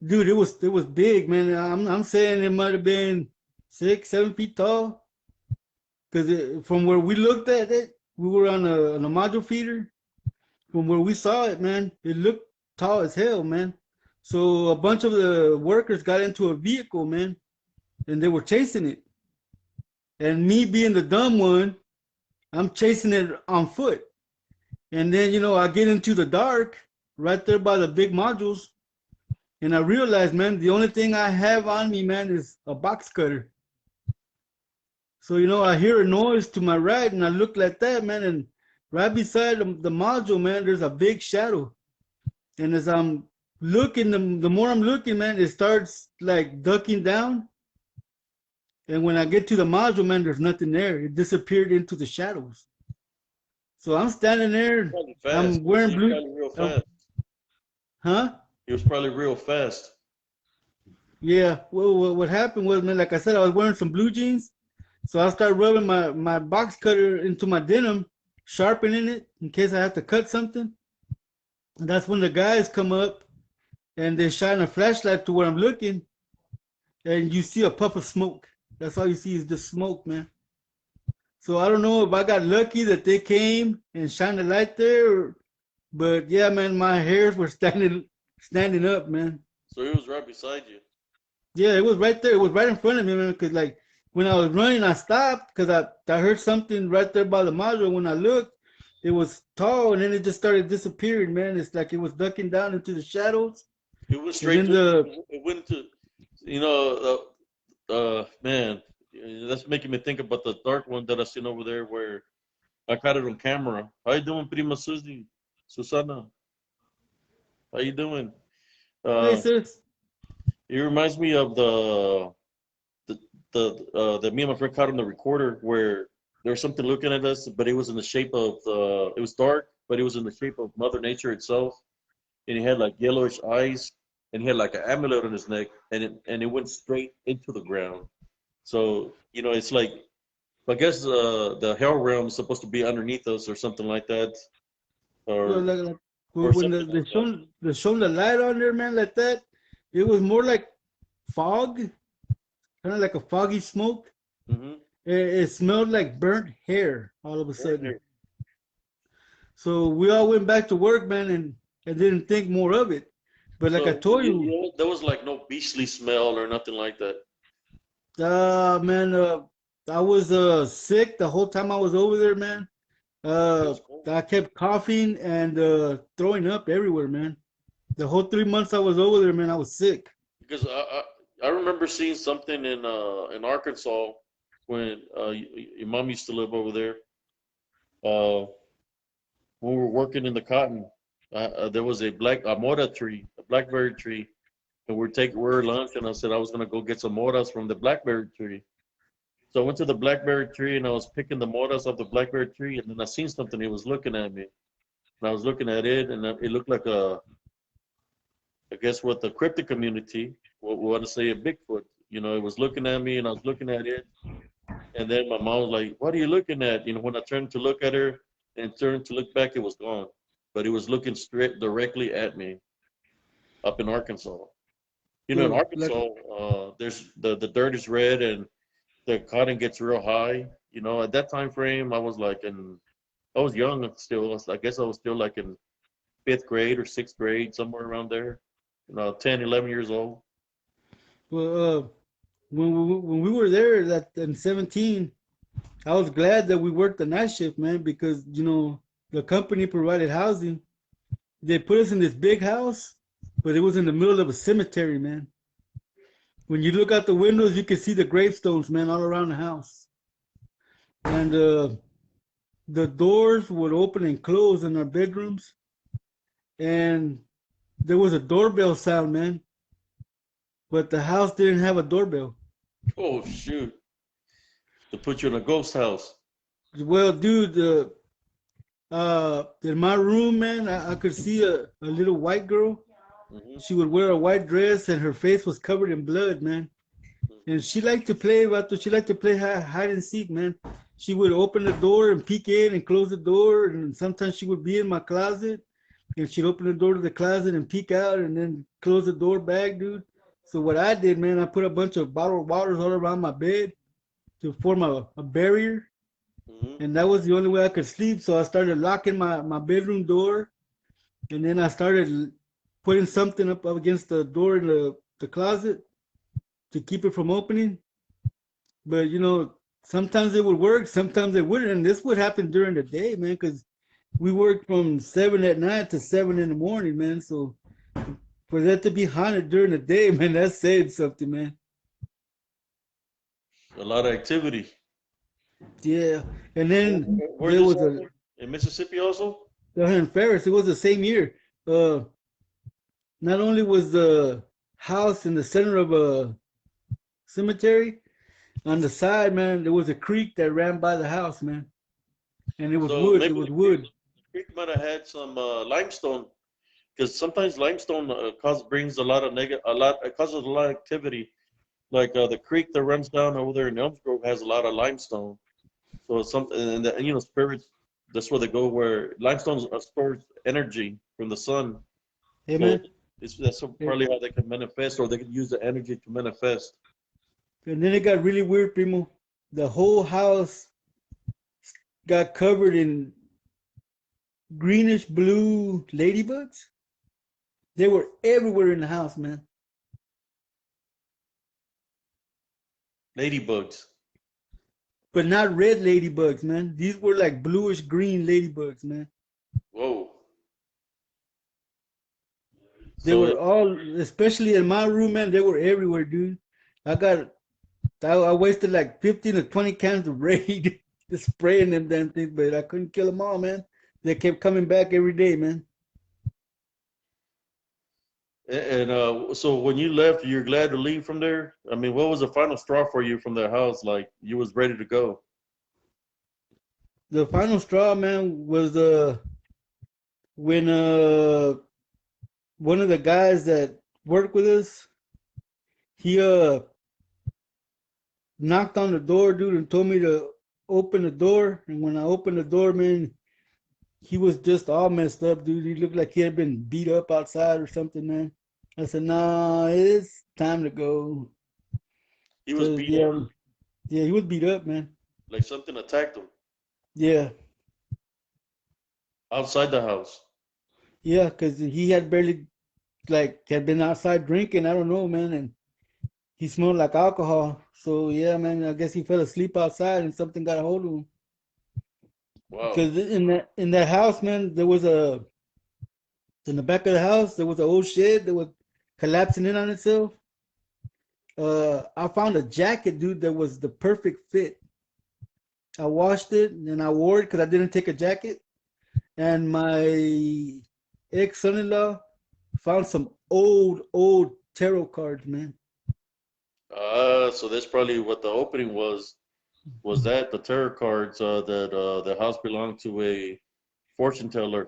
dude, it was big, man. I'm saying it might have been 6, 7 feet tall because from where we looked at it, we were on a module feeder. From where we saw it, man, it looked tall as hell, man. So a bunch of the workers got into a vehicle, man, and they were chasing it. And me being the dumb one, I'm chasing it on foot. And then, I get into the dark right there by the big modules. And I realize, man, the only thing I have on me, man, is a box cutter. So, I hear a noise to my right and I look like that, man. And right beside the module, man, there's a big shadow. And as I'm looking, the more I'm looking, man, it starts like ducking down. And when I get to the module, man, there's nothing there. It disappeared into the shadows. So I'm standing there. Probably fast. I'm wearing He was blue. probably real Uh, fast. huh? He was probably real fast. Yeah. Well, what happened was, man, like I said, I was wearing some blue jeans. So I started rubbing my box cutter into my denim, sharpening it in case I have to cut something. And that's when the guys come up and they shine a flashlight to where I'm looking, and you see a puff of smoke. That's all you see is the smoke, man. So I don't know if I got lucky that they came and shined a light there, but yeah, man, my hairs were standing up, man. So it was right beside you. Yeah, it was right there. It was right in front of me, man. Cause like when I was running, I stopped because I heard something right there by the module. When I looked, it was tall, and then it just started disappearing, man. It's like it was ducking down into the shadows, It went and straight then to. the It went to. You know, man, that's making me think about the dark one that I seen over there where I caught it on camera. How you doing, Prima Susie? Susana, how you doing? hey Uh, sis, it reminds me of the that me and my friend caught on the recorder where there was something looking at us, but it was in the shape of it was dark, but it was in the shape of Mother Nature itself, and he had like yellowish eyes, and he had like an amulet on his neck, and it went straight into the ground. So you know, it's like I guess the hell realm is supposed to be underneath us or something like that, well, or like or when something like that. they shone the light on there, man, like that, it was more like fog, kind of like a foggy smoke. Mm-hmm. It smelled like burnt hair all of a Right sudden. there. So we all went back to work, man, and didn't think more of it. But like I So told you, there was like no beastly smell or nothing like that. man, I was sick the whole time I was over there, man. It Uh, was cold. I kept coughing and throwing up everywhere, man. The whole 3 months I was over there, man, I was sick. Because I remember seeing something in Arkansas when your mom used to live over there. Uh, when we were working in the cotton, there was a mora tree, a blackberry tree, and we were lunch, and I said I was gonna go get some moras from the blackberry tree. So I went to the blackberry tree and I was picking the moras off the blackberry tree, and then I seen something. It was looking at me, and I was looking at it, and it looked like I guess what the cryptid community would want to say a Bigfoot. You know, it was looking at me and I was looking at it. And then my mom was like, "What are you looking at?" You know, when I turned to look at her and turned to look back, it was gone. But it was looking straight directly at me up in Arkansas. You know, in Well, like Arkansas, there's the dirt is red and the cotton gets real high. You know, at that time frame, I was young still. I guess I was still like in fifth grade or sixth grade, somewhere around there. You know, 10, 11 years old. well, when we were there that in 17, I was glad that we worked the night shift, man, because the company provided housing. They put us in this big house, but it was in the middle of a cemetery, man. When you look out the windows, you can see the gravestones, man, all around the house. And the doors would open and close in our bedrooms. And there was a doorbell sound, man, but the house didn't have a doorbell. Oh shoot! To put you in a ghost house. Well, dude, in my room, man, I could see a little white girl. Hmm. She would wear a white dress and her face was covered in blood, man. And she liked to play, Vato. She liked to play hide and seek, man. She would open the door and peek in and close the door. And sometimes she would be in my closet and she'd open the door to the closet and peek out and then close the door back, dude. So what I did, man, I put a bunch of bottled waters all around my bed to form a barrier. Hmm. And that was the only way I could sleep. So I started locking my bedroom door. And then I started putting something up against the door in the closet to keep it from opening. But sometimes it would work, sometimes it wouldn't. And this would happen during the day, man, because we worked from 7 at night to 7 in the morning, man. So for that to be haunted during the day, man, that's saying something, man. A lot of activity. Yeah. And then Where's there this was also? In Mississippi also? in Ferris, it was the same year. Uh, Not only was the house in the center of a cemetery, on the side, man, there was a creek that ran by the house, man. And it was So wood. It maybe was wood. the creek might have had some limestone because sometimes limestone brings a lot of it causes a lot of activity. Like the creek that runs down over there in Elms Grove has a lot of limestone. So it's something, and you know, spirits, that's where they go where limestone stores energy from the sun. So Amen. That's probably how they can manifest, or they can use the energy to manifest. And then it got really weird, Primo. The whole house got covered in greenish blue ladybugs. They were everywhere in the house, man. Ladybugs. But not red ladybugs, man. These were like bluish green ladybugs, man. Whoa. They So were all, especially in my room, man. They were everywhere, dude. I got, I wasted like 15 or 20 cans of Raid just spraying them damn things, but I couldn't kill them all, man. They kept coming back every day, man. and so when you left, you're glad to leave from there. I mean, what was the final straw for you from that house? Like you was ready to go. The final straw, man, was when one of the guys that worked with us, he knocked on the door, dude, and told me to open the door. And when I opened the door, man, he was just all messed up, dude. He looked like he had been beat up outside or something, man. I said, "Nah, it's time to go." He was Cause beat up, yeah, he was beat up, man. like something attacked him Yeah, outside the house. yeah, cause he had barely like had been outside drinking. I don't know, man, and he smelled like alcohol. So yeah, man, I guess he fell asleep outside and something got a hold of him. Wow. Because in that house, man, there was a in the back of the house there was an old shed that was collapsing in on itself. I found a jacket, dude, that was the perfect fit. I washed it and I wore it because I didn't take a jacket. And my ex son-in-law found some old tarot cards, man. So that's probably what the opening was. Was that the tarot cards that the house belonged to a fortune teller?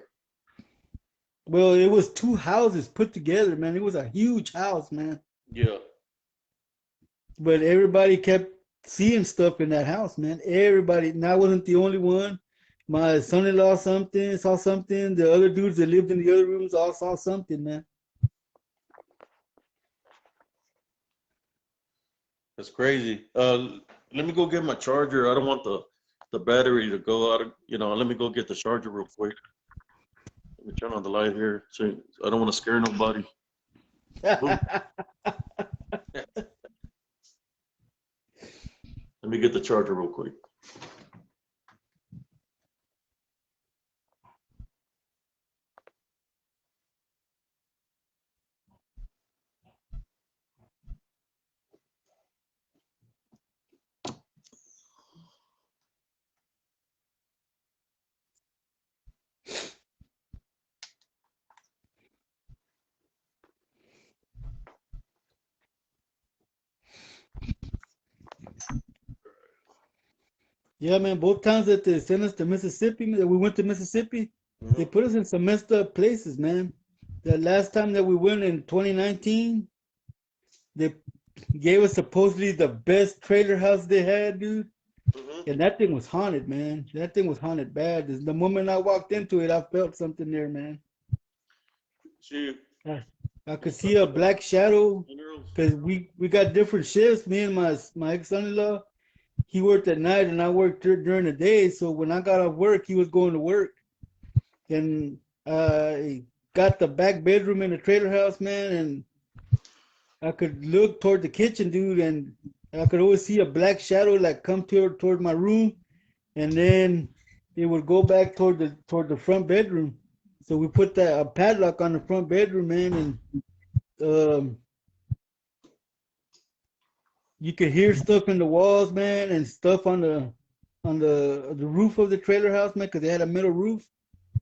Well, it was two houses put together, man. It was a huge house, man. Yeah. But everybody kept seeing stuff in that house, man. Everybody, and I wasn't the only one. My son-in-law saw something. The other dudes that lived in the other rooms all saw something, man. That's crazy. Let me go get my charger. I don't want the battery to go out. Let me go get the charger real quick. Let me turn on the light here. So I don't want to scare nobody. Ooh, let me get the charger real quick. Yeah, man. Both times that they sent us to Mississippi, that we went to Mississippi, they Hmm. put us in some messed up places, man. The last time that we went in 2019, they gave us supposedly the best trailer house they had, dude. Hmm. And that thing was haunted, man. That thing was haunted bad. The moment I walked into it, I felt something there, man. See, I, I could see a black shadow minerals. because we got different shifts. Me and my ex son-in-law, he worked at night and I worked during the day. So when I got off work, he was going to work. And I got the back bedroom in the trailer house, man, and I could look toward the kitchen, dude, and I could always see a black shadow like come toward my room, and then it would go back toward the front bedroom. So we put that a padlock on the front bedroom, man, and um, you could hear stuff in the walls, man, and stuff on the roof of the trailer house, man, because they had a metal roof.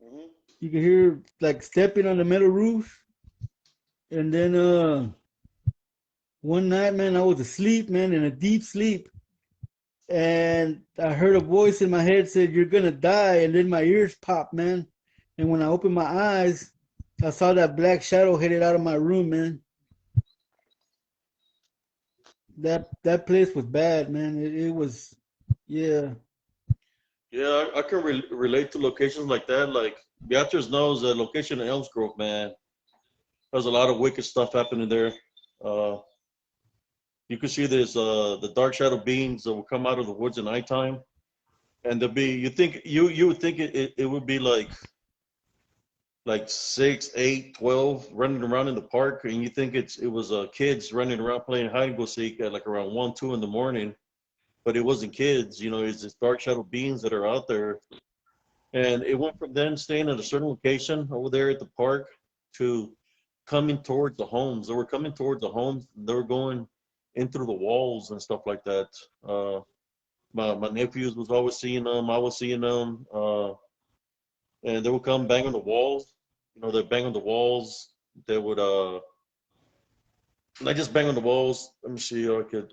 Hmm. You could hear like stepping on the metal roof, and then one night, man, I was asleep, man, in a deep sleep, and I heard a voice in my head said, "You're gonna die," and then my ears popped, man. And when I opened my eyes, I saw that black shadow headed out of my room, man. That place was bad, man. It was, yeah. Yeah, I can relate to locations like that. Like Beatrice knows the location in Elms Grove, man. There's a lot of wicked stuff happening there. Uh, you can see there's the dark shadow beings that will come out of the woods at nighttime, and they'll be. You would think it would be like 6, 8, 12 running around in the park, and you think it was kids running around playing hide and go seek at like around 1, 2 in the morning, but it wasn't kids. It's just dark shadow beings that are out there. And it went from then staying at a certain location over there at the park to coming towards the homes. They were coming towards the homes. They were going in through the walls and stuff like that. My nephews was always seeing them. I was seeing them. And they would come bang on the walls. They bang on the walls. They would not just bang on the walls. Let me see. I could.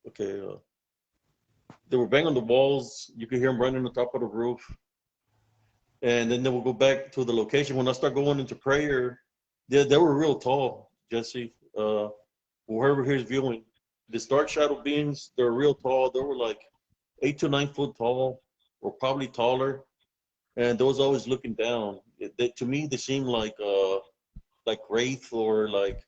Okay. They were banging on the walls. You could hear them running on top of the roof. And then they will go back to the location. When I start going into prayer, they were real tall, Jesse. Whoever here's viewing, the dark shadow beings, they're real tall. They were like 8 to 9 foot tall, or probably taller. And they was always looking down. To me, they seemed like wraith, or like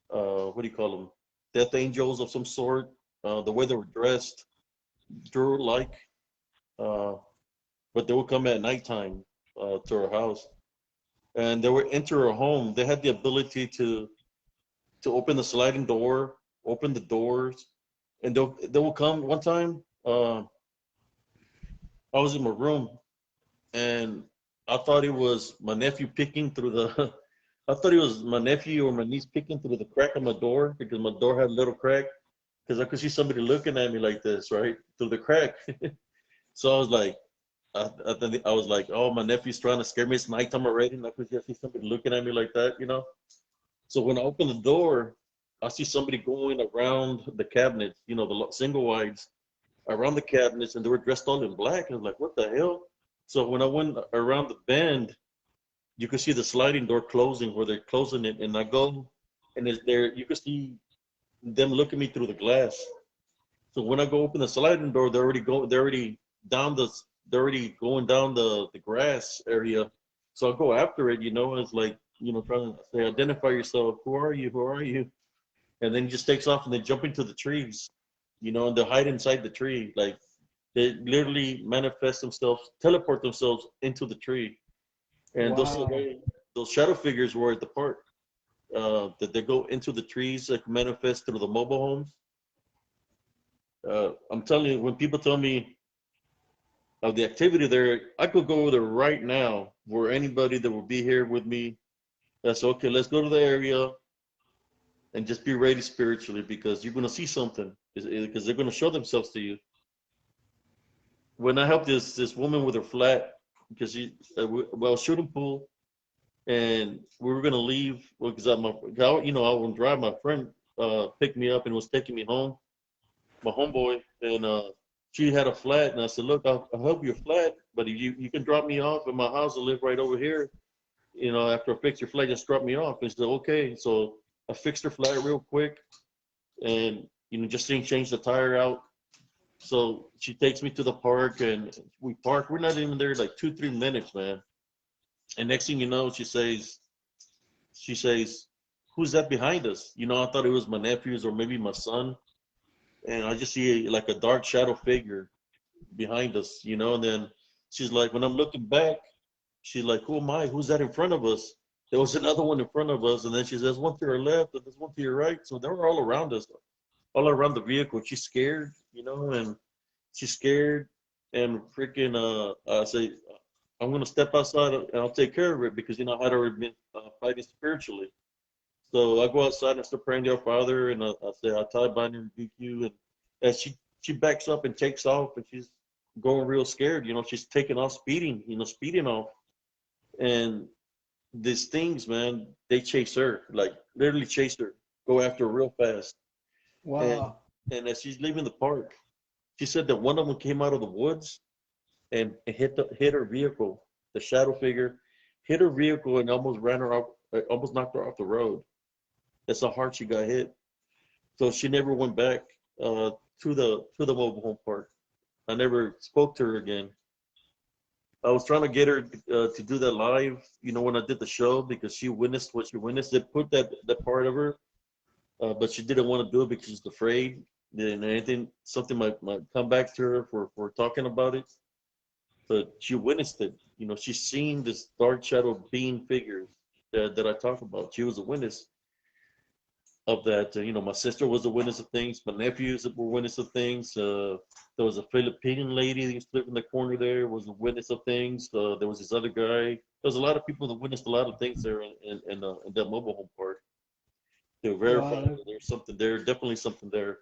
what do you call them? Death angels of some sort. The way they were dressed, Drew-like. Uh, but they would come at nighttime to our house, and they would enter our home. They had the ability to open the sliding door, open the doors, and they will come. One time, I was in my room, and I thought it was my nephew picking through the. I thought it was my nephew or my niece picking through the crack of my door, because my door had a little crack, because I could see somebody looking at me like this, right, through the crack. So I was like, I was like, oh, my nephew's trying to scare me. It's nighttime already, and I could just see somebody looking at me like that. So when I open the door, I see somebody going around the cabinets, the single wides, around the cabinets, and they were dressed all in black. And I was like, what the hell? So when I went around the bend, you could see the sliding door closing, where they're closing it, and I go, and it's there. You could see them looking at me through the glass. So when I go open the sliding door, they're already down the they're already going down the grass area. So I go after it, and it's like, trying to say, identify yourself. Who are you? Who are you? And then he just takes off, and they jump into the trees, and they hide inside the tree. Like, they literally manifest themselves, teleport themselves into the tree. And Wow. those shadow figures were at the park. That they go into the trees, that manifest through the mobile homes. I'm telling you, when people tell me of the activity there, I could go there right now, where anybody that will be here with me, that's okay. Let's go to the area and just be ready spiritually, because you're going to see something, because they're going to show themselves to you. When I helped this woman with her flat, because well, shooting pool, and we were going to leave, because I wouldn't drive. My friend picked me up and was taking me home, my homeboy, and she had a flat, and I said, look, I'll help you flat, but if you can drop me off at my house. I live right over here. After I fix your flat, just drop me off. And she said, okay. So I fixed her flat real quick, and just change the tire out. So she takes me to the park, and we park. We're not even there like 2, 3 minutes, man. And next thing you know, she says, who's that behind us? I thought it was my nephews or maybe my son, and I just see like a dark shadow figure behind us, and then she's like, when I'm looking back, she's like, who am I? Who's that in front of us? There was another one in front of us, and then she says, one to your left, and there's one to your right. So they were all around us, all around the vehicle. She's scared, and she's scared, and freaking, I say, I'm gonna step outside and I'll take care of it, because I had already been fighting spiritually. So I go outside and start praying to our Father, and I say, I tie, bind, and rebuke you. And as she backs up and takes off, and she's going real scared. She's taking off, speeding off. And these things, man, they chase her, like literally chase her, go after her real fast. And Wow. and as she's leaving the park, she said that one of them came out of the woods and hit her vehicle. The shadow figure hit her vehicle and almost ran her off, almost knocked her off the road. That's how hard she got hit. So she never went back to the mobile home park. I never spoke to her again. I was trying to get her to do that live, when I did the show because she witnessed what she witnessed. They put that part of her, but she didn't want to do it because she's afraid. Then something might come back to her for talking about it. But she witnessed it. She's seen this dark shadow being figures that I talk about. She was a witness of that. My sister was a witness of things. My nephews were witness of things. There was a Filipino lady that used to live in the corner there, was a witness of things. There was this other guy. There was a lot of people that witnessed a lot of things there in that mobile home park. They were verified Wow. that there's something there, definitely something there.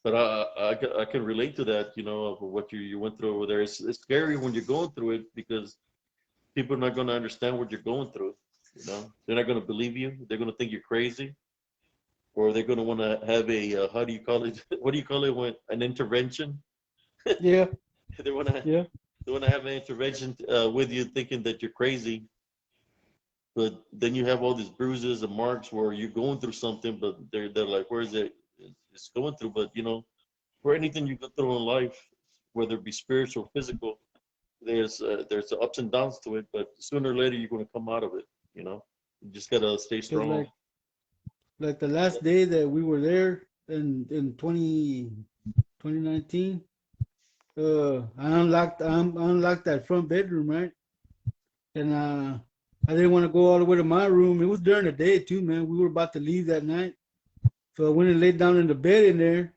But I can relate to that, of what you went through over there. It's scary when you're going through it because people are not going to understand what you're going through. They're not going to believe you. They're going to think you're crazy, or they're going to want to have a how do you call it? What do you call it when an intervention? Yeah. they want to Yeah. they want to have an intervention with you, thinking that you're crazy. But then you have all these bruises and marks where you're going through something, but they're like, where is it? It's going through, but for anything you go through in life, whether it be spiritual or physical, there's ups and downs to it, but sooner or later you're going to come out of it. You just gotta stay Cause strong. like the last day that we were there in 2019, I unlocked that front bedroom, right? And I didn't want to go all the way to my room. It was during the day too, man. We were about to leave that night. So I went and laid down in the bed in there,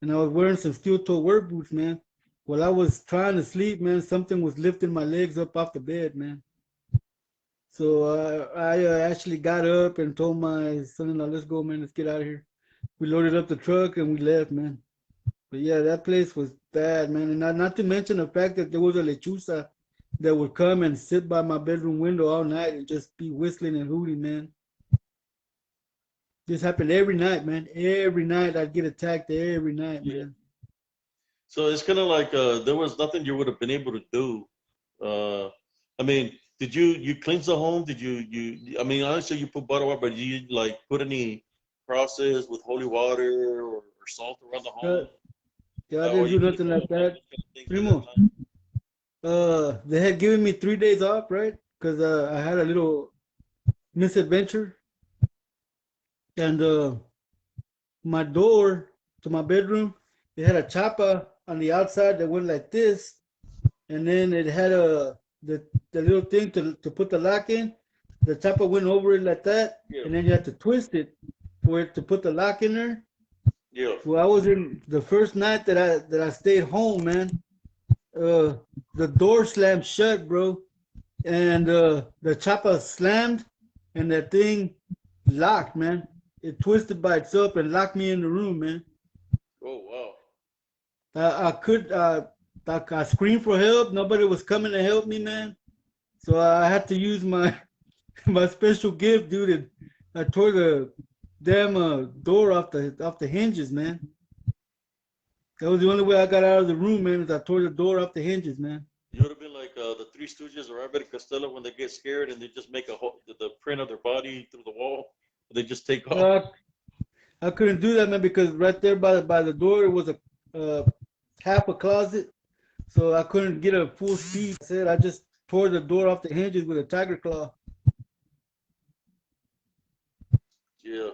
and I was wearing some steel toe work boots, man. While I was trying to sleep, man, something was lifting my legs up off the bed, man. So I actually got up and told my son-in-law, "Let's go, man. Let's get out of here." We loaded up the truck and we left, man. But yeah, that place was bad, man. And not to mention the fact that there was a lechuza that would come and sit by my bedroom window all night and just be whistling and hooting, man. This happened every night, man. Every night I'd get attacked every night, Yeah. man. So it's kind of like there was nothing you would have been able to do. I mean, did you cleanse the home? Did you? I mean, honestly, you put butter on, but did you like put any crosses with holy water or salt around the Uh, home? yeah, I Or didn't you do didn't nothing know like about that. those kind of things at that Primo, time? they had given me 3 days off, right? Because I had a little misadventure. And my door to my bedroom, it had a chapa on the outside that went like this, and then it had the little thing to put the lock in. The chapa went over it like that, Yeah, and then you had to twist it for it to put the lock in there. yeah. Well, I was in the first night that I stayed home, man. Uh, the door slammed shut, bro, and the chapa slammed, and that thing locked, man. It twisted by itself and locked me in the room, man. Oh wow. I could I screamed for help. Nobody was coming to help me, man. So I had to use my my special gift, dude. And I tore the damn door off the hinges, man. That was the only way I got out of the room, man. Is I tore the door off the hinges, man. You would have been like the Three Stooges or Abbott and Costello when they get scared and they just make a hole, the print of their body through the wall. They just take off. Uh, I couldn't do that, man, because right there by the door it was a half a closet, so I couldn't get a full speed. I said I just tore the door off the hinges with a tiger claw. Yeah,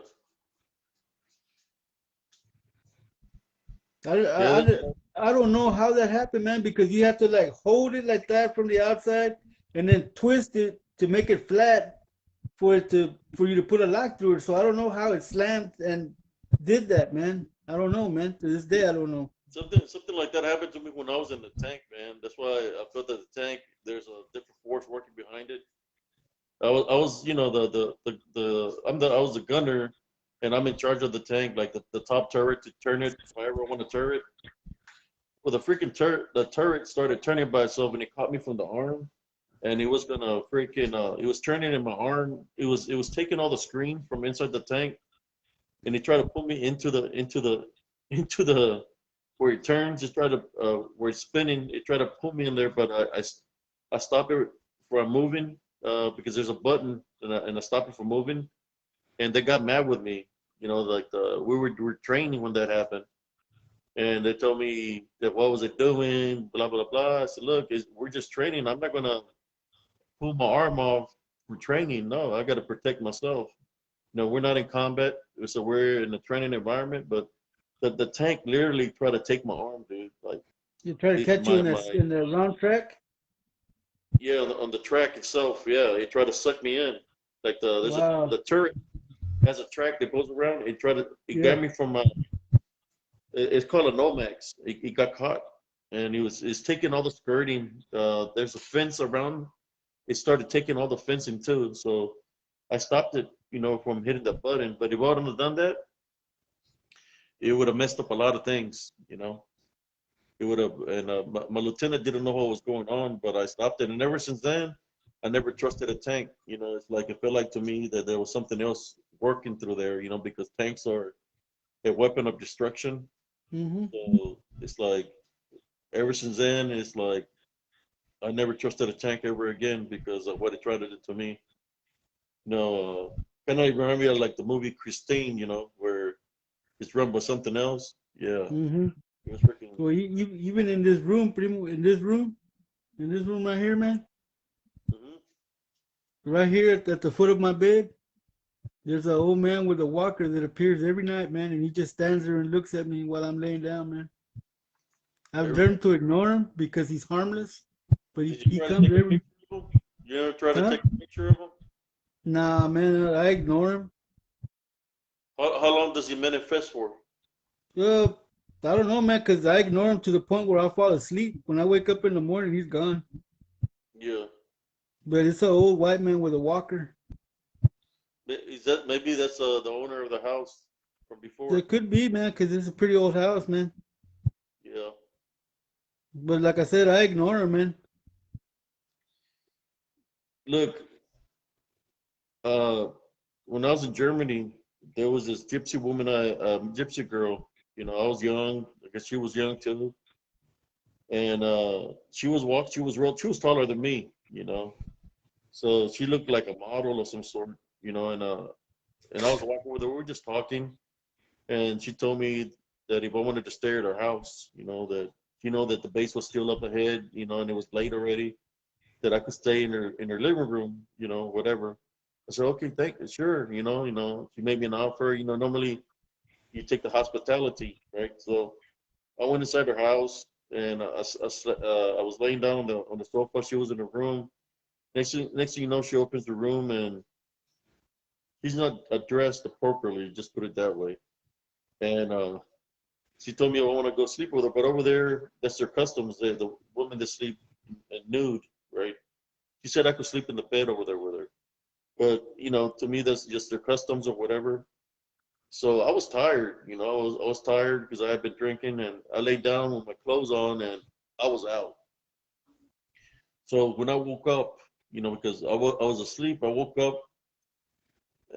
I, yeah. I, I, I don't know how that happened, man, because you have to like hold it like that from the outside and then twist it to make it flat for you to put a lock through it. So I don't know how it slammed and did that, man. I don't know, man. To this day, I don't know. Something like that happened to me when I was in the tank, man. That's why I felt that the tank there's a different force working behind it. I was I was the gunner, and I'm in charge of the tank, like the top turret to turn it if I ever want to turn it. Well, the turret started turning by itself, and it caught me from the arm, and it was gonna it was turning in my arm. It was taking all the screen from inside the tank, and it tried to pull me into the where it turns. It tried to where it's spinning. It tried to pull me in there, but I stopped it from moving because there's a button and I stopped it from moving, and they got mad with me. Like we were training when that happened, And they told me that what was it doing, blah blah blah. I said, look, we're just training. I'm not gonna pull my arm off for training. No, I got to protect myself. No, we're not in combat, so we're in a training environment. But the tank literally tried to take my arm, dude. Like You try to catch you my in my the round track. yeah, on the track itself. Yeah, it tried to suck me in. Like there's a Wow. the turret has a track that goes around. It Yeah. got me from it's called a Nomax. It got caught, and it's taking all the skirting. There's a fence around. It started taking all the fencing too. So I stopped it, from hitting the button. But if I wouldn't have done that, it would have messed up a lot of things. It would have, and my lieutenant didn't know what was going on, but I stopped it. And ever since then, I never trusted a tank. It's like it felt like to me that there was something else working through there. Because tanks are a weapon of destruction. Hmm. So it's like ever since then, it's like I never trusted a tank ever again because of what it tried to do to me. Kind of remind me of like the movie Christine, where it's run by something else. Yeah, Hmm. it was freaking. Well, you even in this room, primo, in this room right here, man, Hmm. right here at the foot of my bed, there's an old man with a walker that appears every night, man, and he just stands there and looks at me while I'm laying down, man. I've Every, learned to ignore him because he's harmless, but did you he try to comes take a every, picture of him? You ever try to huh? take a picture of him? Nah, man, I ignore him. How long does he manifest for? Uh, I don't know, man, because I ignore him to the point where I fall asleep. When I wake up in the morning, he's gone. Yeah, But it's an old white man with a walker. is that maybe that's the owner of the house from before? It could be, man, because it's a pretty old house, man. Yeah. But like I said, I ignore him, man. Look, uh, when I was in Germany, there was this gypsy woman, gypsy girl. I was young. I guess she was young too, and she was taller than me. So she looked like a model of some sort. And I was walking with her. We were just talking, and she told me that if I wanted to stay at her house, that the base was still up ahead, and it was late already, that I could stay in her living room, whatever. I said, okay, thank you, sure. She made me an offer. Normally you take the hospitality, right? So I went inside her house, and I was laying down on the sofa. She was in her room. Next thing you know, she opens the room, and she's not dressed appropriately. Just put it that way. And she told me I want to go sleep with her, but over there, that's their customs. The women that sleep nude, right? She said I could sleep in the bed over there with her. But to me, that's just their customs or whatever. So I was tired. I was tired because I had been drinking, and I laid down with my clothes on, and I was out. So when I woke up, because I was asleep, I woke up,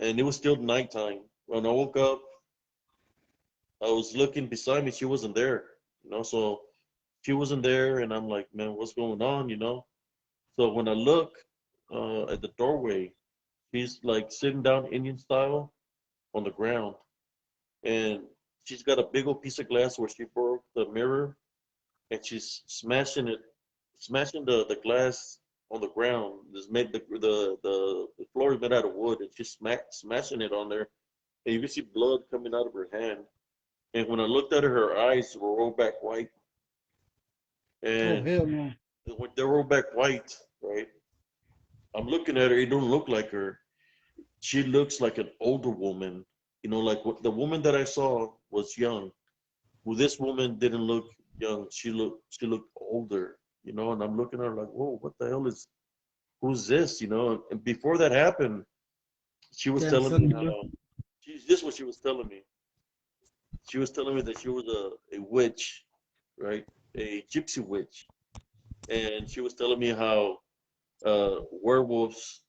and it was still nighttime. When I woke up, I was looking beside me. She wasn't there. So she wasn't there, and I'm like, man, what's going on? So when I look at the doorway, she's like sitting down Indian style on the ground, and she's got a big old piece of glass where she broke the mirror, and she's smashing the glass on the ground. This made the floor is made out of wood, and she's smashing it on there, and you can see blood coming out of her hand. And when I looked at her, her eyes were rolled back white, Oh, and hell no. when they're rolled back white, right? I'm looking at her. It don't look like her. She looks like an older woman. Like what the woman that I saw was young. Well, this woman didn't look young. She looked older. And I'm looking at her like, whoa, what the hell who's this? And before that happened, she was Damn, telling me son. how this is what she was telling me. She was telling me that she was a witch, right? A gypsy witch. And she was telling me how werewolves,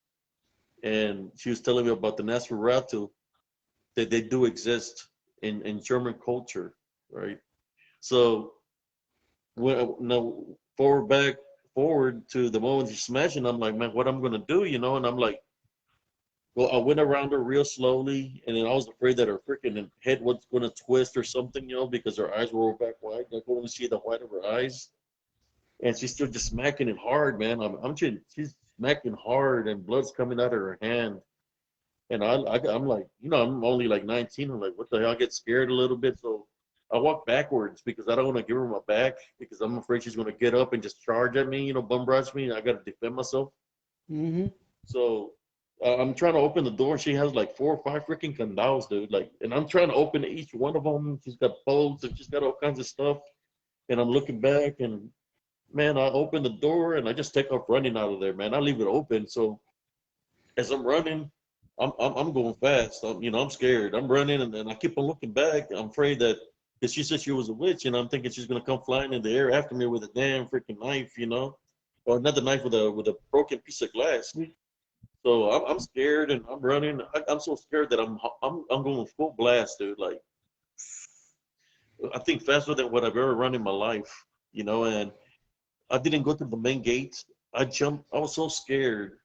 and she was telling me about the Nosferatu, that they do exist in German culture, right? So when now forward to the moment she's smashing, I'm like, man, what I'm gonna do? And I'm like Well, I went around her real slowly, and then I was afraid that her freaking head was going to twist or something, because her eyes were back wide. I could only see the white of her eyes, and she's still just smacking it hard, man. She's smacking hard, and blood's coming out of her hand. And I'm like, I'm only like 19. I'm like, what the hell? I get scared a little bit, so I walk backwards because I don't want to give her my back because I'm afraid she's going to get up and just charge at me, bum rush me. I got to defend myself. Mm-hmm. So I'm trying to open the door. She has like 4 or 5 freaking candados, dude. Like, and I'm trying to open each one of them. She's got bolts and she's got all kinds of stuff. And I'm looking back, and man, I open the door and I just take off running out of there, man. I leave it open. So as I'm running, I'm going fast. I'm scared. I'm running, and then I keep on looking back. I'm afraid that because she said she was a witch, and I'm thinking she's gonna come flying in the air after me with a damn freaking knife, or not the knife with a broken piece of glass. So I'm scared, and I'm running. I'm so scared that I'm going full blast, dude. Like I think faster than what I've ever run in my life. And I didn't go through the main gate. I jumped. I was so scared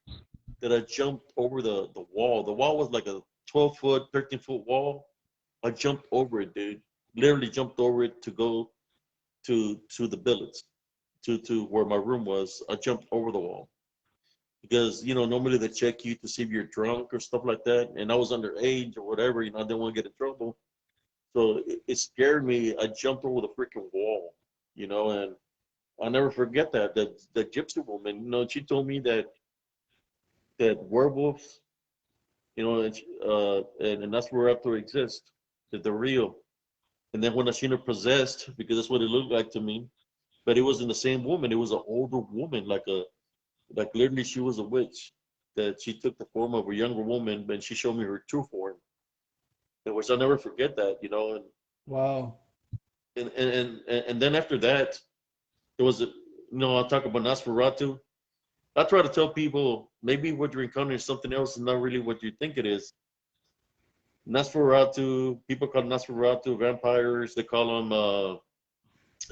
that I jumped over the wall. The wall was like a 12-foot, 13-foot wall. I jumped over it, dude. Literally jumped over it to go to the billets, to where my room was. I jumped over the wall because normally they check you to see if you're drunk or stuff like that, and I was underage or whatever. I didn't want to get in trouble, so it scared me. I jumped over the freaking wall, and I'll never forget that gypsy woman. She told me that werewolves, and that's where up to exist, that they're real. And then when I seen her possessed, because that's what it looked like to me, but it wasn't the same woman. It was an older woman, like literally she was a witch. That she took the form of a younger woman, and she showed me her true form. And which I'll never forget that. Wow. And then after that, there was I'll talk about Nosferatu. I try to tell people maybe what you're encountering is something else and not really what you think it is. Nosferatu, people call Nosferatu vampires. They call them,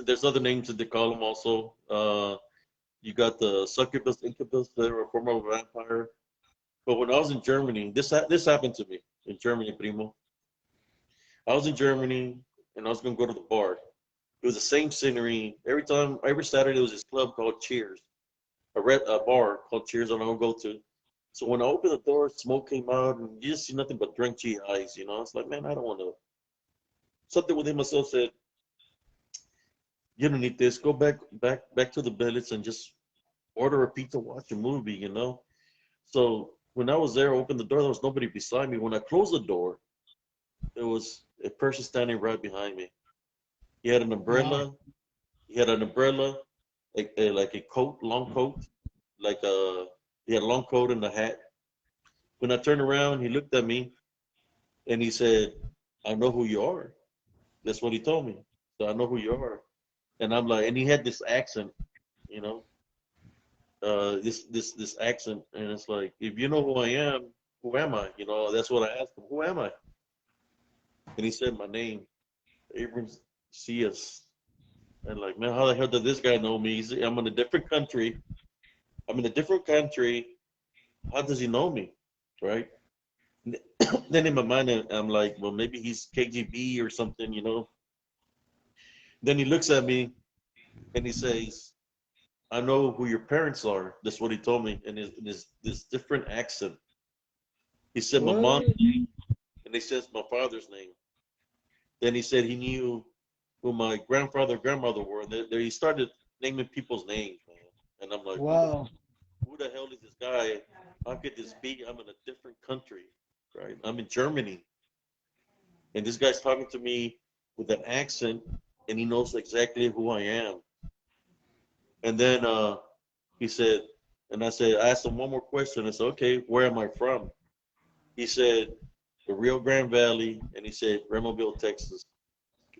there's other names that they call them also. You got the succubus, incubus, they're a form of a vampire. But when I was in Germany, this happened to me in Germany, primo. I was in Germany and I was going to go to the bar. It was the same scenery. Every Saturday, there was this club called Cheers, a bar called Cheers, and I would go to. So when I opened the door, smoke came out, and you just see nothing but drenchy eyes. It's like, man, I don't want to. Something within myself said, you don't need this. Go back to the billets and just order a pizza, watch a movie. So when I was there, I opened the door. There was nobody beside me. When I closed the door, there was a person standing right behind me. He had an Wow. umbrella. He had an umbrella, like a coat, long coat, he had a long coat and a hat. When I turned around, he looked at me and he said, "I know who you are." That's what he told me. So I know who you are, and I'm like, and he had this accent, you know, this accent, and it's like, if you know who I am, who am I? That's what I asked him. Who am I? And he said my name, Abrams Cias. And like, man, how the hell did this guy know me? I'm in a different country. I'm in a different country. How does he know me? Right? Then in my mind, I'm like, well, maybe he's KGB or something. Then he looks at me and he says, I know who your parents are. That's what he told me in his this different accent. He said my mom's What? name, and he says my father's name. Then he said he knew who my grandfather, grandmother were. And he started naming people's names, man. And I'm like, Wow. who the hell is this guy? How could this be? I'm in a different country, right? I'm in Germany, and this guy's talking to me with an accent, and he knows exactly who I am. And then he said, and I asked him one more question. I said, okay, where am I from? He said, the Rio Grande Valley, and he said, Removille, Texas.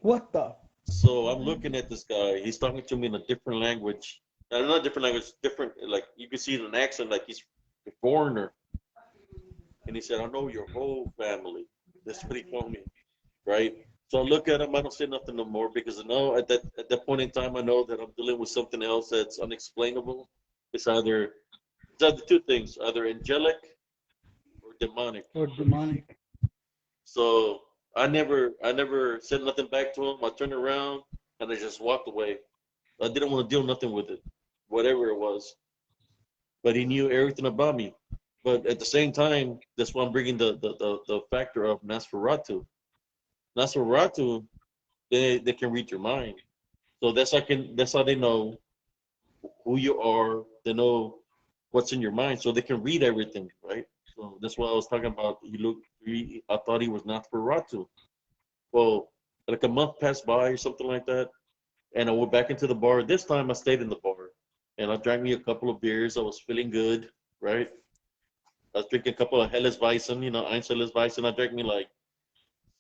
What the? So I'm looking at this guy. He's talking to me in a different language. Not a different language, different, like you can see in an accent like he's a foreigner. And he said, I know your whole family. That's what he told me, right? So I look at him, I don't say nothing no more because I know at that point in time I know that I'm dealing with something else that's unexplainable. It's either two things, either angelic or or demonic. or demonic. So I never said nothing back to him. I turned around and I just walked away. I didn't want to deal nothing with it, whatever it was. But he knew everything about me. But at the same time, that's why I'm bringing the factor of Nosferatu. Nosferatu, they can read your mind. So that's how they know who you are. They know what's in your mind, so they can read everything, right? So that's why I was talking about. I thought he was Nosferatu. Well, like a month passed by or something like that, and I went back into the bar. This time I stayed in the bar, and I drank me a couple of beers. I was feeling good, right? I was drinking a couple of Helles Weissen, Eins Helles Weissen. I drank me like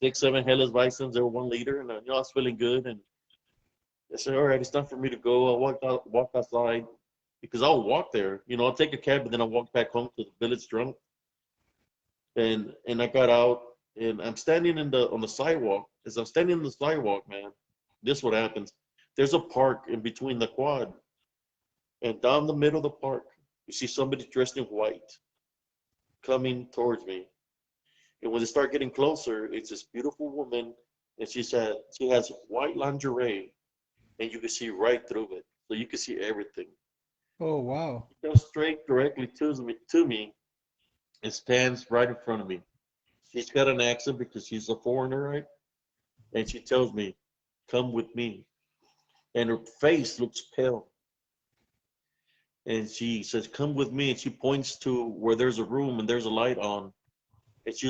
6, 7 Helles Weissens. They were 1 liter, and I was feeling good. And I said, all right, it's time for me to go. I walked outside because I'll walk there. I'll take a cab, and then I'll walk back home to the village drunk. And I got out, and I'm standing on the sidewalk. As I'm standing on the sidewalk, man, this is what happens. There's a park in between the quad, and down the middle of the park, you see somebody dressed in white coming towards me. And when they start getting closer, it's this beautiful woman, and she has white lingerie, and you can see right through it, so you can see everything. Oh wow. She comes straight directly to me, and stands right in front of me. She's got an accent because she's a foreigner, right? And she tells me, "Come with me." And her face looks pale. And she says, "Come with me." And she points to where there's a room and there's a light on. And she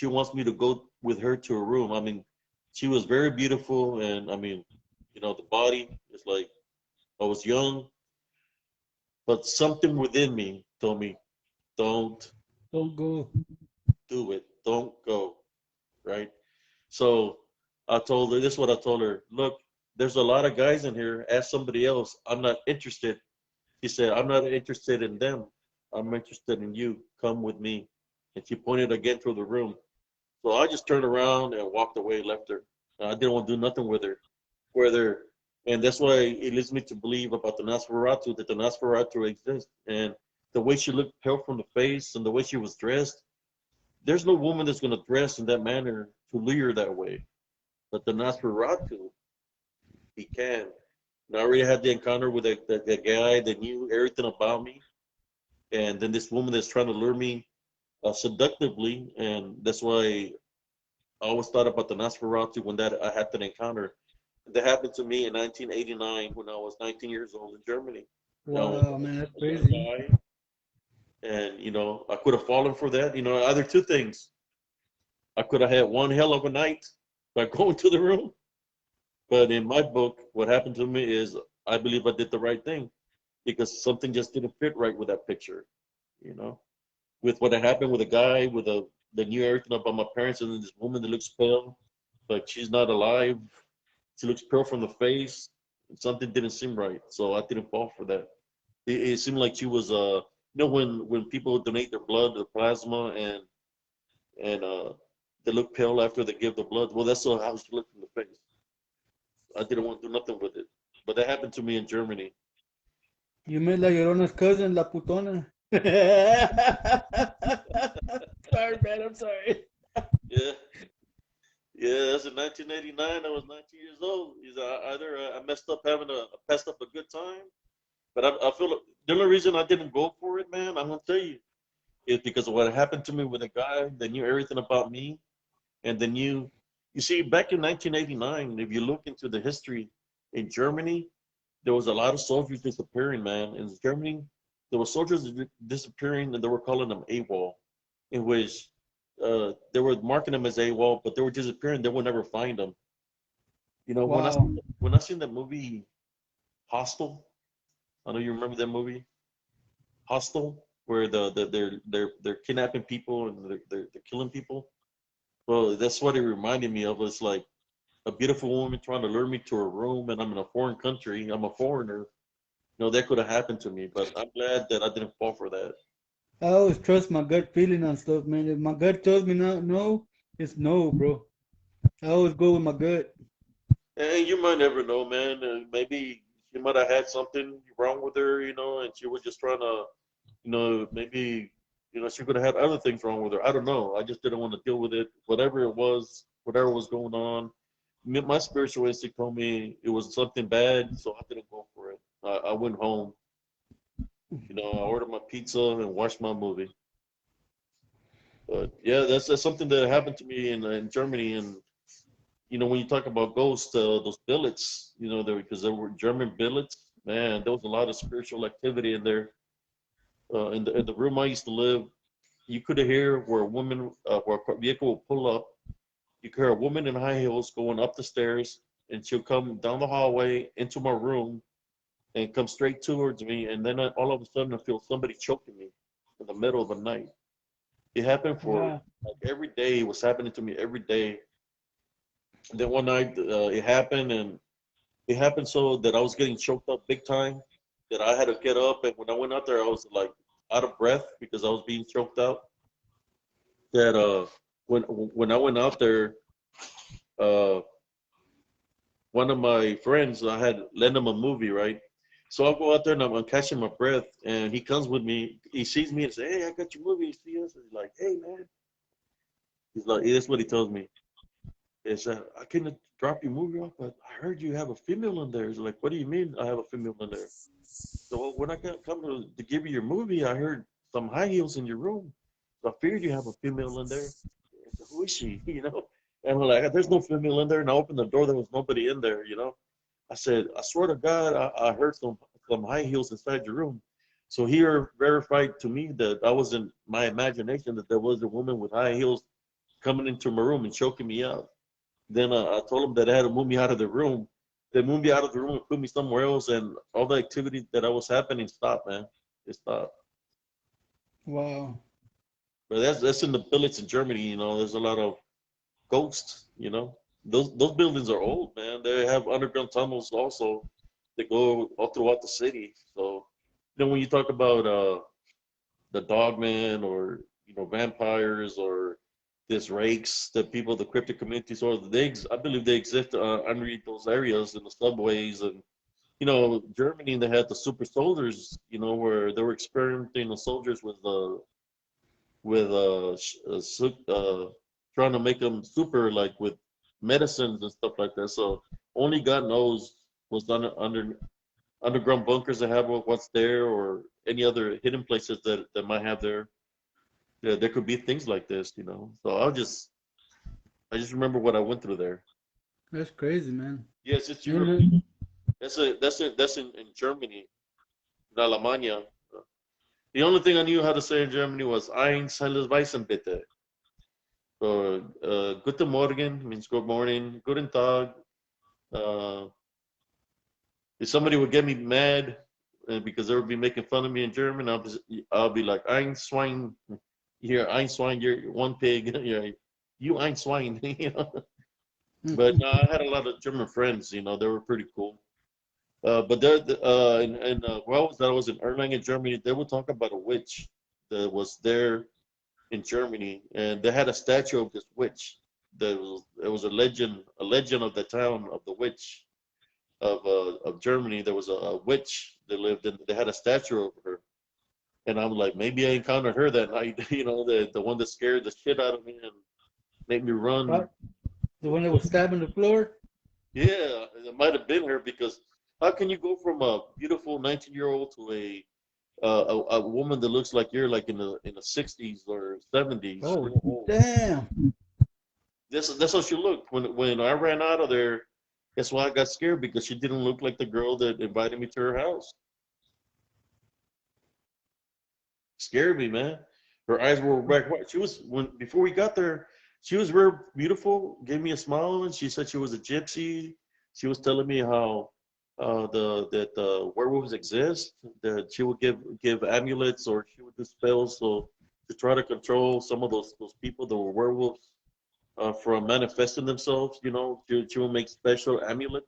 wants me to go with her to a room. I mean, she was very beautiful, and I mean, the body is like I was young, but something within me told me, "Don't Don't go. do it. Don't go." Right? So I told her, this is what I told her. Look, there's a lot of guys in here. Ask somebody else. I'm not interested. She said, I'm not interested in them. I'm interested in you. Come with me. And she pointed again to the room. So I just turned around and walked away, left her. I didn't want to do nothing with her. Whether, and that's why it leads me to believe about the Nosferatu, that the Nosferatu exists. And the way she looked pale from the face and the way she was dressed, there's no woman that's going to dress in that manner to lure that way. But the Nosferatu, he can. And I already had the encounter with the guy that knew everything about me. And then this woman that's trying to lure me seductively. And that's why I always thought about the Nosferatu when I had that encounter. That happened to me in 1989 when I was 19 years old in Germany. Wow, man, that's I was a crazy. guy, and I could have fallen for that. Either two things. I could have had one hell of a night by going to the room. But in my book, what happened to me is I believe I did the right thing because something just didn't fit right with that picture, you know, with what had happened with a guy that knew everything about my parents, and then this woman that looks pale, but she's not alive. She looks pale from the face. Something didn't seem right, so I didn't fall for that. It seemed like she was, when people donate their blood, the plasma, and they look pale after they give the blood. Well, that's how she looked from the face. I didn't want to do nothing with it, but that happened to me in Germany. You met La Llorona's cousin, La Putona. Sorry, man, I'm sorry. Yeah, yeah. That's in 1989. I was 19 years old. Either I messed up passed up a good time, but I feel like the only reason I didn't go for it, man, I'm gonna tell you, is because of what happened to me with a guy that knew everything about me, and then you see, back in 1989, if you look into the history in Germany, there was a lot of soldiers disappearing, man. In Germany, there were soldiers disappearing, and they were calling them AWOL, in which they were marking them as AWOL, but they were disappearing. They would never find them. Wow. When I seen that movie Hostel, I know you remember that movie Hostel, where they're kidnapping people and they're killing people. Well, that's what it reminded me of. It's like a beautiful woman trying to lure me to a room, and I'm in a foreign country. I'm a foreigner. That could have happened to me, but I'm glad that I didn't fall for that. I always trust my gut feeling on stuff, man. If my gut tells me not no, it's no, bro. I always go with my gut. And you might never know, man. Maybe she might have had something wrong with her, and she was just trying to, maybe, She could have had other things wrong with her. I don't know. I just didn't want to deal with it. Whatever was going on. My spiritual instinct told me it was something bad, so I didn't go for it. I went home. I ordered my pizza and watched my movie. But yeah, that's something that happened to me in Germany. And when you talk about ghosts, those billets, because there were German billets. Man, there was a lot of spiritual activity in there. In the room I used to live, you could hear where a vehicle would pull up. You could hear a woman in high heels going up the stairs, and she'll come down the hallway into my room and come straight towards me. And then all of a sudden, I feel somebody choking me in the middle of the night. It happened for Wow. like every day. It was happening to me every day. And then one night, it happened, and it happened so that I was getting choked up big time. That I had to get up, and when I went out there, I was like out of breath because I was being choked out. That when I went out there, uh, one of my friends, I had lent him a movie, right? So I'll go out there and I'm catching my breath, and he comes with me. He sees me and says, "Hey, I got your movie." You see us? And he's like, "Hey, man." He's like, "Hey, that's what he tells me." He said, "I couldn't drop your movie off, but I heard you have a female in there." He's like, "What do you mean I have a female in there?" So when I got come to give you your movie, I heard some high heels in your room. So I figured you have a female in there. I said, "Who is she?" And we're like, "There's no female in there." And I opened the door, there was nobody in there. I said, "I swear to God, I heard some high heels inside your room." So here verified to me that I was in my imagination that there was a woman with high heels coming into my room and choking me out. Then I told him that I had to move me out of the room. They moved me out of the room and put me somewhere else, and all the activity that I was happening stopped, man. It stopped. Wow. But that's in the billets in Germany. There's a lot of ghosts. Those buildings are old, man. They have underground tunnels also that go all throughout the city. So, when you talk about the dogmen or vampires or these rakes, the people, the cryptic communities, or I believe they exist underneath those areas in the subways. And Germany, they had the super soldiers, where they were experimenting on soldiers with trying to make them super, like with medicines and stuff like that. So only God knows what's underground bunkers they have, what's there, or any other hidden places that might have there. There could be things like this. So I just remember what I went through there. That's crazy, man. Yes, it's You Europe. know, That's in Germany, in Alemania. The only thing I knew how to say in Germany was Eins, helles Weissen bitte. So, Guten Morgen means good morning. Guten Tag. Uh, if somebody would get me mad because they would be making fun of me in German, I'll be like, Ein Schwein. Here, Ein Schwein, you're one pig. You Ein Schwein. But no, I had a lot of German friends. They were pretty cool. But there, where I was in Erlangen, Germany. They would talk about a witch that was there in Germany, and they had a statue of this witch. There was a legend of the town of the witch of Germany. There was a witch that lived in. They had a statue of her, and I'm like, maybe I encountered her that night. The one that scared the shit out of me and made me run. what? The one that was stabbing the floor? Yeah, it might have been her because how can you go from a beautiful 19-year-old to a woman that looks like you're like in the 60s or 70s? Oh, You're old. damn. That's how she looked when I ran out of there. That's why I got scared because she didn't look like the girl that invited me to her house. Scared me, man. Her eyes were black white. She was when before we got there. She was very beautiful. Gave me a smile, and she said she was a gypsy. She was telling me how the werewolves exist. That she would give amulets or she would do spells so to try to control some of those people that were werewolves from manifesting themselves. She would make special amulets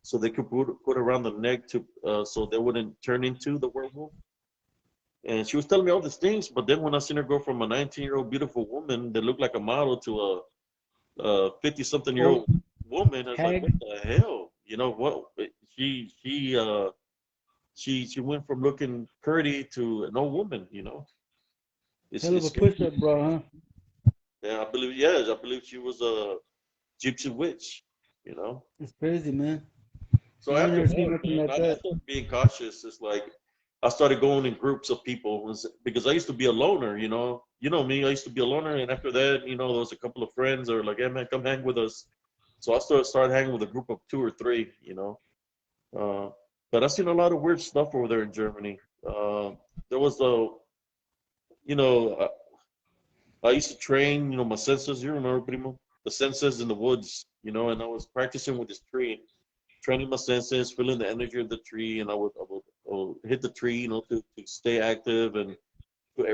so they could put around the neck to so they wouldn't turn into the werewolf. And she was telling me all these things, but then when I seen her go from a 19-year-old beautiful woman that looked like a model to a 50-something-year-old Oh, woman, I was like, what hag. the hell? You know what? She went from looking pretty to an old woman. It's Hell of it's a scary. push up, bro, huh? Yeah, I believe. Yes, I believe she was a gypsy witch. You know. It's crazy, man. So I ain't after never seen that, nothing man, like I that. started being cautious. It's like I started going in groups of people because I used to be a loner. You know me. I used to be a loner, and after that, there was a couple of friends that were like, "Hey, man, come hang with us." So I started hanging with a group of two or three. Uh, but I've seen a lot of weird stuff over there in Germany. There was a, you know, I used to train, my senses. You remember, Primo? The senses in the woods, and I was practicing with this tree, training my senses, feeling the energy of the tree, and I would hit the tree, to stay active and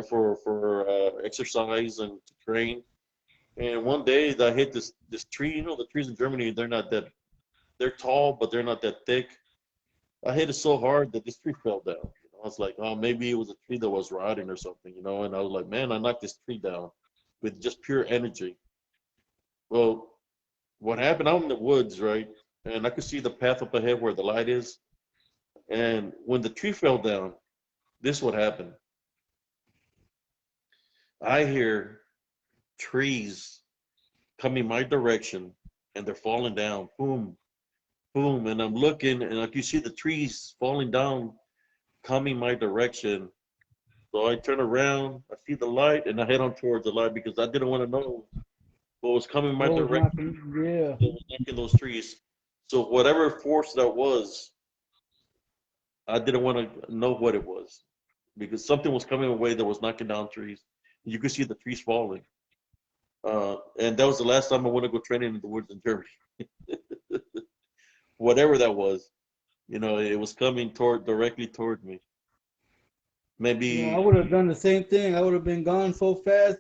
for exercise and to train. And one day I hit this tree. The trees in Germany, they're tall, but they're not that thick. I hit it so hard that this tree fell down. I was like, oh, maybe it was a tree that was rotting or something. And I was like, man, I knocked this tree down with just pure energy. Well, what happened out in the woods, right? And I could see the path up ahead where the light is. And when the tree fell down, this what happened. I hear trees coming my direction and they're falling down. Boom, boom. And I'm looking and I can see the trees falling down, coming my direction. So I turn around, I see the light, and I head on towards the light because I didn't want to know what was coming my What was direction knocking? Yeah. that was knocking those trees. So whatever force that was, I didn't want to know what it was because something was coming away that was knocking down trees. You could see the trees falling. And that was the last time I went to go training in the woods in Germany. Whatever that was, it was coming directly toward me. Yeah, I Maybe would have done the same thing. I would have been gone so fast.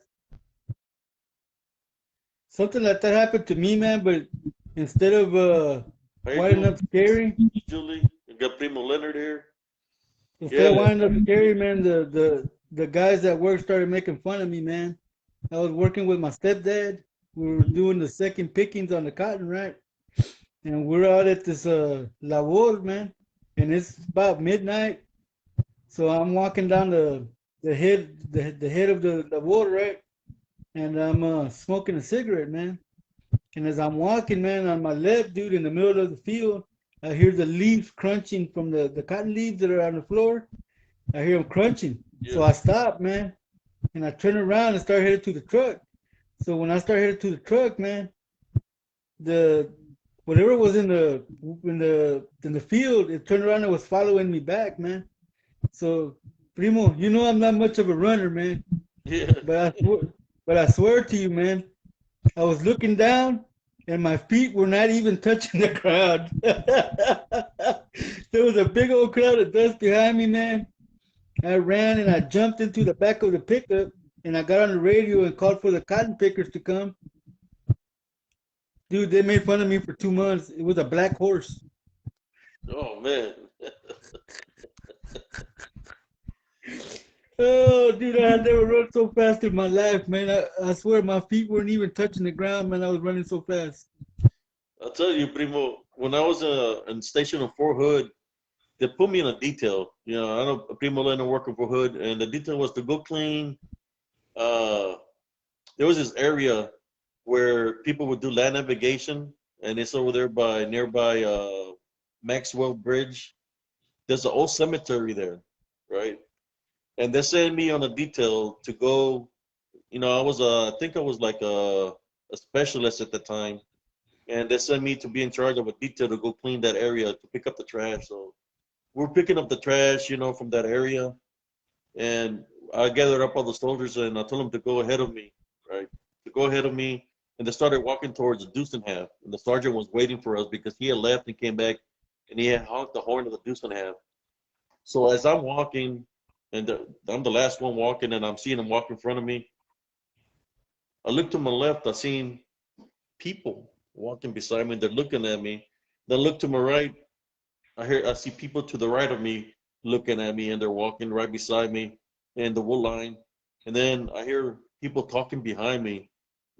Something like that happened to me, man, but instead of how you winding doing, up scary, Julie? You got Primo Leonard here. instead Yeah, of winding up scary, man, the guys at work started making fun of me, man. I was working with my stepdad. We were doing the second pickings on the cotton, right? And we're out at this labor, man. And it's about midnight. So I'm walking down the head of the labor, right? And I'm smoking a cigarette, man. And as I'm walking, man, on my left, dude, in the middle of the field, I hear the leaves crunching from the cotton leaves that are on the floor. I hear them crunching. yeah, So I stop, man, and I turn around and start headed to the truck. So when I start headed to the truck, man, the whatever was in the field, it turned around and was following me back, man. So, Primo, I'm not much of a runner, man, yeah. but I swear to you, man, I was looking down and my feet were not even touching the ground. There was a big old cloud of dust behind me, man. I ran and I jumped into the back of the pickup and I got on the radio and called for the cotton pickers to come. Dude, they made fun of me for 2 months. It was a black horse. Oh man. Oh, dude, I had never run so fast in my life, man. I swear my feet weren't even touching the ground, man. I was running so fast. I'll tell you, Primo, when I was in station in Fort Hood, they put me in a detail. I know Primo Leonard working for Hood, and the detail was to go clean. Uh, there was this area where people would do land navigation, and it's over there by nearby Maxwell Bridge. There's an old cemetery there, right? And they sent me on a detail to go. I think I was like a specialist at the time, and they sent me to be in charge of a detail to go clean that area to pick up the trash. So we're picking up the trash, from that area, and I gathered up all the soldiers and I told them to go ahead of me, right? To go ahead of me, and they started walking towards the Deuce and Half, and the sergeant was waiting for us because he had left and came back, and he had honked the horn of the Deuce and Half. So as I'm walking, and I'm the last one walking, and I'm seeing him walk in front of me. I look to my left, I seen people walking beside me. They're looking at me. Then look to my right. I see people to the right of me looking at me, and they're walking right beside me in the wool line. And then I hear people talking behind me.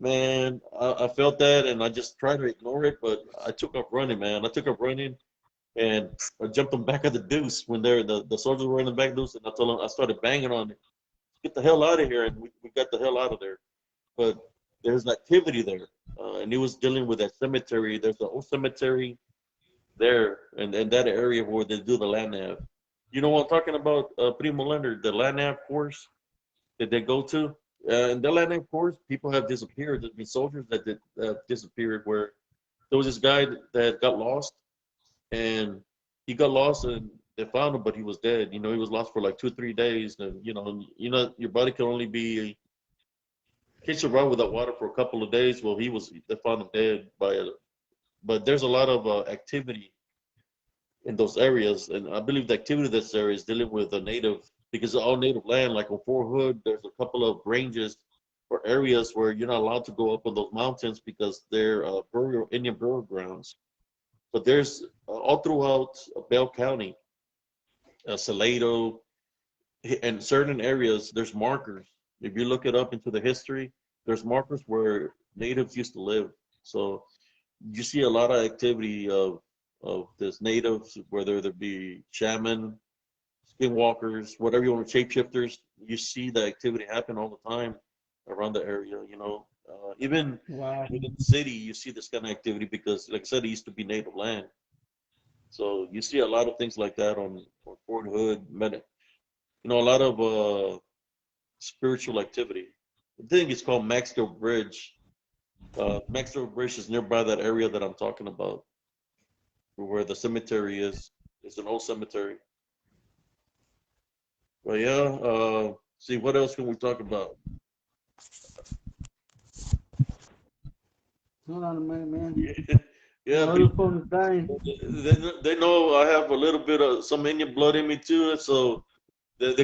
Man, I felt that, and I just tried to ignore it, but I took off running, man. I took off running, and I jumped on back of the deuce when the soldiers were in the back deuce, and I told them I started banging on it. get the hell out of here, and we got the hell out of there. But there's activity there, and he was dealing with that cemetery. There's the old cemetery there, and that area where they do the land nav. You know what I'm talking about, Primo Leonard, the land nav course that they go to. And the land nav course, people have disappeared. There's been soldiers that disappeared. Where there was this guy that got lost, and he got lost, and they found him, but he was dead. You know, he was lost for like 2 or 3 days, and your body can only be can't survive without water for a couple of days. Well, they found him dead by a. But there's a lot of activity in those areas, and I believe the activity that's there is dealing with the native, because all native land, like on Fort Hood, there's a couple of ranges or areas where you're not allowed to go up on those mountains because they're Indian burial grounds. But there's all throughout Bell County, Salado, and certain areas, there's markers. If you look it up into the history, there's markers where natives used to live. So you see a lot of activity of this natives, whether there be shaman, skinwalkers, whatever you want, shapeshifters. You see the activity happen all the time around the area. Even Wow. within the city, you see this kind of activity because, like I said, it used to be native land. So you see a lot of things like that on Fort Hood, a lot of spiritual activity. I think it's called Maxdale Bridge. Maxdale Bridge is nearby that area that I'm talking about, where the cemetery is. It's an old cemetery. But yeah, see, what else can we talk about? Hold on a minute, man. Yeah, My other phone is dying. they know I have a little bit of some Indian blood in me too, so they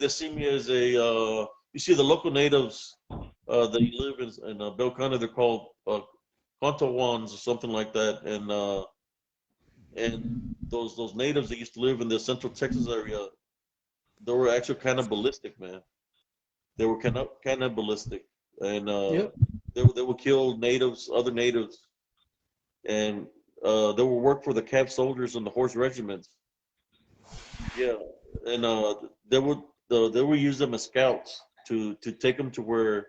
see me as a you see the local natives that live in Bell County, they're called Contowans or something like that, and those natives that used to live in the Central Texas area, they were actually cannibalistic, man. They were cannibalistic, and Yep. they would kill natives, other natives, and they would work for the camp soldiers and the horse regiments. Yeah, and they would use them as scouts to take them to where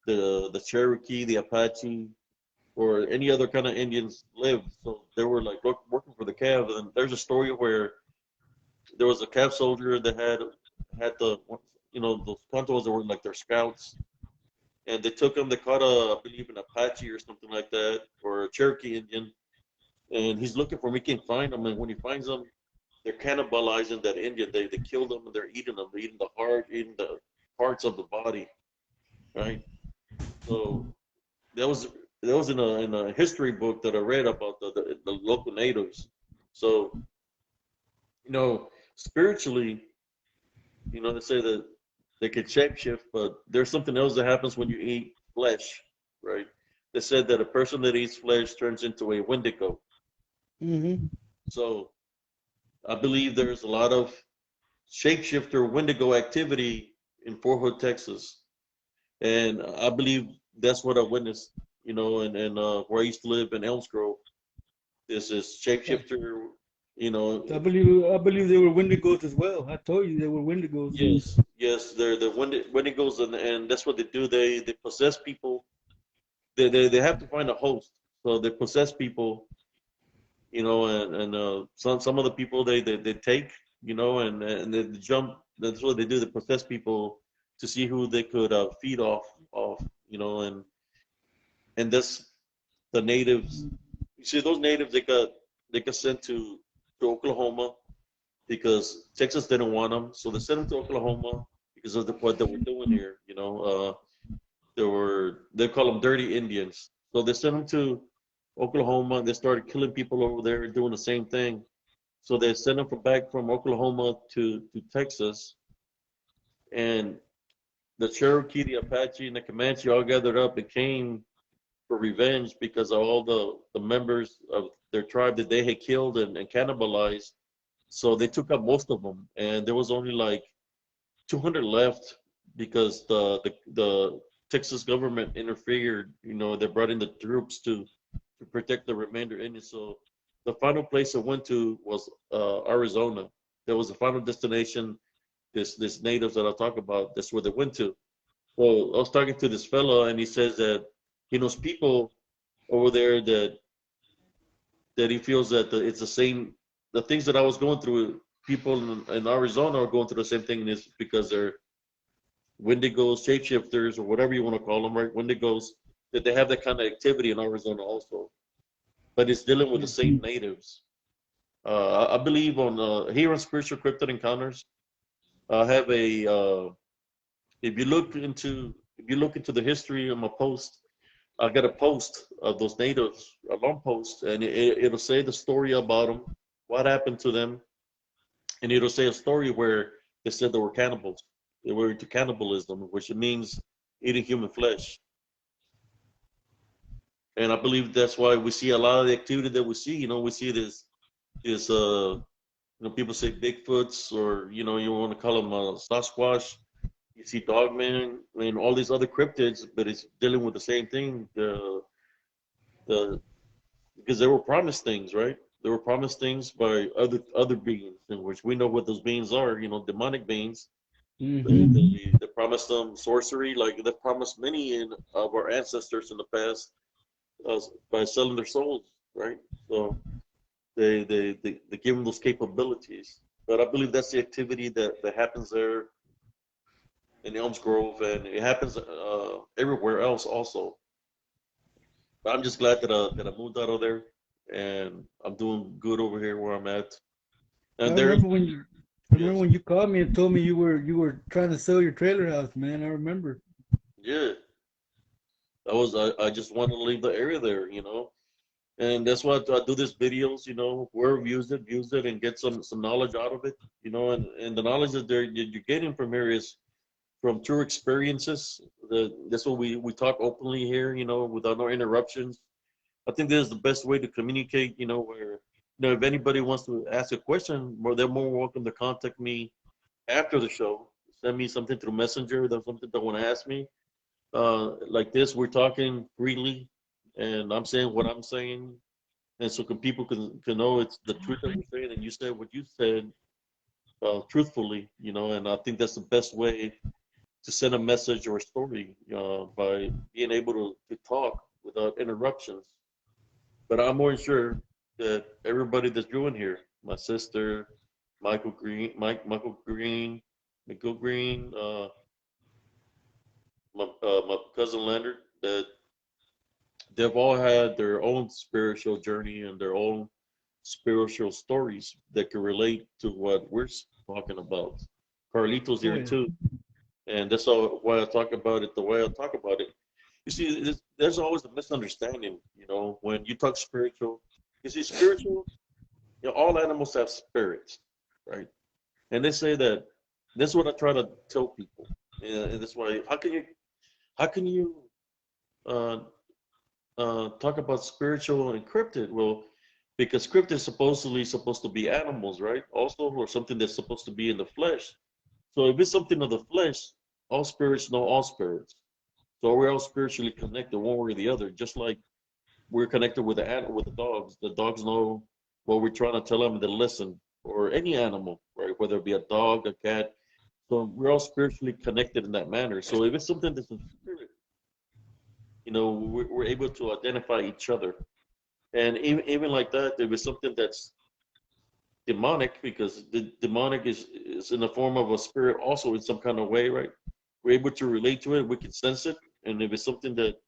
the Cherokee, the Apache, or any other kind of Indians lived. So they were like working for the Cav. And there's a story where there was a Cav soldier that had those contos that were like their scouts, and they took him. They caught I believe an Apache or something like that, or a Cherokee Indian, and he's looking for him. He can't find them, and when he finds them, they're cannibalizing that Indian. They kill them and they're eating them. They're eating the heart, eating the parts of the body, right? So that was in a history book that I read about the local natives. So spiritually, they say that they could shapeshift, but there's something else that happens when you eat flesh, right? They said that a person that eats flesh turns into a Wendigo. Mm-hmm. So I believe there's a lot of shapeshifter Wendigo activity in Fort Hood, Texas, and I believe that's what I witnessed. And where I used to live in Elms Grove, this is shapeshifter. You know, I believe they were Wendigos as well. I told you they were Wendigos. yes, they're the Wendigos, and that's what they do. They possess people. They have to find a host, so they possess people. And some of the people they take, and they jump. That's what they do. They possess people to see who they could feed off, and that's the natives. You see, those natives they got sent to Oklahoma because Texas didn't want them, so they sent them to Oklahoma because of what they were doing here. They call them dirty Indians. So they sent them to Oklahoma. They started killing people over there and doing the same thing. So they sent them back from Oklahoma to Texas, and the Cherokee, the Apache, and the Comanche all gathered up and came for revenge because of all the members of their tribe that they had killed and cannibalized. So they took up most of them, and there was only like 200 left because the Texas government interfered. They brought in the troops to protect the remainder Indians. So the final place I went to was Arizona. That was the final destination. this natives that I talk about. That's where they went to. Well, I was talking to this fellow, and he says that he knows people over there that he feels that it's the same. The things that I was going through, people in Arizona are going through the same thing. Is because they're Wendigos, shapeshifters, or whatever you want to call them, right? Wendigos, that they have that kind of activity in Arizona also. But it's dealing with the same natives. I believe on here on Spiritual Cryptid Encounters, I have a if you look into the history of my post, I got a post of those natives, a long post, and it'll say the story about them, what happened to them, and it'll say a story where they said they were cannibals. They were into cannibalism, which means eating human flesh. And I believe that's why we see a lot of the activity that we see. We see this people say Bigfoots, or you want to call them Sasquatch. You see Dogman and all these other cryptids, but it's dealing with the same thing. The because they were promised things, right? They were promised things by other beings, in which we know what those beings are. Demonic beings. They promised them sorcery, like they promised many of our ancestors in the past by selling their souls, right? So they give them those capabilities. But I believe that's the activity that happens there in Elms Grove, and it happens everywhere else also. But I'm just glad that I moved out of there, and I'm doing good over here where I'm at. I And there's remember when you I remember yes, when you called me and told me you were trying to sell your trailer house, man. I remember. yeah, I just wanted to leave the area there, and that's why I do these videos. Whoever views it, and get some knowledge out of it. And the knowledge that you're getting from here is from true experiences. That's what we talk openly here, without no interruptions. I think this is the best way to communicate, where, if anybody wants to ask a question, they're more welcome to contact me after the show. Send me something through Messenger. There's something they want to ask me. Like this, we're talking freely, and I'm saying what I'm saying. And so people can know it's the truth that we're saying, and you said what you said truthfully, and I think that's the best way to send a message or a story by being able to talk without interruptions. But I'm more sure that everybody that's joined here, my sister, Michael Green, Michael Green, my cousin Leonard, that they've all had their own spiritual journey and their own spiritual stories that can relate to what we're talking about. Carlito's Oh here yeah. too, and that's why I talk about it the way I talk about it. You see, there's always a misunderstanding. When you talk spiritual, you see, spiritual. All animals have spirits, right? And they say that. That's what I try to tell people, and that's why. How can you uh, talk about spiritual and cryptid? Well, because cryptid is supposed to be animals, right? Also, or something that's supposed to be in the flesh. So if it's something of the flesh, all spirits know all spirits. So we're all spiritually connected one way or the other, just like we're connected with with the dogs. The dogs know what we're trying to tell them, to listen, or any animal, right? Whether it be a dog, a cat. So we're all spiritually connected in that manner. So if it's something that's in spirit, we're able to identify each other. And even like that, if it's something that's demonic, because the demonic is in the form of a spirit also in some kind of way, right? We're able to relate to it. We can sense it. And if it's something that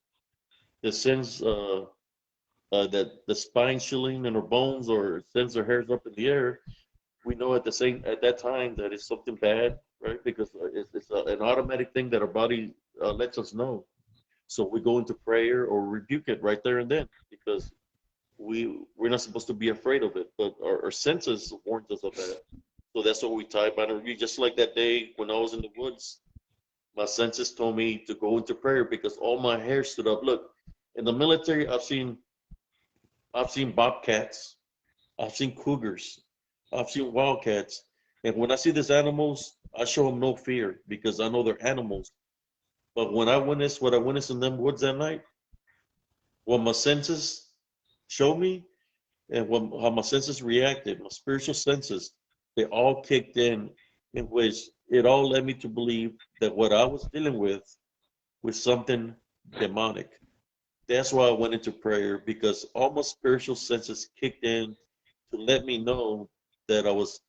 sends that the spine chilling in our bones, or sends our hairs up in the air, we know at that time that it's something bad, right? Because it's an automatic thing that our body lets us know. So we go into prayer or rebuke it right there and then, because we're not supposed to be afraid of it, but our senses warned us of that. So that's what we tie by the review. Just like that day when I was in the woods, my senses told me to go into prayer because all my hair stood up. Look, in the military, I've seen bobcats, I've seen cougars, I've seen wildcats, and when I see these animals, I show them no fear because I know they're animals. But when I witnessed what I witnessed in them woods that night, what my senses showed me, and how my senses reacted, my spiritual senses, they all kicked in which it all led me to believe that what I was dealing with was something demonic. That's why I went into prayer because all my spiritual senses kicked in to let me know that I was,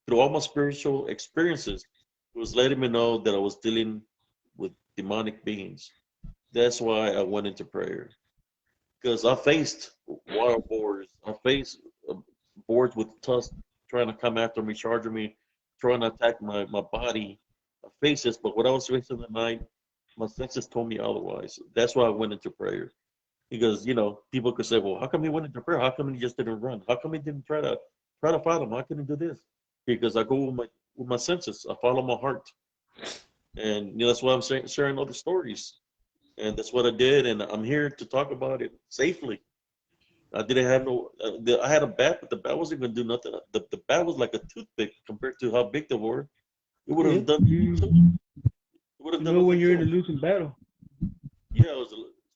through all my spiritual experiences, it was letting me know that I was dealing with demonic beings. That's why I went into prayer because I faced wild boars. I faced boars with tusks trying to come after me, charging me, trying to attack my body. I faced this, but what I was facing that night, my senses told me otherwise. That's why I went into prayer. Because people could say, "Well, how come he went into prayer? How come he just didn't run? How come he didn't try to fight him? How can he do this?" Because I go with my senses. I follow my heart, and that's why I'm sharing all the stories, and that's what I did, and I'm here to talk about it safely. I didn't have no. I had a bat, but the bat wasn't going to do nothing. The bat was like a toothpick compared to how big they were. It would Yeah, have done. you It would have you done know when nothing you're to in a him. losing battle. Yeah,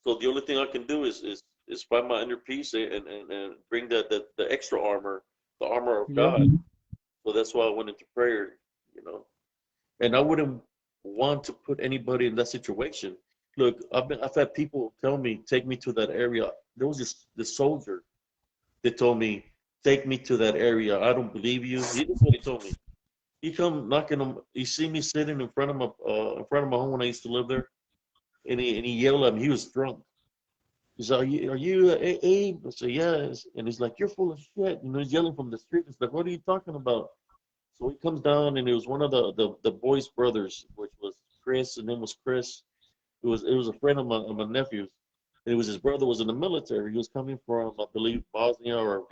so the only thing I can do is find my inner peace and bring the extra armor, the armor of Yeah. God. So that's why I went into prayer, you know. And I wouldn't want to put anybody in that situation. Look, I've had people tell me, take me to that area. There was this soldier that told me, take me to that area. I don't believe you. This is what he told me. He come knocking on. He see me sitting in front of my home when I used to live there, and he yelled at me. He was drunk. He's like, are you Abe? I said, yes. And he's like, you're full of shit. He's yelling from the street. It's like, what are you talking about? So he comes down, and it was one of the boys' brothers, which was Chris. His name was Chris. It was a friend of my nephew's. And it was his brother was in the military. He was coming from, I believe, Bosnia or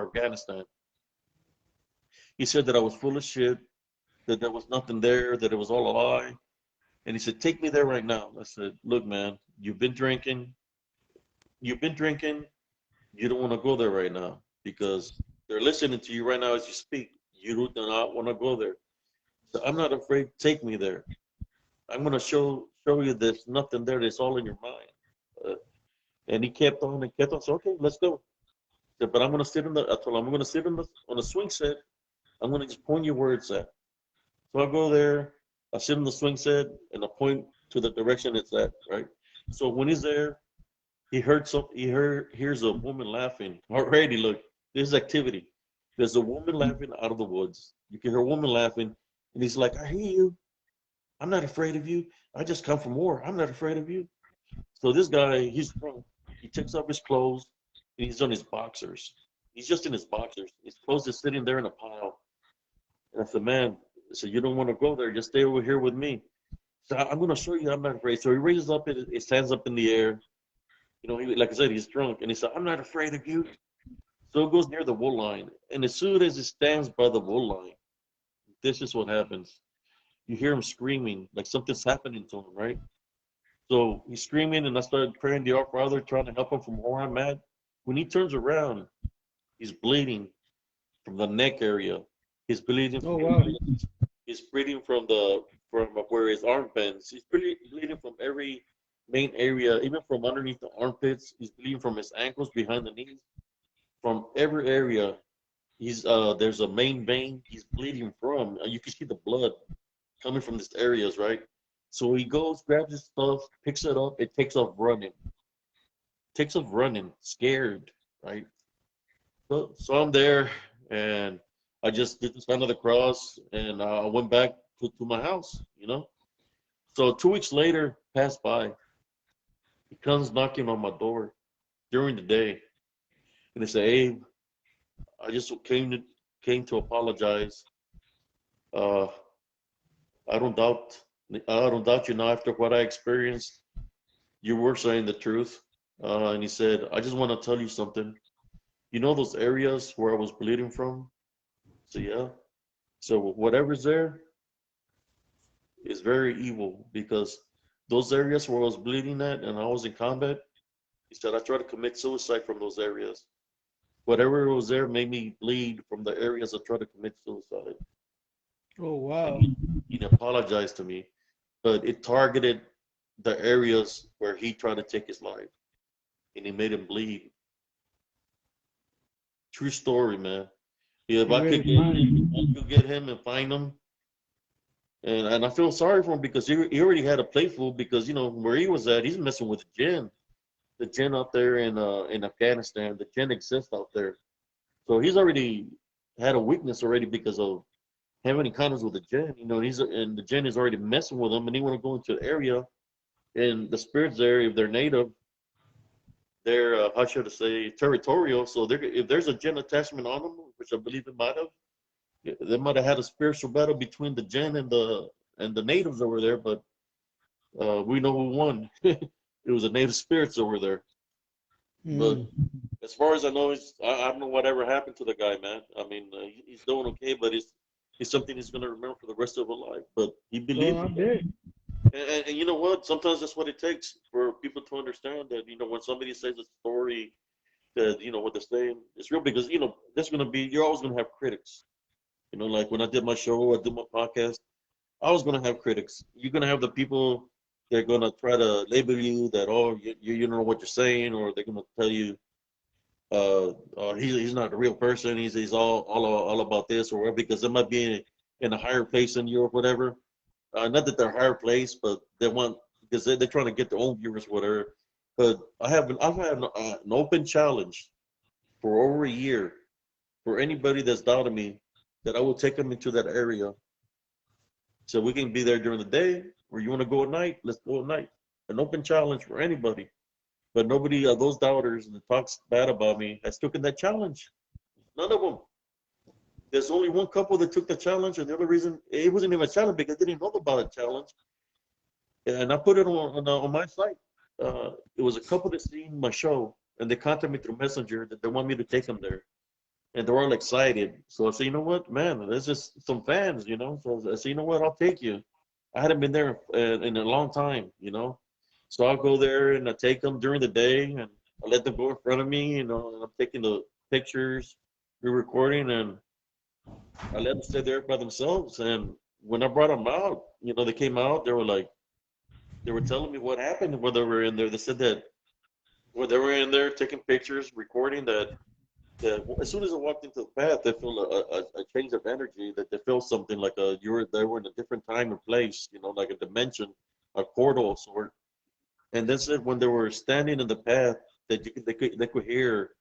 Afghanistan. He said that I was full of shit, that there was nothing there, that it was all a lie. And he said, take me there right now. I said, look, man, you've been drinking. You don't want to go there right now because they're listening to you right now as you speak. You do not want to go there. So I'm not afraid. Take me there. I'm going to show you there's nothing there. It's all in your mind. Uh, and he kept on and kept on. So okay, let's go. I said, but I'm going to sit in the. I told him I'm going to sit on the swing set. I'm going to just point you where it's at. So I go there. I sit on the swing set and I point to the direction it's at. Right. So when he's there, hears a woman laughing. Already, look, there's activity. There's a woman laughing out of the woods. You can hear a woman laughing, and he's like, I hear you. I'm not afraid of you. I just come from war. I'm not afraid of you. So this guy, he's drunk. He takes off his clothes, and he's on his boxers. He's just in his boxers. His clothes are sitting there in a pile. And I said, man, I said, you don't want to go there. Just stay over here with me. So I'm going to show you I'm not afraid. So he raises up his hands up in the air. Like I said, he's drunk, and he said, "I'm not afraid of you." So it goes near the wool line, and as soon as it stands by the wool line, this is what happens. You hear him screaming, like something's happening to him, right? So he's screaming, and I started praying the Our Father, trying to help him from where I'm at. When he turns around, he's bleeding from the neck area. He's bleeding Oh from wow. he's bleeding from where his arm bends. He's bleeding from every main area, even from underneath the armpits. He's bleeding from his ankles, behind the knees, from every area. There's a main vein he's bleeding from. You can see the blood coming from these areas, right? So he goes, grabs his stuff, picks it up, and takes off running, scared, right? So I'm there, and I just did the sign of the cross, and I went back to my house. So 2 weeks later passed by. He comes knocking on my door during the day, and he said, "Hey, I just came to apologize. Uh, I don't doubt I don't doubt you now after what I experienced. You were saying the truth." And he said, "I just want to tell you something. You know those areas where I was bleeding from?" So yeah. So whatever's there is very evil because those areas where I was bleeding at and I was in combat, he said I tried to commit suicide from those areas. Whatever was there made me bleed from the areas I tried to commit suicide. Oh And wow. he apologized to me, but it targeted the areas where he tried to take his life, and it made him bleed. True story, man. Yeah, if He I read could his get mind. him, if I could get him and find him, And I feel sorry for him because he already had a playful because where he was at, he's messing with the jinn out there in Afghanistan. The jinn exists out there, so he's already had a weakness already because of having encounters with the jinn. And the jinn is already messing with him, and he want to go into the area, and the spirits there, if they're native, they're how should I say territorial. So if there's a jinn attachment on them, which I believe it might have, they might have had a spiritual battle between the jinn and the natives over there, but we know who won. It was the native spirits over there. But Mm. as far as I know, I don't know whatever happened to the guy, man. I mean, he's doing okay, but it's something he's gonna remember for the rest of his life. But he Oh, believed I in that. bet. And you know what? Sometimes that's what it takes for people to understand that when somebody says a story that what they're saying is real because there's gonna be you're always gonna have critics. Like when I did my show, I did my podcast. I was gonna have critics. You're gonna have the people that are gonna try to label you that you don't know what you're saying, or they're gonna tell you he's not a real person. He's all about this or whatever because they might be in a higher place than you or whatever. Not that they're higher place, but they want because they're trying to get their own viewers, whatever. But I've had an open challenge for over a year for anybody that's doubted me that I will take them into that area so we can be there during the day, or you want to go at night, let's go at night. An open challenge for anybody. But nobody of those doubters that talks bad about me has taken that challenge. None of them. There's only one couple that took the challenge, and the other reason it wasn't even a challenge because they didn't know about a challenge. And I put it on my site. It was a couple that seen my show, and they contacted me through Messenger that they want me to take them there, and they're all excited. So I said, you know what, man, there's just some fans. So I said, you know what, I'll take you. I hadn't been there in a long time. So I'll go there and I take them during the day, and I let them go in front of me. And I'm taking the pictures, re-recording, and I let them stay there by themselves. And when I brought them out, they came out. They were telling me what happened when they were in there. They said that when they were in there taking pictures, recording that as soon as I walked into the path, they feel a change of energy. That they feel something like they were in a different time and place. Like a dimension, a portal of sort. And they said when they were standing in the path, that they could hear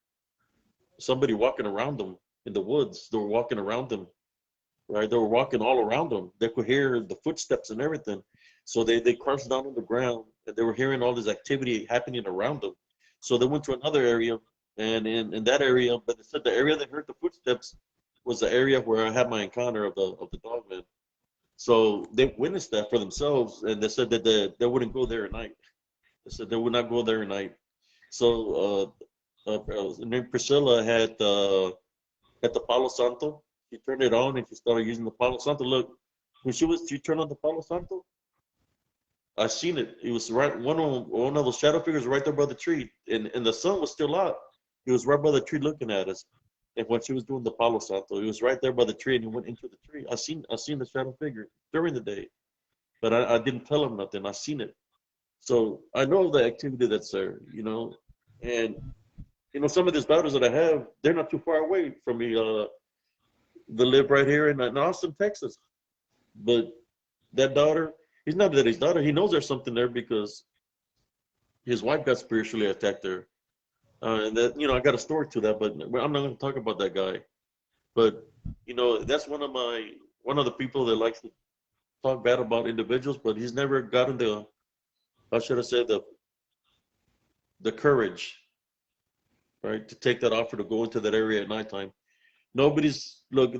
somebody walking around them in the woods. They were walking around them, right? They were walking all around them. They could hear the footsteps and everything. So they crouched down on the ground and they were hearing all this activity happening around them. So they went to another area, and in that area, but they said the area they heard the footsteps was the area where I had my encounter of the dog man. So they witnessed that for themselves, and they said that they wouldn't go there at night. They said they would not go there at night. So named Priscilla had the Palo Santo. She turned it on and she started using the Palo Santo. Look, when she turned on the Palo Santo, I seen it. It was right one of those shadow figures right there by the tree, and the sun was still out. He was right by the tree looking at us. And when she was doing the Palo Santo, he was right there by the tree, and he went into the tree. I seen the shadow figure during the day, but I didn't tell him nothing. I seen it, so I know the activity that's there. And some of these daughters that I have, they're not too far away from me. They live right here in Austin, Texas. But that daughter, he's not that his daughter. He knows there's something there because his wife got spiritually attacked there. And that I got a story to that, but I'm not going to talk about that guy. But that's one of the people that likes to talk bad about individuals, but he's never gotten the how should I say the courage, right, to take that offer to go into that area at nighttime. Look.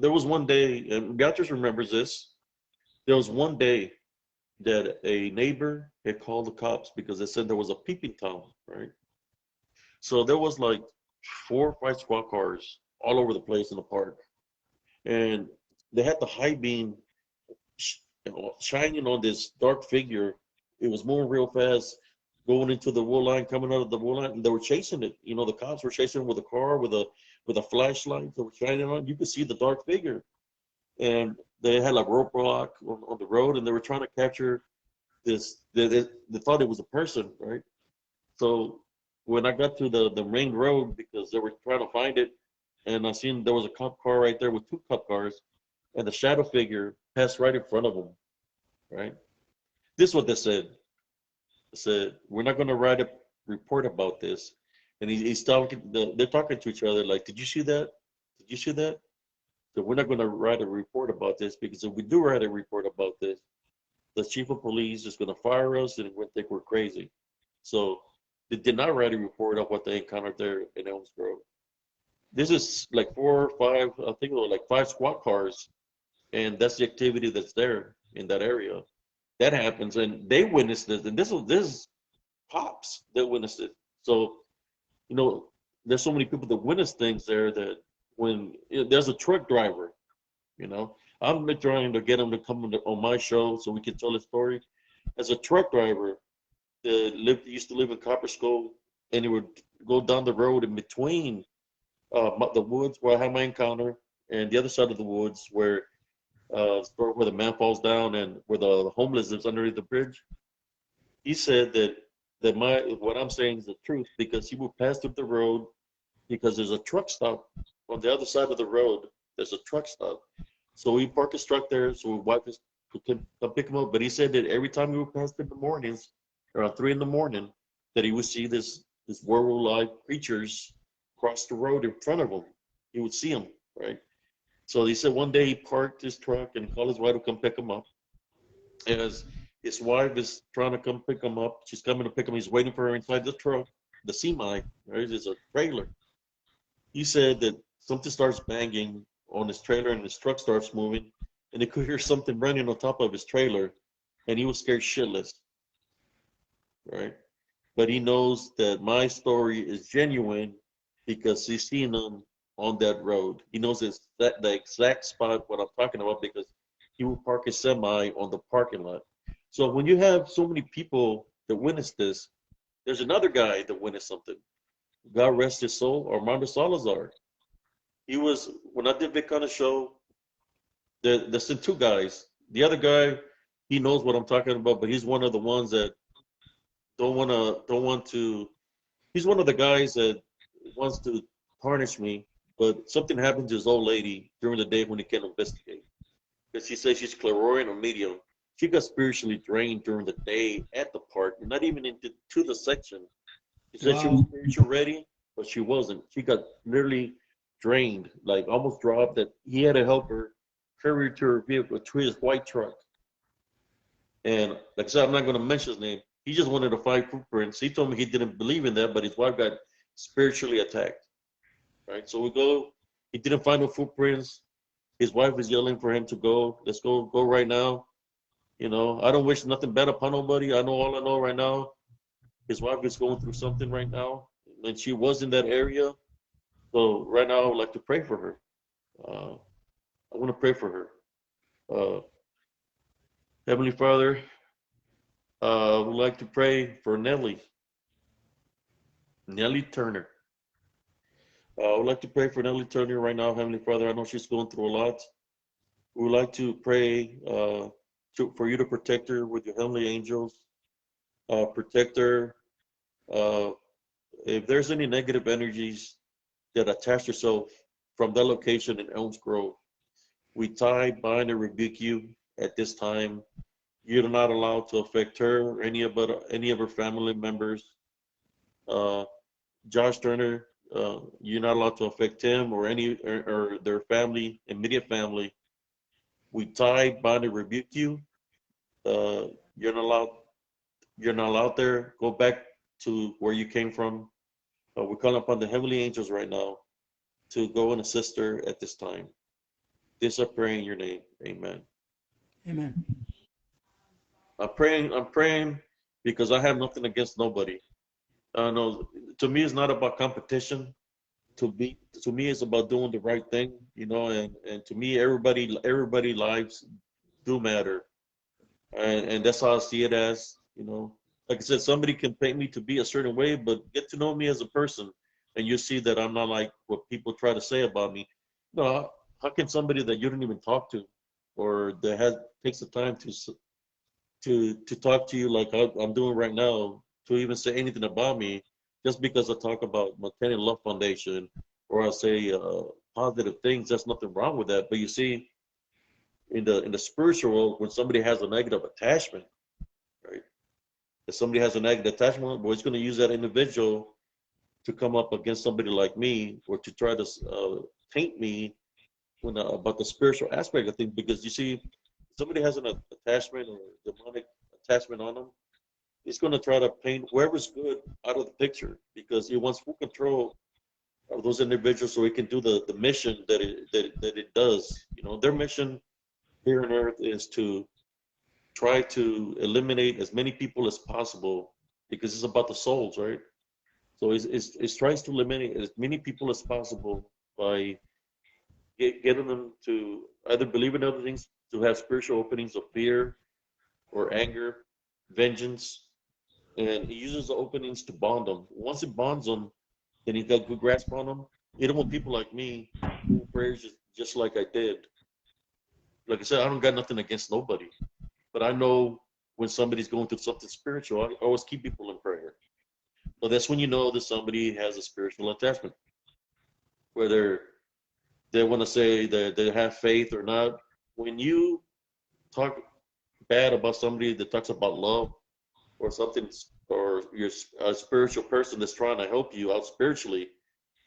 There was one day, and Beatrice remembers this. There was one day that a neighbor had called the cops because they said there was a peeping tom, right? So there was like 4 or 5 squad cars all over the place in the park, and they had the high beam shining on this dark figure. It was moving real fast, going into the wool line, coming out of the wool line, and they were chasing it. The cops were chasing it with a car with a flashlight. They were shining on. You could see the dark figure, and they had like roadblock on the road, and they were trying to capture this. They thought it was a person, right? So when I got to the main road, because they were trying to find it, and I seen there was a cop car right there with 2 cop cars, and the shadow figure passed right in front of them. right? This is what they said. They said, we're not going to write a report about this. And he's talking, they're talking to each other like, did you see that? Did you see that? So we're not going to write a report about this because if we do write a report about this, the chief of police is going to fire us and we'll think we're crazy. So they did not write a report of what they encountered there in Elms Grove. This is like 4 or 5, I think it was like 5 squad cars, and that's the activity that's there in that area. That happens, and they witnessed this, and this pops that witnessed it. So there's so many people that witness things there that when there's a truck driver, I'm trying to get him to come on my show so we can tell his story. As a truck driver that used to live in Copper Skull, and he would go down the road in between the woods where I had my encounter, and the other side of the woods where the man falls down and where the homeless lives underneath the bridge. He said that what I'm saying is the truth because he would pass through the road because there's a truck stop on the other side of the road. There's a truck stop, so we park his truck there. So his wife could come pick him up. But he said that every time he would pass in the mornings, around 3 a.m, that he would see this werewolf-like creatures cross the road in front of him. He would see them, right? So he said one day he parked his truck and called his wife to come pick him up. As his wife is trying to come pick him up, she's coming to pick him. He's waiting for her inside the truck, the semi, right? There's a trailer. He said that something starts banging on his trailer and his truck starts moving, and they could hear something running on top of his trailer, and he was scared shitless, right? But he knows that my story is genuine because he's seen them on that road. He knows the exact spot what I'm talking about because he will park his semi on the parking lot. So when you have so many people that witness this, there's another guy that witnessed something. God rest his soul, Armando Salazar. He was, when I did Vic on the show, there's 2 guys. The other guy, he knows what I'm talking about, but he's one of the ones that don't want to, he's one of the guys that wants to tarnish me, but something happened to his old lady during the day when he can't investigate. Because she says she's clairvoyant or medium. She got spiritually drained during the day at the park, not even into the section. She said she was spiritual ready, but she wasn't. She got literally drained, like almost dropped, that he had to help her carry her to her vehicle, to his white truck. And like I said, I'm not going to mention his name. He just wanted to find footprints. He told me he didn't believe in that, but his wife got spiritually attacked. Right? So we go, he didn't find no footprints. His wife is yelling for him to go. Let's go right now. I don't wish nothing bad upon nobody. All I know right now, his wife is going through something right now, and she was in that area. So right now, I would like to pray for her. I want to pray for her. Heavenly Father, I would like to pray for Nellie Turner. I would like to pray for Nellie Turner right now, Heavenly Father. I know she's going through a lot. We would like to pray for you to protect her with your heavenly angels. Protect her. If there's any negative energies that attach yourself from that location in Elms Grove, we tie, bind, and rebuke you at this time. You're not allowed to affect her or any of her family members. Josh Turner, you're not allowed to affect him or or their family, immediate family. We tie, bind, and rebuke you. You're not allowed. You're not allowed there. Go back to where you came from. We're calling upon the heavenly angels right now to go and assist her at this time. This I pray in your name. Amen. Amen. I'm praying because I have nothing against nobody. No, to me, it's not about competition. To me, it's about doing the right thing, and to me, everybody lives do matter. And that's how I see it as. Like I said, somebody can paint me to be a certain way, but get to know me as a person, and you see that I'm not like what people try to say about me. No, how can somebody that you don't even talk to, or that takes the time to talk to you like I'm doing right now, to even say anything about me, just because I talk about Montana Love Foundation or I say positive things? There's nothing wrong with that. But you see, in the spiritual world, when somebody has a negative attachment, right? If somebody has a negative attachment, well, it's going to use that individual to come up against somebody like me, or to try to taint me about the spiritual aspect of things. Because you see, if somebody has an attachment or demonic attachment on them, he's going to try to paint whoever's good out of the picture, because he wants full control of those individuals, so he can do the mission that it does. Their mission here on earth is to try to eliminate as many people as possible, because it's about the souls, right? So it's tries to eliminate as many people as possible by getting them to either believe in other things, to have spiritual openings of fear or anger, vengeance, and he uses the openings to bond them. Once it bonds them, then he's got good grasp on them. He don't want people like me doing prayers just like I did. Like I said, I don't got nothing against nobody, but I know when somebody's going through something spiritual, I always keep people in prayer. So that's when you know that somebody has a spiritual attachment, whether they want to say that they have faith or not. When you talk bad about somebody that talks about love or something, or you're a spiritual person that's trying to help you out spiritually,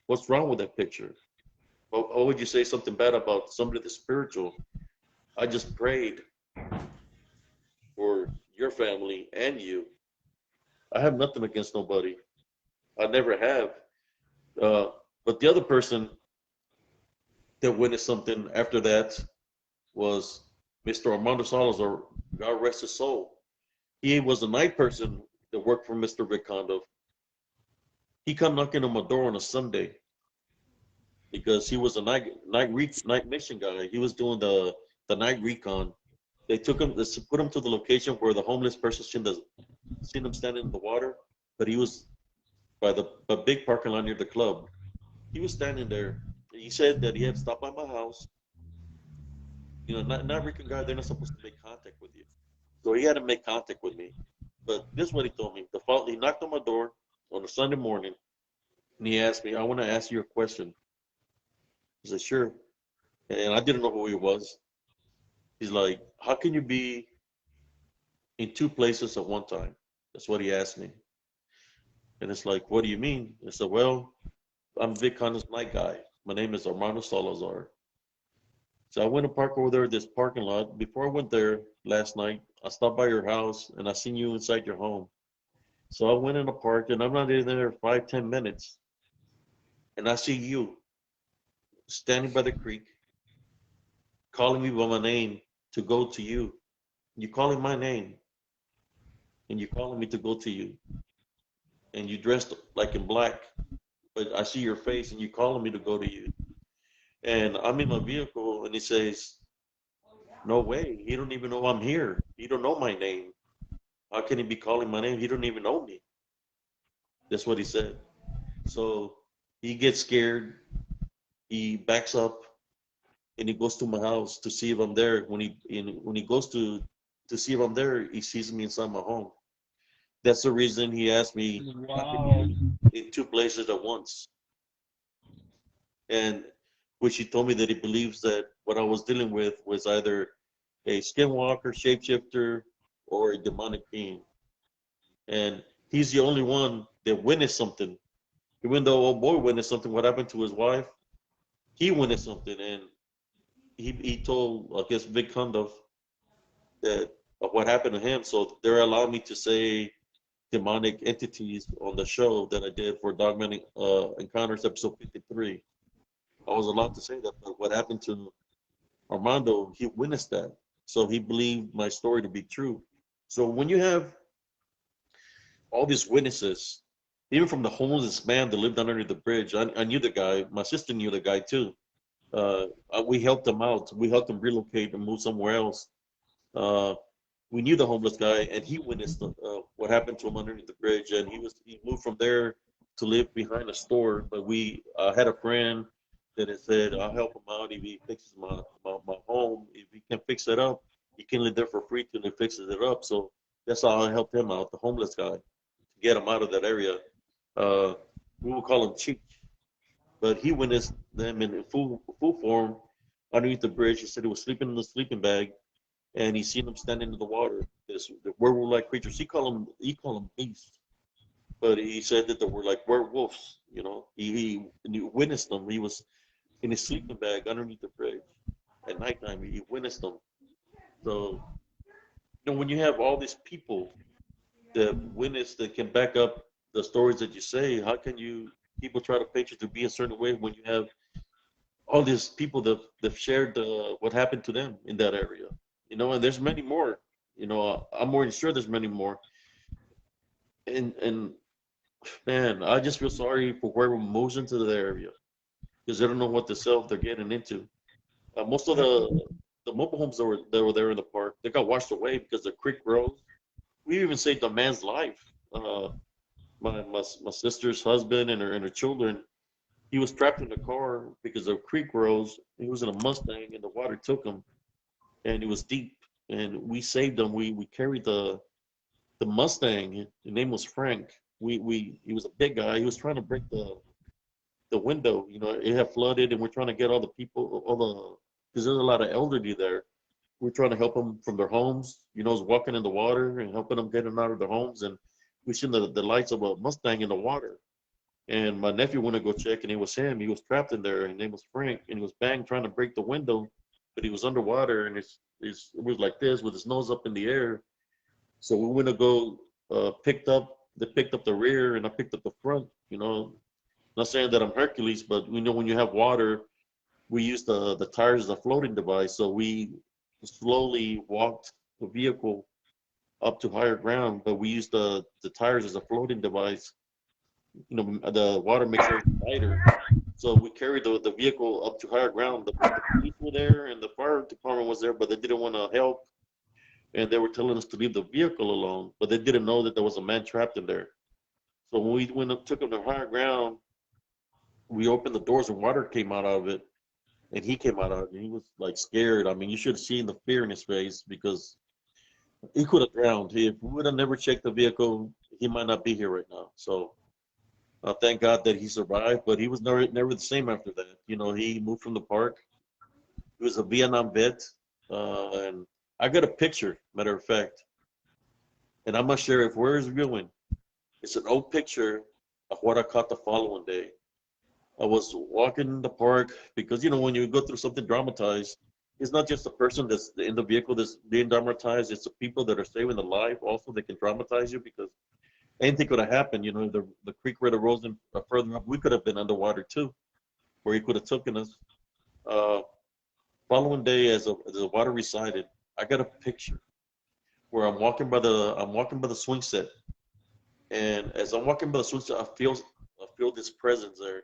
what's wrong with that picture? Why would you say something bad about somebody that's spiritual? I just prayed for your family and you. I have nothing against nobody. I never have. Uh, but the other person that witnessed something after that was Mr. Armando Salazar. God rest his soul. He was a night person that worked for Mr. Vicondo. He come knocking on my door on a Sunday because he was a night mission guy. He was doing the night recon. They put him to the location where the homeless person seen him standing in the water, but he was by the big parking lot near the club. He was standing there. He said that he had stopped by my house. Not recon guy, they're not supposed to make contact with you. So he had to make contact with me. But this is what he told me. He knocked on my door on a Sunday morning, and he asked me, "I want to ask you a question." I said, "Sure." And I didn't know who he was. He's like, "How can you be in two places at one time?" That's what he asked me. And it's like, "What do you mean?" I said, "Well, I'm Vic Connor's night guy. My name is Armando Salazar." So I went to park over there at this parking lot. Before I went there last night, I stopped by your house and I seen you inside your home. So I went in the park and I'm not in there 5, 10 minutes. And I see you standing by the creek, calling me by my name to go to you. You calling my name and you calling me to go to you. And you dressed like in black, but I see your face and you calling me to go to you. And I'm in my vehicle and he says, "No way. He don't even know I'm here. He don't know my name. How can he be calling my name? He don't even know me." That's what he said. So he gets scared. He backs up and he goes to my house to see if I'm there. When he goes to see if I'm there, he sees me inside my home. That's the reason he asked me, "How can you Wow. be in two places at once?" And which he told me that he believes that what I was dealing with was either a skinwalker, shapeshifter, or a demonic being. And he's the only one that witnessed something. Even though old boy witnessed something, what happened to his wife, he witnessed something, and he told, I guess, Vic Conduff that of what happened to him. So they're allowing me to say demonic entities on the show that I did for Dogmatic Encounters episode 53. I was allowed to say that, but what happened to Armando, he witnessed that. So he believed my story to be true. So when you have all these witnesses, even from the homeless man that lived underneath the bridge, I knew the guy. My sister knew the guy too. We helped him out. We helped him relocate and move somewhere else. Uh, we knew the homeless guy, and he witnessed what happened to him underneath the bridge. And he moved from there to live behind a store. But we had a friend that had said, "I'll help him out if he fixes my home. If he can fix it up, he can live there for free till he fixes it up." So that's how I helped him out, the homeless guy, to get him out of that area. Uh, we would call him Cheech, but he witnessed them in full form underneath the bridge. He said he was sleeping in the sleeping bag, and he seen them standing in the water. This the werewolf-like creatures. He called them beasts, but he said that they were like werewolves. And he witnessed them. He was in his sleeping bag underneath the bridge at nighttime. He witnessed them. So when you have all these people that witness that can back up the stories that you say, how can you people try to paint you to be a certain way when you have all these people that shared what happened to them in that area? And there's many more. I'm more than sure there's many more. And man, I just feel sorry for whoever moves into the area because they don't know what the self they're getting into. Most of the mobile homes that were there in the park, they got washed away because the creek rose. We even saved a man's life. My sister's husband and her children. He was trapped in the car because the creek rose. He was in a Mustang and the water took him, and it was deep. And we saved him. We carried the Mustang. His name was Frank. We he was a big guy. He was trying to break the window. It had flooded, and we're trying to get all the people, all the because there's a lot of elderly there. We're trying to help them from their homes. Was walking in the water and helping them get them out of their homes. And we seen the lights of a Mustang in the water. And my nephew went to go check, and it was him. He was trapped in there. His name was Frank, and he was trying to break the window, but he was underwater, and it was like this with his nose up in the air. So we went to go They picked up the rear, and I picked up the front. Not saying that I'm Hercules, but we know when you have water, we use the tires as a floating device. So we slowly walked the vehicle up to higher ground, but we used the tires as a floating device. The water makes it lighter. So we carried the vehicle up to higher ground. The police were there and the fire department was there, but they didn't want to help. And they were telling us to leave the vehicle alone, but they didn't know that there was a man trapped in there. So when we went up, took him to higher ground, we opened the doors and water came out of it. And he came out of it. And he was like scared. I mean, you should have seen the fear in his face because he could have drowned. If we would have never checked the vehicle, he might not be here right now. So thank God that he survived, but he was never the same after that. He moved from the park. He was a Vietnam vet, and I got a picture. Matter of fact, and I'm not sure if where is viewing. It's an old picture of what I caught the following day. I was walking in the park because when you go through something dramatized, it's not just the person that's in the vehicle that's being dramatized. It's the people that are saving the life also that can dramatize you because anything could have happened. The creek where the rose in, further up, we could have been underwater too, where he could have taken us. Uh, Following day, as the water receded, I got a picture where I'm walking by the swing set, and as I'm walking by the swing set, I feel this presence there,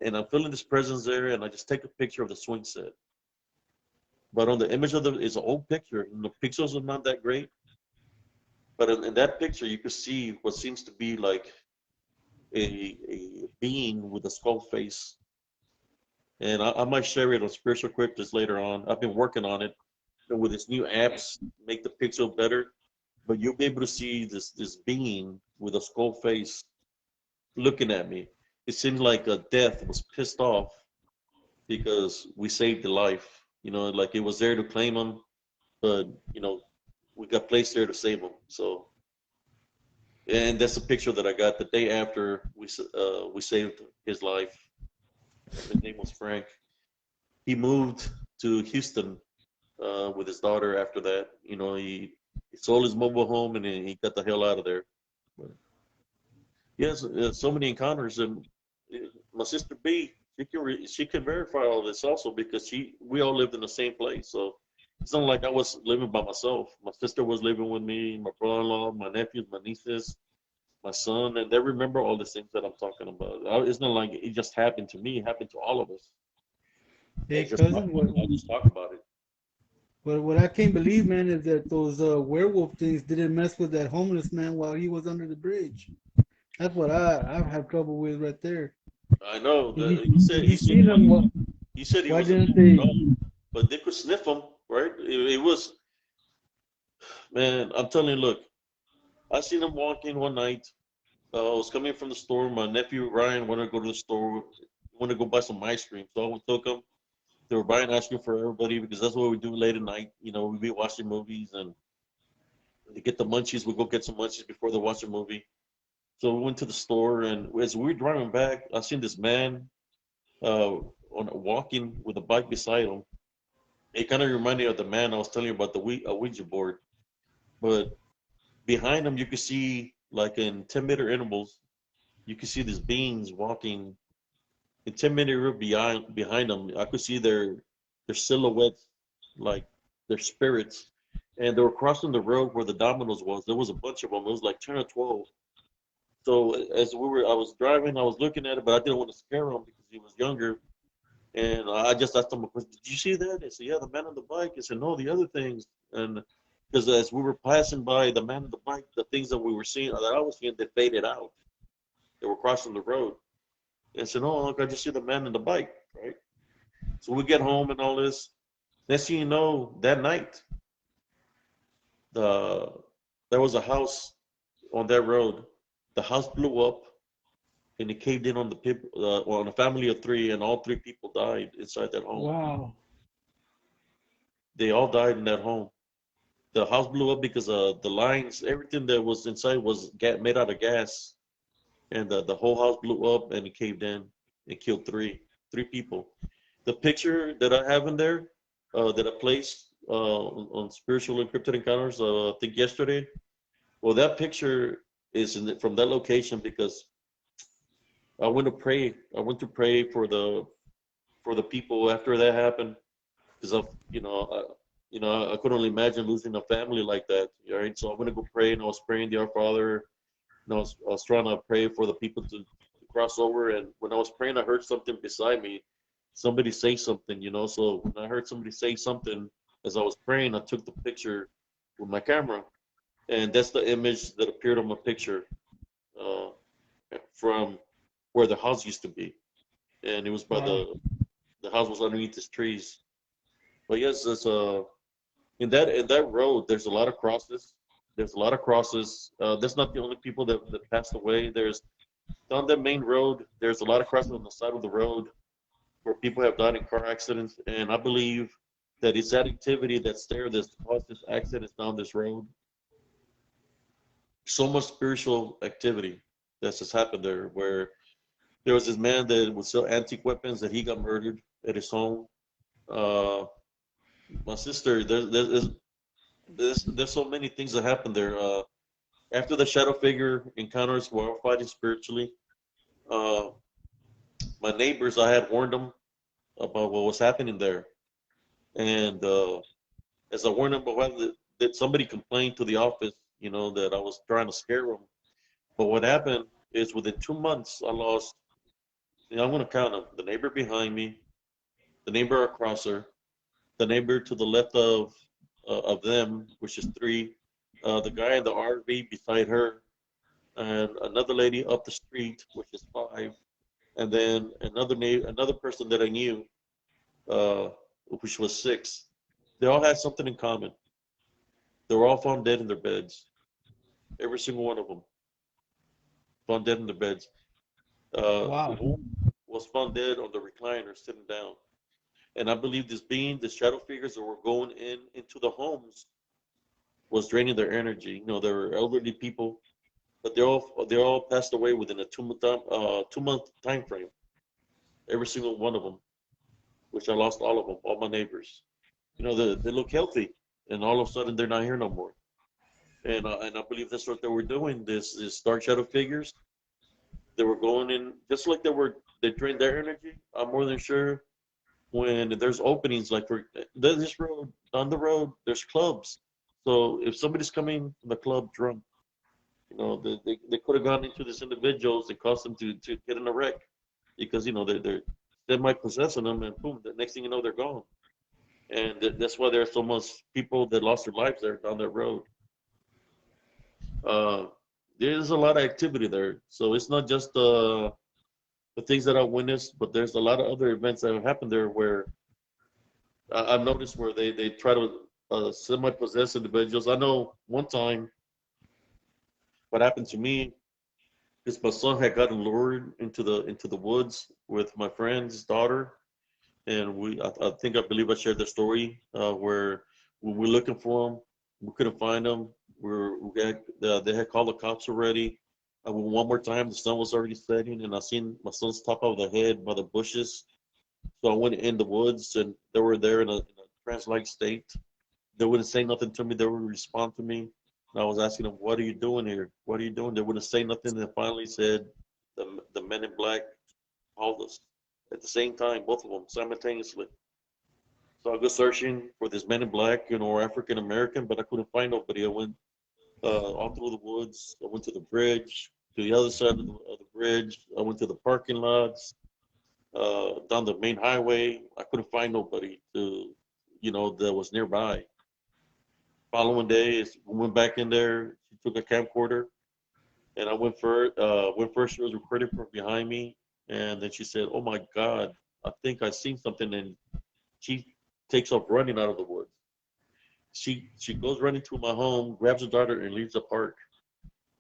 and I'm feeling this presence there, and I just take a picture of the swing set. But on the image it's an old picture, and the pixels are not that great. But in that picture, you could see what seems to be like a being with a skull face. And I might share it on Spiritual Cryptids later on. I've been working on it. And with its new apps, make the pixel better. But you'll be able to see this being with a skull face looking at me. It seemed like a death was pissed off because we saved the life. Like it was there to claim him, but we got placed there to save him. So, and that's the picture that I got the day after we saved his life. His name was Frank. He moved to Houston with his daughter after that. He sold his mobile home and he got the hell out of there. But yes, so many encounters. And my sister B, she can verify all this also because we all lived in the same place. So it's not like I was living by myself. My sister was living with me, my brother-in-law, my nephews, my nieces, my son, and they remember all the things that I'm talking about. It's not like it just happened to me; it happened to all of us. Hey, And just cousin, I just talk about it. what I can't believe, man, is that those werewolf things didn't mess with that homeless man while he was under the bridge. That's what I have trouble with right there. I know If that you, he said if he you said seen him, he said he why was a didn't little they? dog, but they could sniff him, right? It was man. I'm telling you, look, I seen him walking one night. I was coming from the store. My nephew Ryan wanted to go to the store, wanted to go buy some ice cream, so I took him. They were buying ice cream for everybody because that's what we do late at night. We'd be watching movies and to get the munchies, we'd go get some munchies before they watch a movie. So we went to the store, and as we were driving back, I seen this man walking with a bike beside him. It kind of reminded me of the man I was telling you about the Ouija board. But behind him, you could see, like in 10-meter intervals, you could see these beings walking in 10-meter behind them. I could see their silhouettes, like their spirits, and they were crossing the road where the Domino's was. There was a bunch of them. It was like 10 or 12. So I was driving, I was looking at it, but I didn't want to scare him because he was younger. And I just asked him a question, did you see that? They said, yeah, the man on the bike. I said, no, the other things. And because as we were passing by the man on the bike, the things that we were seeing, that I was seeing, they faded out. They were crossing the road. And I said, oh, look, I just see the man on the bike, right? So we get home and all this. Next thing you know, that night, the there was a house on that road. The house blew up and it caved in on the people, on a family of three, and all three people died inside that home. Wow. They all died in that home. The house blew up because the lines, everything that was inside was made out of gas, and the whole house blew up and it caved in and killed three people. The picture that I have in there, that I placed on Spiritual Encrypted Encounters, I think yesterday. Well, that picture is from that location because I went to pray. I went to pray for the people after that happened because I could only imagine losing a family like that. Right, so I went to go pray, and I was praying the Our Father, and I was trying to pray for the people to cross over. And when I was praying, I heard something beside me, somebody say something. So when I heard somebody say something as I was praying, I took the picture with my camera, and that's the image that appeared on my picture uh, from where the house used to be, and it was by Wow. the house was underneath these trees. But yes, it's in that road. There's a lot of crosses. There's a lot of crosses. That's not the only people that passed away. There's on that main road. There's a lot of crosses on the side of the road where people have died in car accidents, and I believe that it's that activity that's there that's caused this accidents down this road. So much spiritual activity that's just happened there. Where there was this man that would sell antique weapons that he got murdered at his home. Uh, my sister, there's so many things that happened there. After the shadow figure encounters were all fighting spiritually, uh, my neighbors, I had warned them about what was happening there. And as I warned them about that somebody complained to the office, that I was trying to scare them. But what happened is within 2 months, I lost, I'm going to count them, the neighbor behind me, the neighbor across her, the neighbor to the left of them, which is three, the guy in the RV beside her, and another lady up the street, which is five, and then another person that I knew, uh, which was six. They all had something in common. They were all found dead in their beds. Every single one of them found dead in their beds. Wow. One was found dead on the recliner, sitting down. And I believe the shadow figures that were going into the homes was draining their energy. They were elderly people, but they all passed away within a 2 month time frame. Every single one of them, which I lost all of them, all my neighbors. They look healthy, and all of a sudden they're not here no more. And I believe that's what they were doing. This dark shadow figures, they were going in just like they drained their energy. I'm more than sure when there's openings, like for this road, down the road, there's clubs. So if somebody's coming from the club drunk, they could have gone into these individuals and caused them to get in a wreck because they might possess them, and boom, the next thing you know, they're gone. And that's why there's so much people that lost their lives there down that road. Uh, there's a lot of activity there, so it's not just the things that I witnessed, but there's a lot of other events that have happened there where I've noticed where they try to semi-possess individuals. I know one time what happened to me is my son had gotten lured into the woods with my friend's daughter, and I think I believe I shared the story where we were looking for them, we couldn't find them. They had called the cops already. I went one more time. The sun was already setting, and I seen my son's top of the head by the bushes. So I went in the woods, and they were there in a trance-like state. They wouldn't say nothing to me. They wouldn't respond to me. And I was asking them, "What are you doing here? What are you doing?" They wouldn't say nothing. They finally said, "The men in black called us." At the same time, both of them simultaneously. So I go searching for this men in black, or African American, but I couldn't find nobody. I went all through the woods. I went to the bridge, to the other side of the bridge. I went to the parking lots, down the main highway. I couldn't find nobody that was nearby. Following day, we went back in there. She took a camcorder, and I went first. Went first. She was recording from behind me, and then she said, "Oh my God, I think I seen something." And she takes off running out of the woods. She goes running to my home, grabs her daughter, and leaves the park.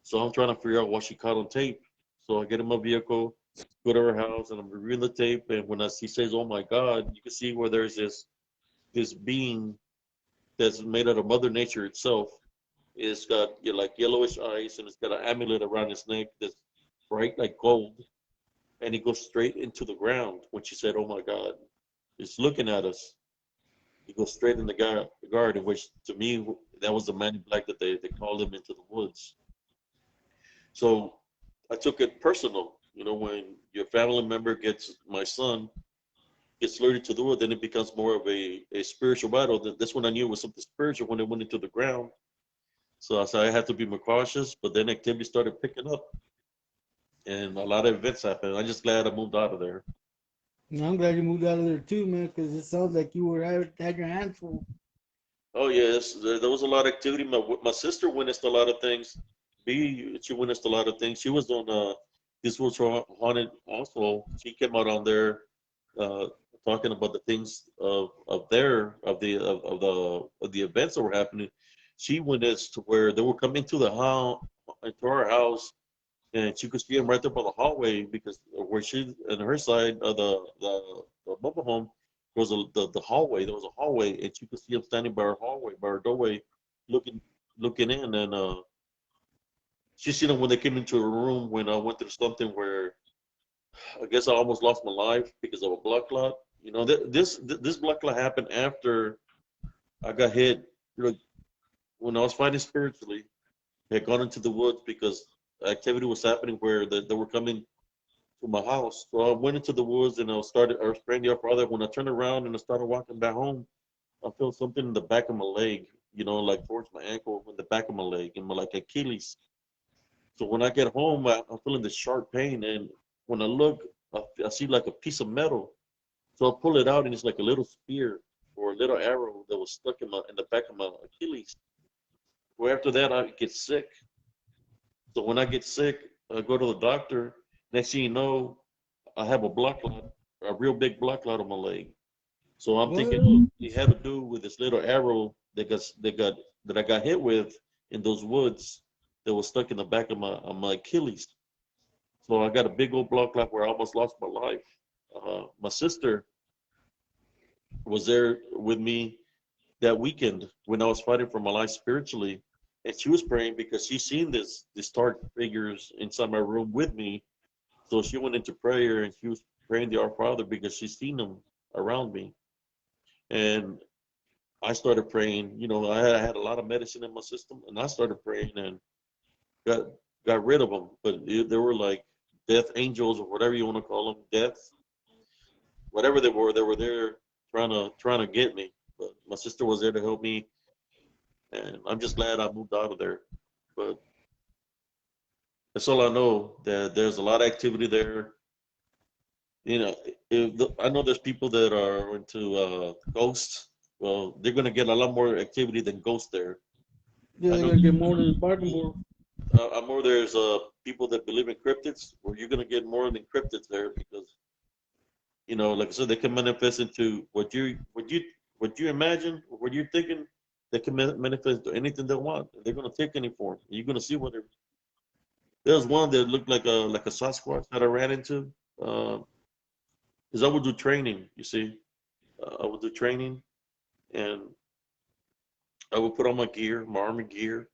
So I'm trying to figure out what she caught on tape. So I get in my vehicle, go to her house, and I'm reviewing the tape. And when she says, "Oh my God," you can see where there's this being that's made out of Mother Nature itself. It's got like yellowish eyes, and it's got an amulet around its neck that's bright like gold, and it goes straight into the ground. When she said, "Oh my God," it's looking at us. He goes straight in the garden, which to me that was the man in black that they called him into the woods. So I took it personal. When your family member gets my son gets lured into the wood, then it becomes more of a spiritual battle. That's when I knew it was something spiritual when it went into the ground. So I said I had to be more cautious. But then activity started picking up, and a lot of events happened. I'm just glad I moved out of there. And I'm glad you moved out of there too, man, because it sounds like you had your hands full. Oh yes, there was a lot of activity. My sister witnessed a lot of things. She witnessed a lot of things. She was on this was haunted also. She came out on there uh, talking about the things of the events that were happening. She witnessed to where they were coming to the house into our house, and she could see him right there by the hallway because where she on her side of the mobile home was the hallway. There was a hallway, and she could see him standing by her hallway, by her doorway, looking looking in. And she seen him when they came into her room when I went through something where I guess I almost lost my life because of a blood clot. This blood clot happened after I got hit. When I was fighting spiritually, I had gone into the woods because activity was happening where they were coming to my house. So I went into the woods and I was praying to your father. When I turned around and I started walking back home, I felt something in the back of my leg, like towards my ankle, in the back of my leg, and my like Achilles. So when I get home, I'm feeling this sharp pain, and when I look, I see like a piece of metal. So I pull it out, and it's like a little spear or a little arrow that was stuck in the back of my Achilles. Well, after that, I get sick. So when I get sick, I go to the doctor. Next thing you know, I have a blood clot, a real big blood clot on my leg. So I'm thinking, What? it had to do with this little arrow that I got hit with in those woods that was stuck in the back of my Achilles. So I got a big old blood clot where I almost lost my life. My sister was there with me that weekend when I was fighting for my life spiritually, and she was praying because she seen these dark figures inside my room with me. So she went into prayer and she was praying the Our Father because she seen them around me. And I started praying. I had a lot of medicine in my system, and I started praying and got got rid of them. But they were like death angels or whatever you want to call them, death, whatever they were there trying to get me. But my sister was there to help me, and I'm just glad I moved out of there. But that's all I know. That there's a lot of activity there. You know, I know there's people that are into ghosts. Well, they're gonna get a lot more activity than ghosts there. Yeah, I they're know gonna get more than the bargain board. I'm more there's people that believe in cryptids, where you're gonna get more than cryptids there because like I said, they can manifest into what you imagine, what you're thinking. They can manifest to anything they want. They're gonna take any form. You're gonna see what they're. There's one that looked like a Sasquatch that I ran into. Because I would do training, you see. I would do training, and I would put on my gear, my army gear,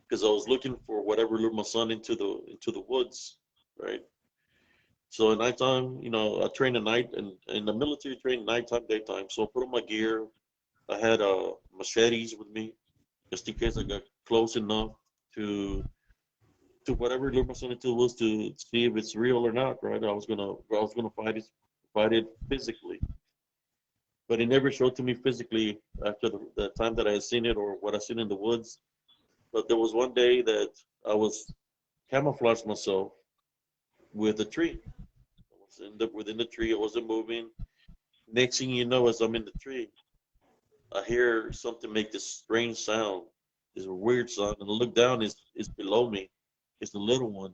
because I was looking for whatever lured my son into the woods, right? So at nighttime, I train at night, and in the military, train nighttime, daytime. So I put on my gear. I had machetes with me, just in case I got close enough to to whatever lured my son into the woods to see if it's real or not, right? I was gonna fight it physically, but it never showed to me physically after the time that I had seen it or what I seen in the woods. But there was one day that I was camouflaged myself with a tree. I was within the tree. I wasn't moving. Next thing you know, as I'm in the tree, I hear something make this strange sound. It's a weird sound, and I look down. It's below me. It's the little one.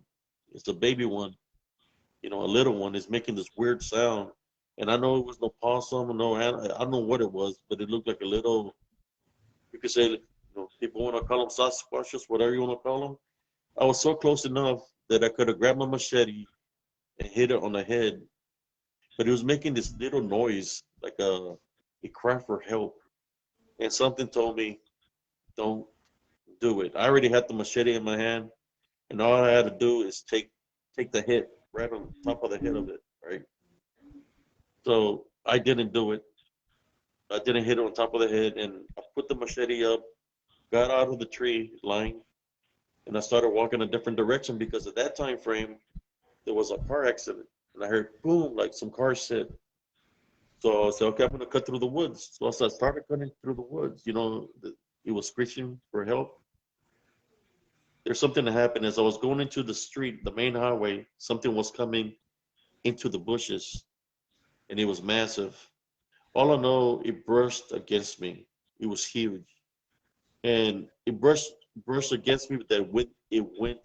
It's the baby one. A little one is making this weird sound. And I know it was no possum, no, I don't know what it was, but it looked like a little. You could say, people want to call them Sasquatches, whatever you want to call them. I was so close enough that I could have grabbed my machete and hit it on the head, but it was making this little noise, like a cry for help. And something told me, don't do it. I already had the machete in my hand, and all I had to do is take the hit right on top of the head of it, right? So I didn't do it. I didn't hit it on top of the head, and I put the machete up, got out of the tree line, and I started walking a different direction because at that time frame there was a car accident, and I heard boom like some cars hit. So I said, okay, I'm gonna cut through the woods. So as I started cutting through the woods, it was screeching for help. There's something that happened as I was going into the street, the main highway. Something was coming into the bushes, and it was massive. All I know, it brushed against me. It was huge, and it brushed against me. That it went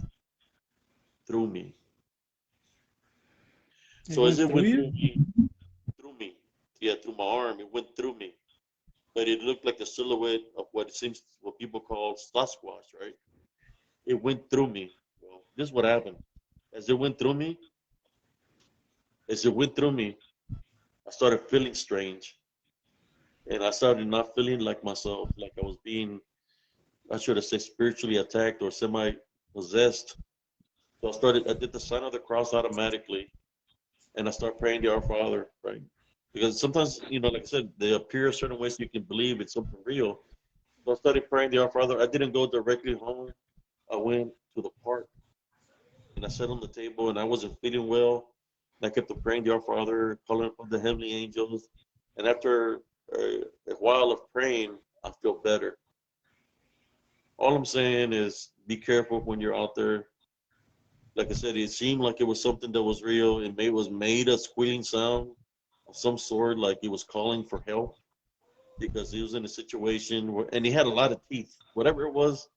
through me. It So as went it through went you. through me, yeah, through my arm, it went through me. But it looked like a silhouette of what people call Sasquatch, right? It went through me. Well, this is what happened. As it went through me, as it went through me, I started feeling strange, and I started not feeling like myself, like I was being, I should have said, spiritually attacked or semi possessed. So I did the sign of the cross automatically, and I start praying to Our Father, right? Because sometimes, like I said, they appear certain ways you can believe it's something real. So I started praying to Our Father. I didn't go directly home. I went to the park, and I sat on the table, and I wasn't feeling well. And I kept on praying to Our Father, calling on the heavenly angels. And after a while of praying, I felt better. All I'm saying is be careful when you're out there. Like I said, it seemed like it was something that was real. Was made a squealing sound of some sort, like it was calling for help because he was in a situation where, and he had a lot of teeth. Whatever it was,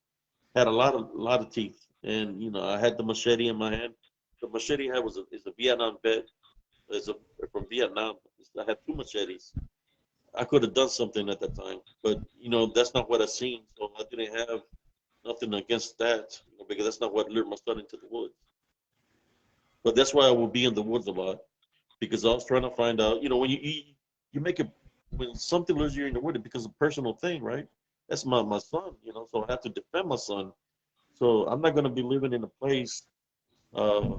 had a lot of teeth. And I had the machete in my hand. The machete I had is a Vietnam vet. It's a from Vietnam. I had two machetes. I could have done something at that time, but that's not what I seen. So I didn't have nothing against that, because that's not what lured my son into the woods. But that's why I will be in the woods a lot because I was trying to find out. When you make it when something lures you in the woods, it becomes a personal thing, right? That's my son, so I have to defend my son. So I'm not going to be living in a place uh,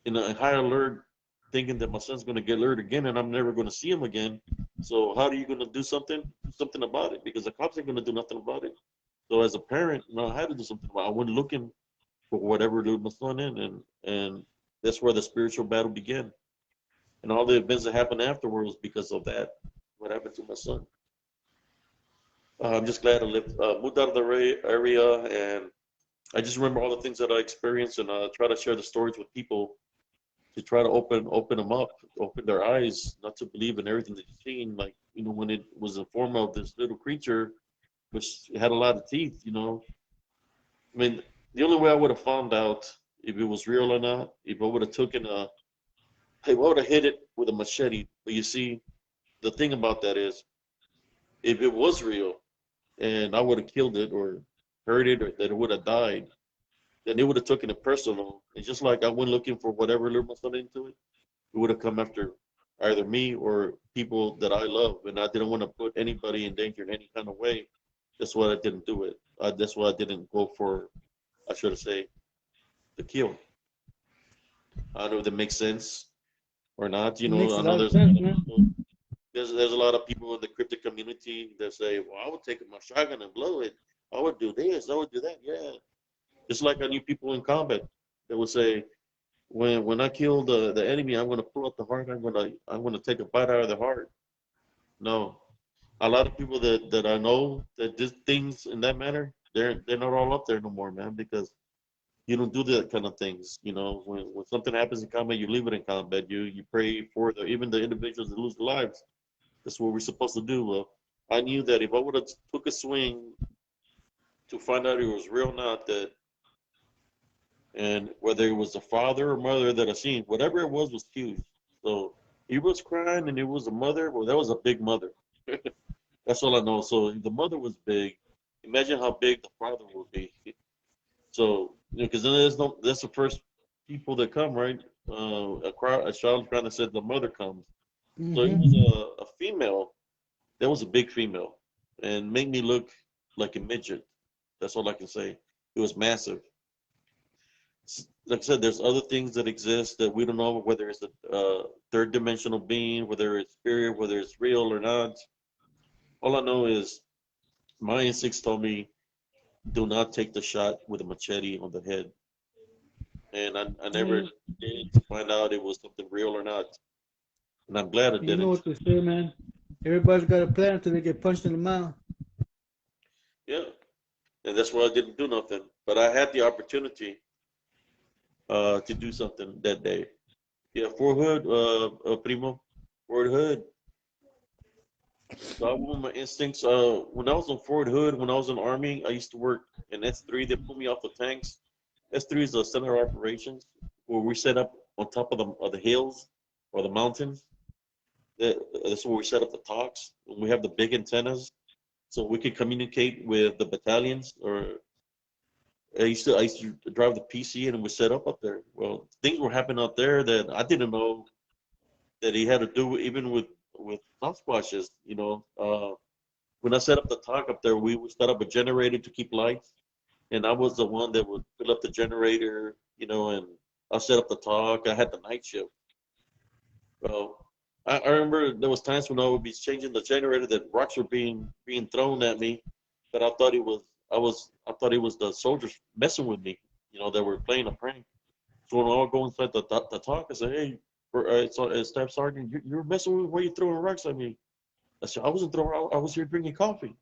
in a high alert, thinking that my son's going to get lured again and I'm never going to see him again. So how are you going to do something? Do something about it because the cops ain't going to do nothing about it. So as a parent, I had to do something about it. I went looking for whatever lured my son in, and that's where the spiritual battle began. And all the events that happened afterwards because of that, what happened to my son. I'm just glad I moved out of the area, and I just remember all the things that I experienced, and try to share the stories with people to try to open them up, open their eyes, not to believe in everything that you've seen. Like when it was in form of this little creature, which had a lot of teeth. I mean, the only way I would have found out if it was real or not, if I would have taken if I would have hit it with a machete. But you see, the thing about that is, if it was real and I would have killed it or hurt it or that it would have died, then it would have taken it personal. And just like I went looking for whatever lured my son into it, it would have come either me or people that I love, and I didn't want to put anybody in danger in any kind of way. That's why I didn't do it. That's why I didn't go for, I should say, the kill. I don't know if that makes sense or not. It makes I a know lot of there's a lot sense, of man. people. There's a lot of people in the cryptic community that say, "Well, I would take my shotgun and blow it. I would do this. I would do that." Yeah, just like I knew people in combat that would say, when I kill the enemy, I'm gonna pull out the heart. I'm gonna take a bite out of the heart. No, a lot of people that I know that did things in that manner, they're not all up there no more, man, because you don't do that kind of things. When something happens in combat, you leave it in combat. You pray for even the individuals that lose their lives. That's what we're supposed to do. Well, I knew that if I would have took a swing to find out it was real or not, that and whether it was the father or mother that I seen, whatever it was huge. So he was crying and it was a mother. Well, that was a big mother. That's all I know. So if the mother was big, imagine how big the father would be. So because then that's the first people that come, right? A child crying that said the mother comes. So it was Mm-hmm. a female. That was a big female, and made me look like a midget. That's all I can say. It was massive. Like I said, there's other things that exist that we don't know whether it's a third dimensional being, whether it's spirit, whether it's real or not. All I know is my instincts told me do not take the shot with a machete on the head, and I never Yeah, did to find out it was something real or not, and I'm glad I you know didn't. what to say, man. Everybody's got a plan until they get punched in the mouth. Yeah, and that's why I didn't do nothing. But I had the opportunity to do something that day. Yeah, Fort Hood, Primo, Fort Hood. So I went with my instincts. When I was in Fort Hood, when I was in the Army, I used to work in S3. They put me off the tanks. S3 is the center of operations where we set up on top of the hills or the mountains. That's where we set up the talks. We have the big antennas, so we could communicate with the battalions. Or I used to drive the PC and we set up there. Well, things were happening out there that I didn't know that he had to do even with Sasquatches. When I set up the talk up there, we would set up a generator to keep lights, and I was the one that would fill up the generator. And I set up the talk. I had the night shift. Well, I remember there was times when I would be changing the generator that rocks were being thrown at me, but I thought it was the soldiers messing with me. That were playing a prank. So when I would go inside the talk, I said, "Hey, Staff Sergeant, you're messing with me. Why are you throwing rocks at me?" I said, "I wasn't throwing. I was here drinking coffee."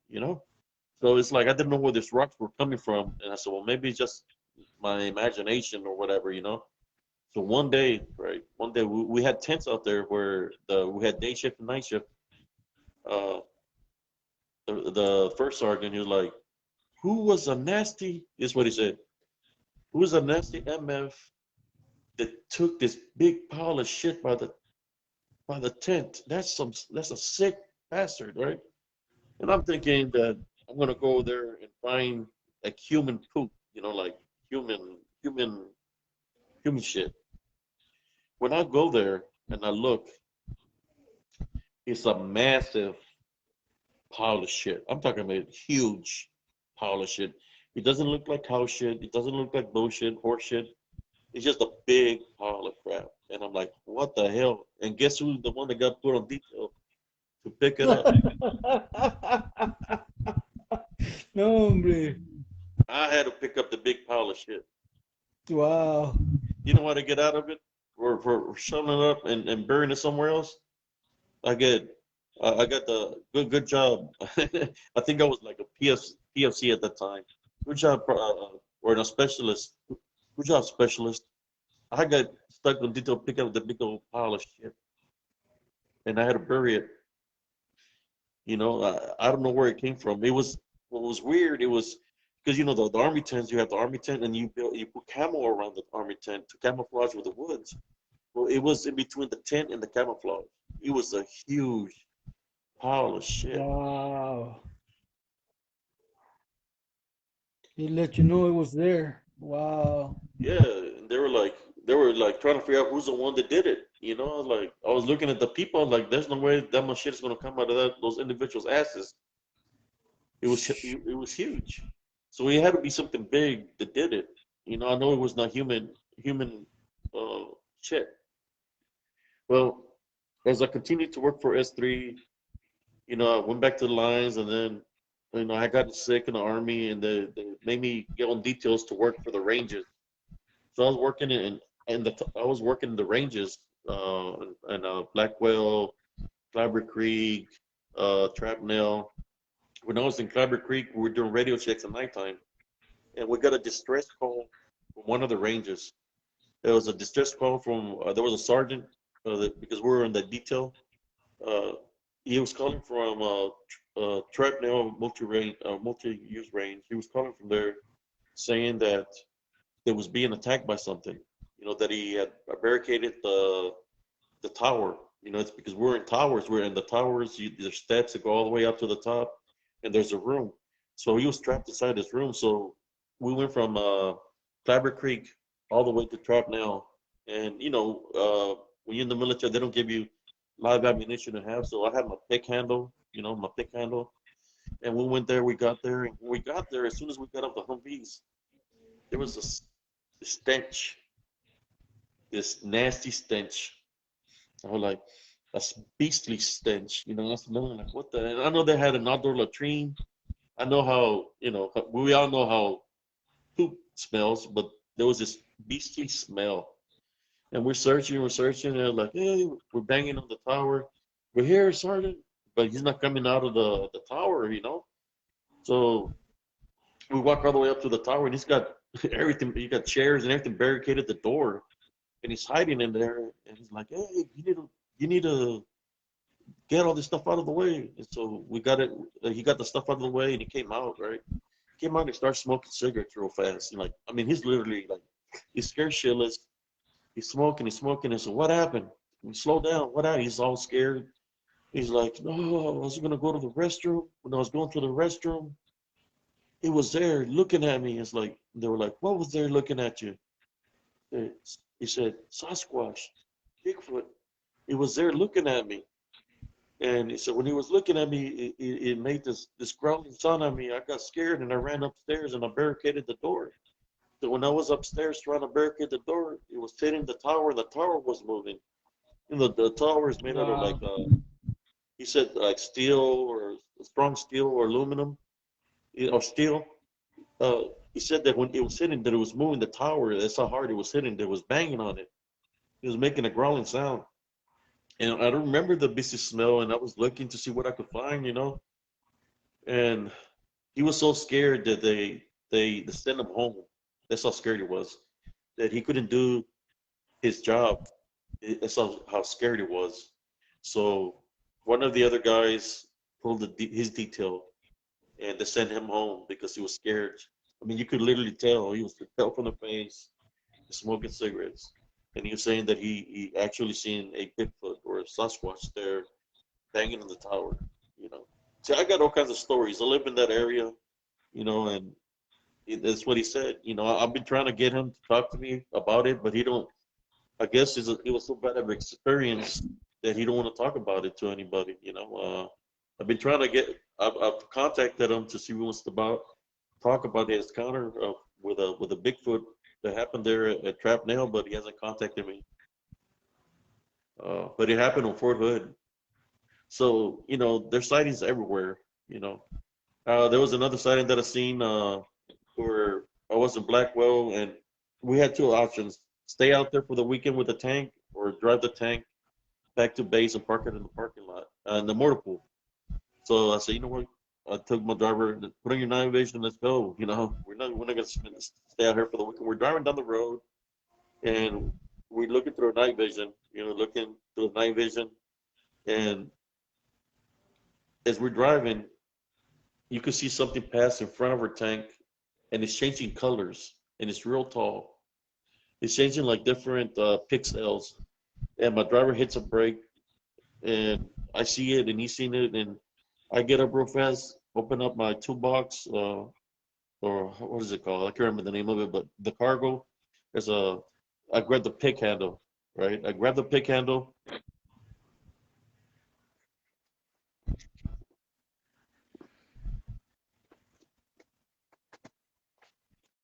So it's like I didn't know where these rocks were coming from, and I said, "Well, maybe it's just my imagination or whatever." So one day, right? One day we had tents out there where we had day shift and night shift. Uh, the first sergeant, he was like, "Who was a nasty?" Is what he said. "Who was a nasty MF that took this big pile of shit by the tent? That's a sick bastard, right?" And I'm thinking that I'm gonna go there and find like human poop, like human, human, human shit. When I go there and I look, it's a massive pile of shit. I'm talking about a huge pile of shit. It doesn't look like cow shit. It doesn't look like bullshit, horse shit. It's just a big pile of crap. And I'm like, what the hell? And guess who's the one that got put on detail to pick it up? No, hombre. I had to pick up the big pile of shit. Wow. You know how to get out of it? Or for shoving it up and burying it somewhere else? I get, I got the good job. I think I was like a PFC at that time. Good job, or a specialist. Good job, specialist. I got stuck on detail picking up the big old pile of shit, and I had to bury it. I don't know where it came from. It was what was weird. It was because the army tents. You have the army tent, and you put camo around the army tent to camouflage with the woods. Well, it was in between the tent and the camouflage. It was a huge pile of shit. Wow. He let you know it was there. Wow. Yeah, and they were like trying to figure out who's the one that did it. You know, like I was looking at the people, like there's no way that much shit is gonna come out of those individuals' asses. It was huge. So it had to be something big that did it. You know, I know it was not human uh, shit. Well, as I continued to work for S3, you know, I went back to the lines, and then, you know, I got sick in the army, and they made me get on details to work for the ranges. So I was working I was working the ranges, in Blackwell, Clabber Creek, Trapnell. When I was in Clabber Creek, we were doing radio checks at nighttime, and we got a distress call from one of the rangers. There was a distress call from there was a sergeant, because we were in the detail. Uh, he was calling from Trapnell multi-use range. He was calling from there, saying that they was being attacked by something. You know, that he had barricaded the tower. You know, it's because we're in towers. We're in the towers. There's steps that go all the way up to the top, and there's a room. So he was trapped inside this room. So we went from Clabber Creek all the way to Trapnell. And you know, when you're in the military, they don't give you live ammunition to have. So I had my pick handle. You know, my pick handle. And we went there. We got there, and when we got there, as soon as we got off the Humvees, there was a stench, this nasty stench. I was like, that's beastly stench. You know, that's smelling like what the. And I know they had an outdoor latrine. I know how, you know, we all know how poop smells, but there was this beastly smell. And we're searching, and they're like, hey, we're banging on the tower. We're here, Sergeant, but he's not coming out of the tower, you know. So we walk all the way up to the tower, and he's got everything. He got chairs and everything barricaded the door, and he's hiding in there. And he's like, hey, you need to get all this stuff out of the way. And so we got it. He got the stuff out of the way, and he came out. Right, he came out and he started smoking cigarettes real fast. And like, I mean, he's literally like, he's scared shitless. He's smoking. He's smoking. And so what happened? We slow down. What happened? He's all scared. He's like, no, I was gonna go to the restroom. When I was going to the restroom, it was there looking at me. It's like they were like, what was there looking at you? He said, Sasquatch, Bigfoot. It was there looking at me. And he said, when he was looking at me, it made this growling sound at me. I got scared and I ran upstairs and I barricaded the door. So when I was upstairs trying to barricade the door, it was hitting the tower and the tower was moving. You know, the tower is made out of like, Wow. he said like steel or strong steel or aluminum or steel. Uh, he said that when it was hitting, that it was moving the tower. That's how hard it was hitting. That it was banging on it. It was making a growling sound. And I don't remember the business smell, and I was looking to see what I could find, you know. And he was so scared that they sent him home. That's how scared he was. That he couldn't do his job. That's how scared he was. So one of the other guys pulled his detail, and they sent him home because he was scared. I mean, you could literally tell he was pale from the face, smoking cigarettes, and he was saying that he actually seen a Bigfoot or a Sasquatch there banging in the tower. You know, see, I got all kinds of stories. I live in that area, you know, and that's what he said. You know, I've been trying to get him to talk to me about it, but he don't. I guess it was so bad of an experience that he don't want to talk about it to anybody. You know, I've been trying to I've contacted him to see what wants to talk about his encounter with a Bigfoot that happened there at Trap Nail, but he hasn't contacted me. But it happened on Fort Hood. So, you know, there's sightings everywhere, you know. There was another sighting that I seen where I was in Blackwell, and we had two options: stay out there for the weekend with the tank, or drive the tank back to base and park it in the parking lot, in the motor pool. So I said, you know what? I took my driver, put on your night vision, let's go. You know, we're not gonna stay out here for the weekend. We're driving down the road, and we're looking through our night vision. You know, looking through the night vision, and as we're driving, you could see something pass in front of our tank, and it's changing colors, and it's real tall. It's changing like different pixels, and my driver hits a brake, and I see it, and he's seen it, and I get up real fast, open up my toolbox, or what is it called? I can't remember the name of it, but the cargo. There's a, I grabbed the pick handle, right? I grab the pick handle,